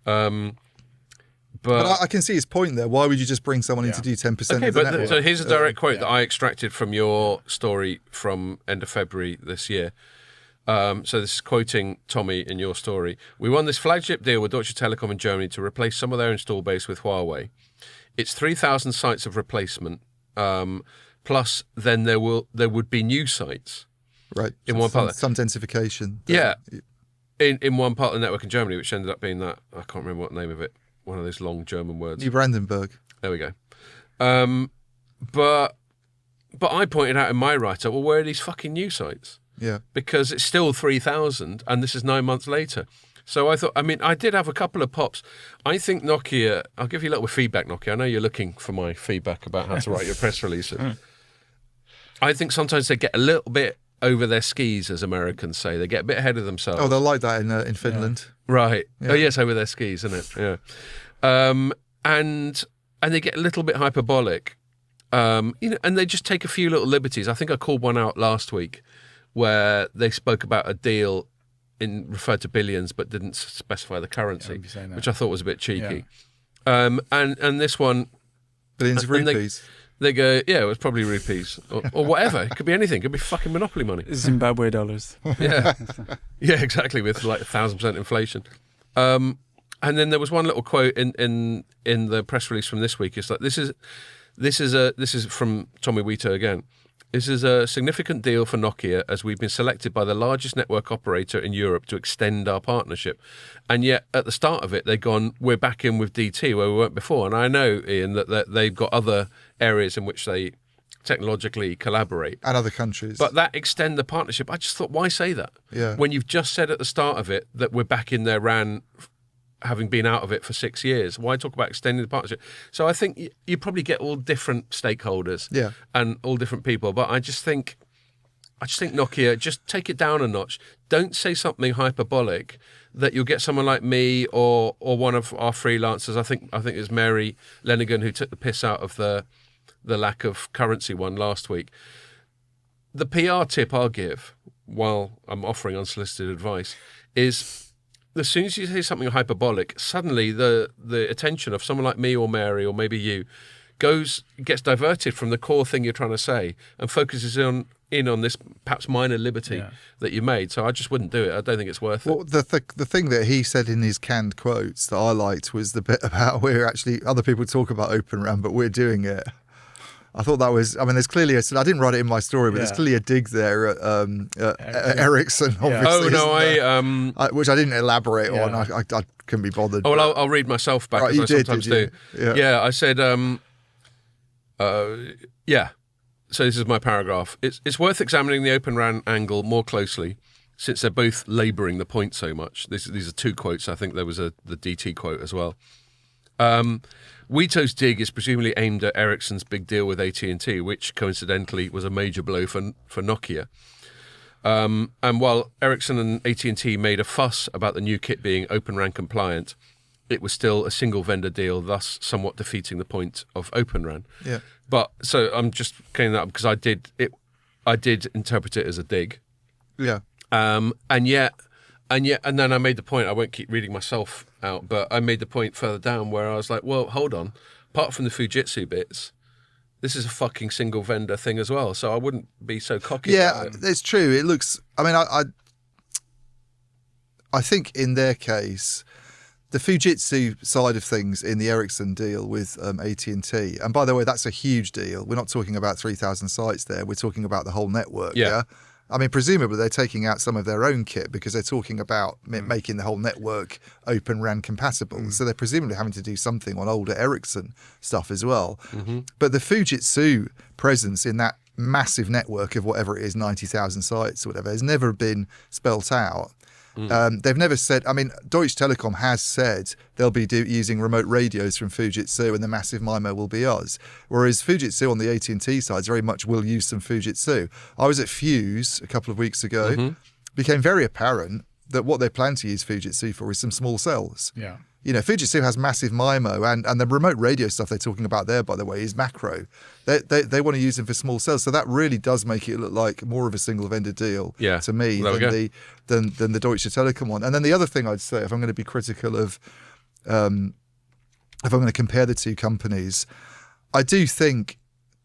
Speaker 3: But I can see his point there. Why would you just bring someone in to do 10% of the network?
Speaker 2: So here's a direct quote that I extracted from your story from end of February this year. So this is quoting Tommy in your story. We won this flagship deal with Deutsche Telekom in Germany to replace some of their install base with Huawei. It's 3,000 sites of replacement, plus then there would be new sites.
Speaker 3: Right.
Speaker 2: In one part.
Speaker 3: Some densification.
Speaker 2: Yeah. In one part of the network in Germany, which ended up being that, I can't remember what the name of it, one of those long German words.
Speaker 3: New Brandenburg.
Speaker 2: There we go. But I pointed out in my write-up, well, where are these fucking new sites?
Speaker 3: Yeah.
Speaker 2: Because it's still 3,000 and this is 9 months later. So I thought, I did have a couple of pops. I think Nokia, I'll give you a little bit of feedback, Nokia. I know you're looking for my feedback about how to write your press release. I think sometimes they get a little bit over their skis, as Americans say. They get a bit ahead of themselves.
Speaker 3: Oh, they're like that in Finland.
Speaker 2: Yeah. Right.
Speaker 3: Yeah.
Speaker 2: Oh, yes, over their skis, isn't it? Yeah. And they get a little bit hyperbolic. And they just take a few little liberties. I think I called one out last week where they spoke about a deal referred to billions but didn't specify the currency, which I thought was a bit cheeky. Yeah. And this one...
Speaker 3: Billions of rupees.
Speaker 2: They go, yeah, it was probably rupees or whatever. It could be anything. It could be fucking Monopoly money.
Speaker 4: Zimbabwe dollars.
Speaker 2: Yeah, yeah, exactly. With like 1,000% inflation. And then there was one little quote in the press release from this week. It's like this is from Tommy Wheater again. This is a significant deal for Nokia as we've been selected by the largest network operator in Europe to extend our partnership. And yet at the start of it, they've gone, we're back in with DT where we weren't before. And I know, Ian, that they've got other areas in which they technologically collaborate.
Speaker 3: And other countries.
Speaker 2: But that extend the partnership, I just thought, why say that?
Speaker 3: Yeah.
Speaker 2: When you've just said at the start of it that we're back in their RAN, having been out of it for 6 years, why talk about extending the partnership? So I think you probably get all different stakeholders and all different people. But I just think Nokia, just take it down a notch. Don't say something hyperbolic that you'll get someone like me or one of our freelancers. I think it was Mary Lenigan who took the piss out of the lack of currency one last week. The PR tip I'll give, while I'm offering unsolicited advice, is as soon as you say something hyperbolic, suddenly the attention of someone like me or Mary or maybe you gets diverted from the core thing you're trying to say and focuses in on this perhaps minor liberty that you made. So I just wouldn't do it. I don't think it's worth it.
Speaker 3: The thing that he said in his canned quotes that I liked was the bit about where actually other people talk about Open RAN, but we're doing it. I thought that was, there's clearly I didn't write it in my story, but there's clearly a dig there at Ericsson, obviously.
Speaker 2: Oh, no,
Speaker 3: which I didn't elaborate on. I couldn't be bothered.
Speaker 2: Oh, well, I'll read myself back, as I sometimes do. Yeah, I said, so this is my paragraph. It's worth examining the Open RAN angle more closely, since they're both labouring the point so much. These are two quotes. I think there was the DT quote as well. Wheater's dig is presumably aimed at Ericsson's big deal with AT&T, which coincidentally was a major blow for Nokia. And while Ericsson and AT&T made a fuss about the new kit being Open RAN compliant, it was still a single vendor deal, thus somewhat defeating the point of Open RAN.
Speaker 3: Yeah.
Speaker 2: But so I'm just cleaning that up because I did interpret it as a dig.
Speaker 3: Yeah.
Speaker 2: And then I made the point, I won't keep reading myself out, but I made the point further down where I was like, well, hold on. Apart from the Fujitsu bits, this is a fucking single vendor thing as well. So I wouldn't be so cocky.
Speaker 3: Yeah, it's true. It looks, I think in their case, the Fujitsu side of things in the Ericsson deal with AT&T, and by the way, that's a huge deal. We're not talking about 3,000 sites there. We're talking about the whole network. Yeah. Presumably they're taking out some of their own kit because they're talking about making the whole network Open RAN compatible. So they're presumably having to do something on older Ericsson stuff as well. Mm-hmm. But the Fujitsu presence in that massive network of whatever it is, 90,000 sites or whatever, has never been spelt out. They've never said, Deutsche Telekom has said they'll be using remote radios from Fujitsu and the massive MIMO will be us. Whereas Fujitsu on the AT&T side very much will use some Fujitsu. I was at Fuse a couple of weeks ago, became very apparent that what they plan to use Fujitsu for is some small cells.
Speaker 1: Yeah.
Speaker 3: Fujitsu has massive MIMO and the remote radio stuff they're talking about there, by the way, is macro. They want to use them for small cells. So that really does make it look like more of a single vendor deal to me than the Deutsche Telekom one. And then the other thing I'd say, if I'm going to be critical of, if I'm going to compare the two companies, I do think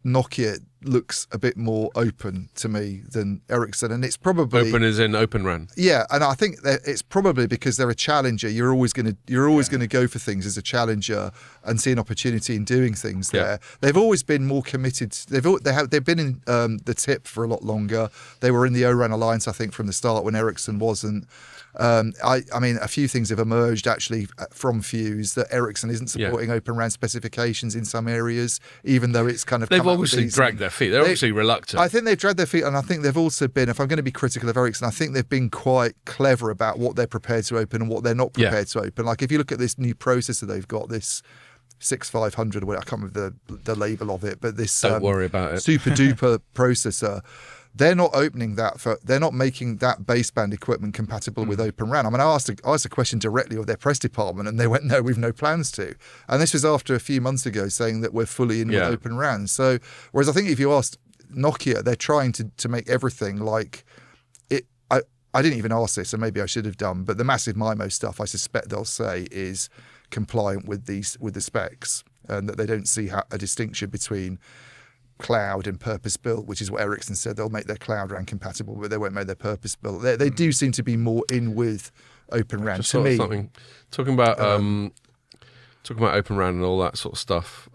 Speaker 3: Nokia, looks a bit more open to me than Ericsson, and it's probably
Speaker 2: Open as in Open RAN.
Speaker 3: Yeah, and I think that it's probably because they're a challenger. You're always going to go for things as a challenger and see an opportunity in doing things there. They've always been more committed. They've been in the tip for a lot longer. They were in the O-RAN alliance, I think, from the start when Ericsson wasn't. I mean, a few things have emerged actually from Fuse that Ericsson isn't supporting Open RAN specifications in some areas, even though it's kind of.
Speaker 2: They've obviously dragged their feet. They're obviously reluctant.
Speaker 3: I think they've dragged their feet, and I think they've also been, if I'm going to be critical of Ericsson, I think they've been quite clever about what they're prepared to open and what they're not prepared to open. Like if you look at this new processor they've got, this 6500, or I can't remember the label of it, but this
Speaker 2: Don't worry about it.
Speaker 3: super duper processor. They're not opening that they're not making that baseband equipment compatible with Open RAN. I mean, I asked a question directly of their press department, and they went, "No, we've no plans to." And this was after a few months ago saying that we're fully in with Open RAN. So, whereas I think if you asked Nokia, they're trying to make everything like it. I didn't even ask this, so maybe I should have done. But the massive MIMO stuff, I suspect they'll say is compliant with the specs, and that they don't see a distinction between cloud and purpose-built, which is what Ericsson said. They'll make their cloud RAN compatible, but they won't make their purpose-built. They do seem to be more in with Open RAN.
Speaker 2: Just
Speaker 3: to me,
Speaker 2: talking about Open RAN and all that sort of stuff.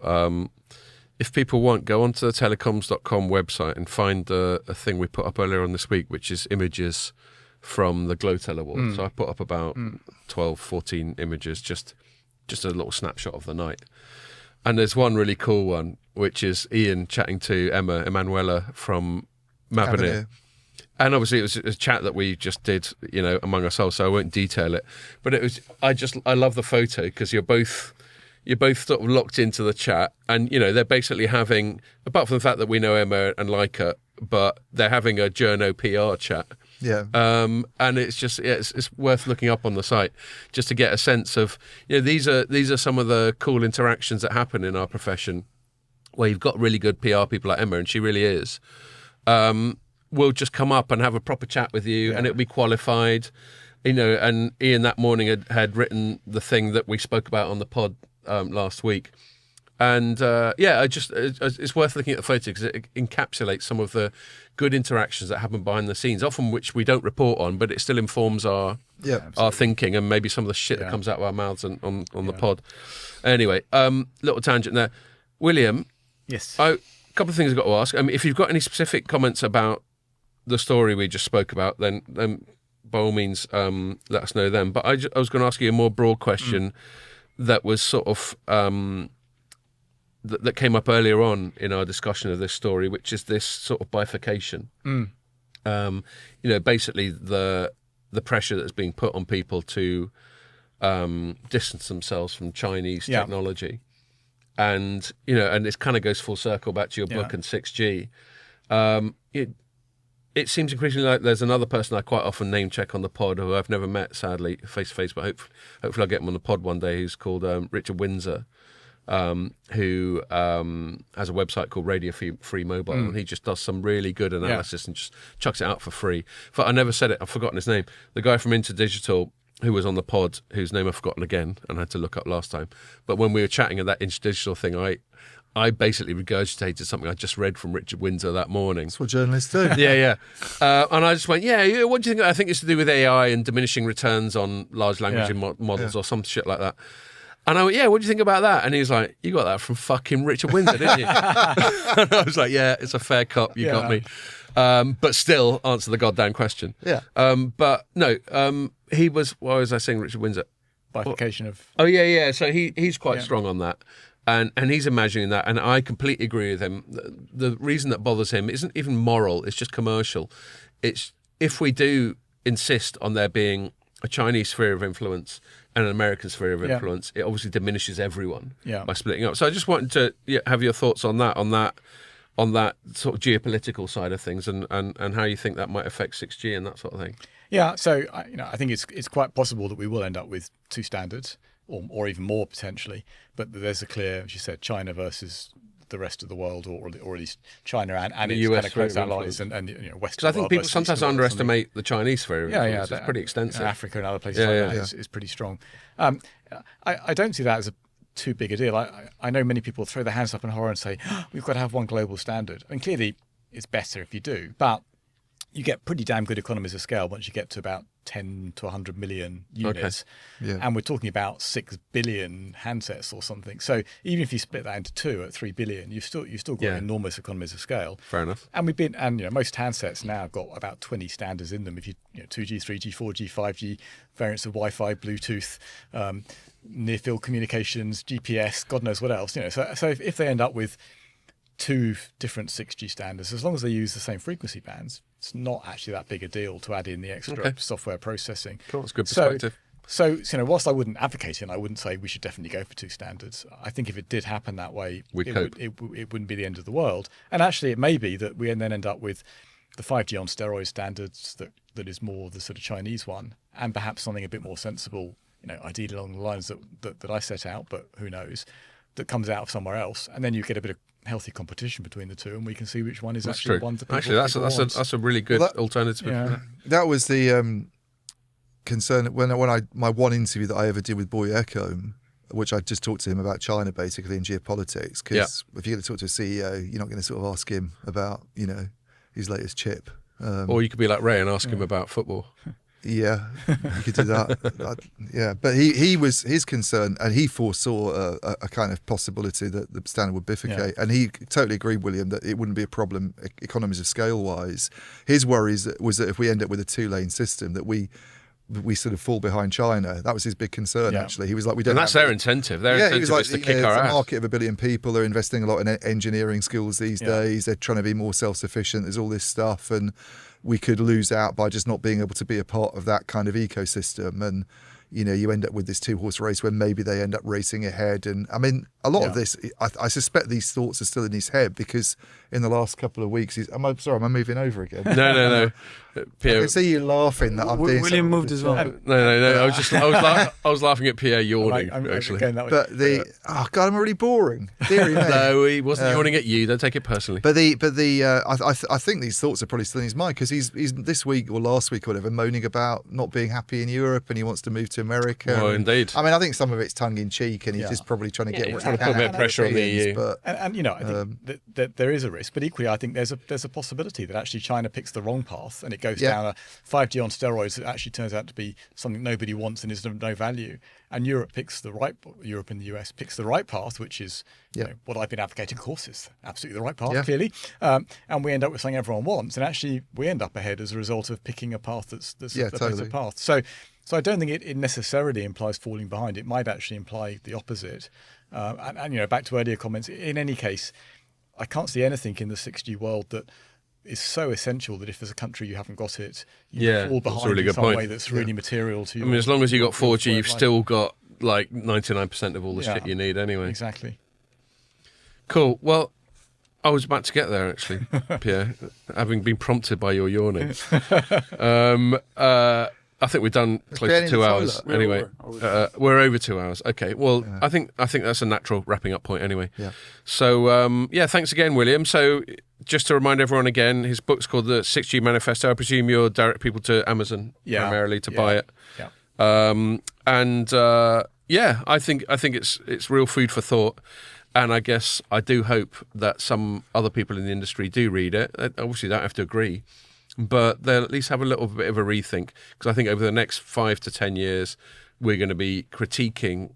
Speaker 2: If people want, go onto the telecoms.com website and find a thing we put up earlier on this week, which is images from the Glotel Award. So I put up about 12, 14 images, just a little snapshot of the night. And there's one really cool one, which is Ian chatting to Emanuela from Mavenir. And obviously it was a chat that we just did, among ourselves, so I won't detail it. But it was, I love the photo because you're both sort of locked into the chat, and, they're basically having, apart from the fact that we know Emma and Leica, but they're having a journo PR chat.
Speaker 3: Yeah.
Speaker 2: And it's just it's worth looking up on the site just to get a sense of these are some of the cool interactions that happen in our profession, where you've got really good PR people like Emma, and she really is. Will just come up and have a proper chat with you, and it'll be qualified, And Ian that morning had written the thing that we spoke about on the pod last week. And it's worth looking at the photo because it encapsulates some of the good interactions that happen behind the scenes, often which we don't report on, but it still informs our thinking and maybe some of the shit that comes out of our mouths on the pod. Anyway, little tangent there. William,
Speaker 1: yes,
Speaker 2: a couple of things I've got to ask. If you've got any specific comments about the story we just spoke about, then by all means let us know then. But I was going to ask you a more broad question that was sort of that came up earlier on in our discussion of this story, which is this sort of bifurcation. Basically the pressure that's being put on people to distance themselves from Chinese technology. And, and this kind of goes full circle back to your book and 6G. It seems increasingly like there's another person I quite often name check on the pod who I've never met, sadly, face to face, but hopefully I'll get him on the pod one day, who's called Richard Windsor. Who has a website called Radio Free Mobile, and he just does some really good analysis and just chucks it out for free. But I never said it, I've forgotten his name. The guy from InterDigital who was on the pod, whose name I've forgotten again, and I had to look up last time. But when we were chatting at that InterDigital thing, I basically regurgitated something I just read from Richard Windsor that morning.
Speaker 3: That's what journalists do.
Speaker 2: Yeah. And I just went, what do you think? I think it's to do with AI and diminishing returns on large language models or some shit like that. And I went, what do you think about that? And he was like, you got that from fucking Richard Windsor, didn't you? And I was like, it's a fair cop, you got me. But still, answer the goddamn question.
Speaker 3: Yeah.
Speaker 2: But no, he was, why was I saying Richard Windsor?
Speaker 1: Bifurcation of...
Speaker 2: Oh, yeah. So he's quite strong on that. And he's imagining that, and I completely agree with him. The reason that bothers him isn't even moral, it's just commercial. It's if we do insist on there being a Chinese sphere of influence and an American sphere of influence, it obviously diminishes everyone by splitting up. So I just wanted to have your thoughts on that sort of geopolitical side of things, and how you think that might affect 6G and that sort of thing.
Speaker 1: Yeah, so I think it's quite possible that we will end up with two standards, or even more potentially. But there's a clear, as you said, China versus the rest of the world, or at least China and its US kind of close allies and Western.
Speaker 2: Because I think people sometimes underestimate the Chinese sphere.
Speaker 1: Yeah,
Speaker 2: it's pretty extensive.
Speaker 1: Africa and other places like that is pretty strong. I don't see that as too big a deal. I know many people throw their hands up in horror and say, we've got to have one global standard. And clearly, it's better if you do. But you get pretty damn good economies of scale once you get to about 10 to 100 million units.
Speaker 3: Yeah.
Speaker 1: And we're talking about 6 billion handsets or something. So even if you split that into two at 3 billion, you've still got enormous economies of scale.
Speaker 2: Fair enough.
Speaker 1: And most handsets now have got about 20 standards in them. If you 2G, 3G, 4G, 5G, variants of Wi-Fi, Bluetooth, near field communications, GPS, God knows what else. So if they end up with 2 different 6G standards, as long as they use the same frequency bands, it's not actually that big a deal to add in the extra software processing.
Speaker 2: Cool, that's good perspective.
Speaker 1: So whilst I wouldn't advocate it, and I wouldn't say we should definitely go for 2 standards, I think if it did happen that way, it wouldn't be the end of the world. And actually, it may be that we then end up with the 5G on steroid standards that is more the sort of Chinese one, and perhaps something a bit more sensible, ideally along the lines that I set out, but who knows, that comes out of somewhere else, and then you get a bit of healthy competition between the two, and we can see which one is
Speaker 2: that's
Speaker 1: actually
Speaker 2: true.
Speaker 1: one that people
Speaker 2: Actually, that's a really good alternative.
Speaker 1: Yeah.
Speaker 3: That was the concern when my one interview that I ever did with Boy Ekholm, which I just talked to him about China basically and geopolitics. Because if you're going to talk to a CEO, you're not going to sort of ask him about his latest chip.
Speaker 2: Or you could be like Ray and ask him about football.
Speaker 3: Yeah, you could do that. But his concern, and he foresaw a kind of possibility that the standard would bifurcate, and he totally agreed, William, that it wouldn't be a problem economies of scale wise. His worries was that if we end up with a 2-lane system, that we sort of fall behind China. That was his big concern. Actually, he was like, we don't.
Speaker 2: And that's their incentive. Their incentive is to kick our ass.
Speaker 3: It's a market of 1 billion people. They're investing a lot in engineering skills these days. They're trying to be more self-sufficient. There's all this stuff, and we could lose out by just not being able to be a part of that kind of ecosystem. And you end up with this 2-horse race where maybe they end up racing ahead. And I mean, a lot of this, I suspect these thoughts are still in his head, because in the last couple of weeks, am I moving over again?
Speaker 2: No. Pierre,
Speaker 3: I can see you laughing that I'm doing.
Speaker 4: William moved as well.
Speaker 2: No. I was laughing at Pierre yawning. Actually,
Speaker 3: I'm really boring. Deary me.
Speaker 2: No, he wasn't yawning at you. Don't take it personally.
Speaker 3: I think these thoughts are probably still in his mind, because he's this week or last week or whatever moaning about not being happy in Europe, and he wants to move to America.
Speaker 2: Oh, indeed.
Speaker 3: I mean, I think some of it's tongue in cheek, and he's just probably trying to get
Speaker 2: trying to put a bit of pressure on the EU.
Speaker 3: But,
Speaker 1: I think that there is a risk, but equally, I think there's a possibility that actually China picks the wrong path and it goes down a 5G on steroids that actually turns out to be something nobody wants and is of no value. And Europe and the US picks the right path, which is what I've been advocating, of course, is absolutely the right path, clearly. And we end up with something everyone wants, and actually we end up ahead as a result of picking a path that's a better path. So I don't think it necessarily implies falling behind. It might actually imply the opposite. And back to earlier comments, in any case, I can't see anything in the 6G world that is so essential that if as a country you haven't got it, you fall behind in some way that's really material to you.
Speaker 2: I mean, as long as you got 4G, you've still got like 99% of all the shit you need anyway.
Speaker 1: Exactly.
Speaker 2: Cool. Well, I was about to get there actually, Pierre, having been prompted by your yawning. I think we've done close to 2 hours. Anyway, we're over 2 hours. Okay. Well, I think that's a natural wrapping up point anyway.
Speaker 3: Yeah.
Speaker 2: So thanks again, William. So just to remind everyone again, his book's called The 6G Manifesto. I presume you'll direct people to Amazon primarily to buy it.
Speaker 1: Yeah.
Speaker 2: I think it's real food for thought. And I guess I do hope that some other people in the industry do read it. Obviously, they don't have to agree, but they'll at least have a little bit of a rethink, because I think over the next 5 to 10 years, we're going to be critiquing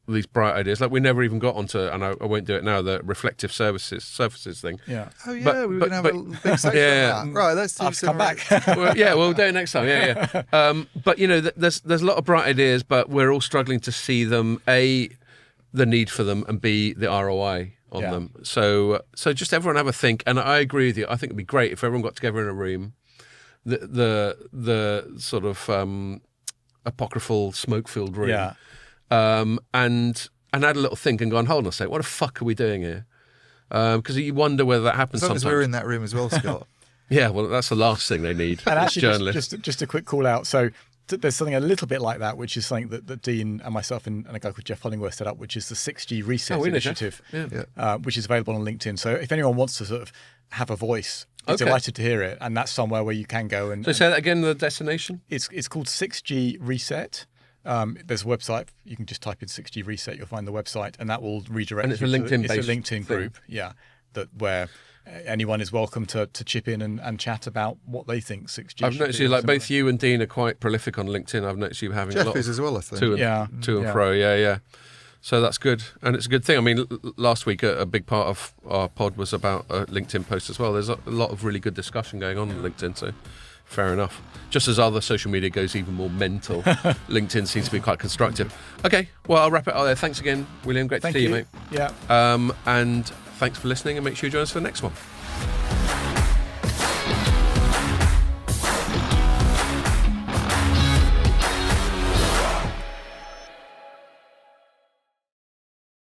Speaker 2: these bright ideas. Like we never even got onto, and I won't do it now, the reflective surfaces thing.
Speaker 1: Yeah.
Speaker 3: Oh yeah, we were going to have a big section on that. Right, let's do
Speaker 1: come back.
Speaker 2: We'll do it next time. But there's a lot of bright ideas, but we're all struggling to see them. A, the need for them, and B, the ROI on them. So just everyone have a think. And I agree with you. I think it'd be great if everyone got together in a room, the sort of apocryphal smoke-filled room, and had a little think and gone, hold on a sec, what the fuck are we doing here? Because you wonder whether that happens sometimes.
Speaker 3: As long as we're in that room as well, Scott.
Speaker 2: Yeah, well, that's the last thing they need.
Speaker 1: And actually,
Speaker 2: journalists.
Speaker 1: just a quick call out. So there's something a little bit like that, which is something that Dean and myself and a guy called Jeff Hollingworth set up, which is the 6G Reset Initiative, which is available on LinkedIn. So if anyone wants to sort of have a voice, I'm delighted to hear it. And that's somewhere where you can go and...
Speaker 2: So say that again, the destination?
Speaker 1: It's called 6G Reset. there's a website. You can just type in 6G Reset. You'll find the website, and that will redirect
Speaker 2: And it's
Speaker 1: you
Speaker 2: a
Speaker 1: to
Speaker 2: LinkedIn-based
Speaker 1: it's a LinkedIn
Speaker 2: thing.
Speaker 1: group, where anyone is welcome to chip in and chat about what they think 6G.
Speaker 2: I've
Speaker 1: should
Speaker 2: noticed
Speaker 1: be
Speaker 2: you,
Speaker 1: or
Speaker 2: like
Speaker 1: something.
Speaker 2: both you and Dean are quite prolific on LinkedIn. I've noticed you having a
Speaker 3: Jeff
Speaker 2: lot
Speaker 3: is
Speaker 2: of
Speaker 3: as well, I think.
Speaker 2: to and
Speaker 1: Yeah.
Speaker 2: fro. Yeah. So that's good, and it's a good thing. I mean, last week a big part of our pod was about a LinkedIn post as well. There's a lot of really good discussion going on LinkedIn, so fair enough. Just as other social media goes even more mental, LinkedIn seems to be quite constructive. Okay, well, I'll wrap it up there. Thanks again, William. Great to
Speaker 1: Thank
Speaker 2: see
Speaker 1: you,
Speaker 2: mate.
Speaker 1: Yeah.
Speaker 2: And thanks for listening, and make sure you join us for the next one.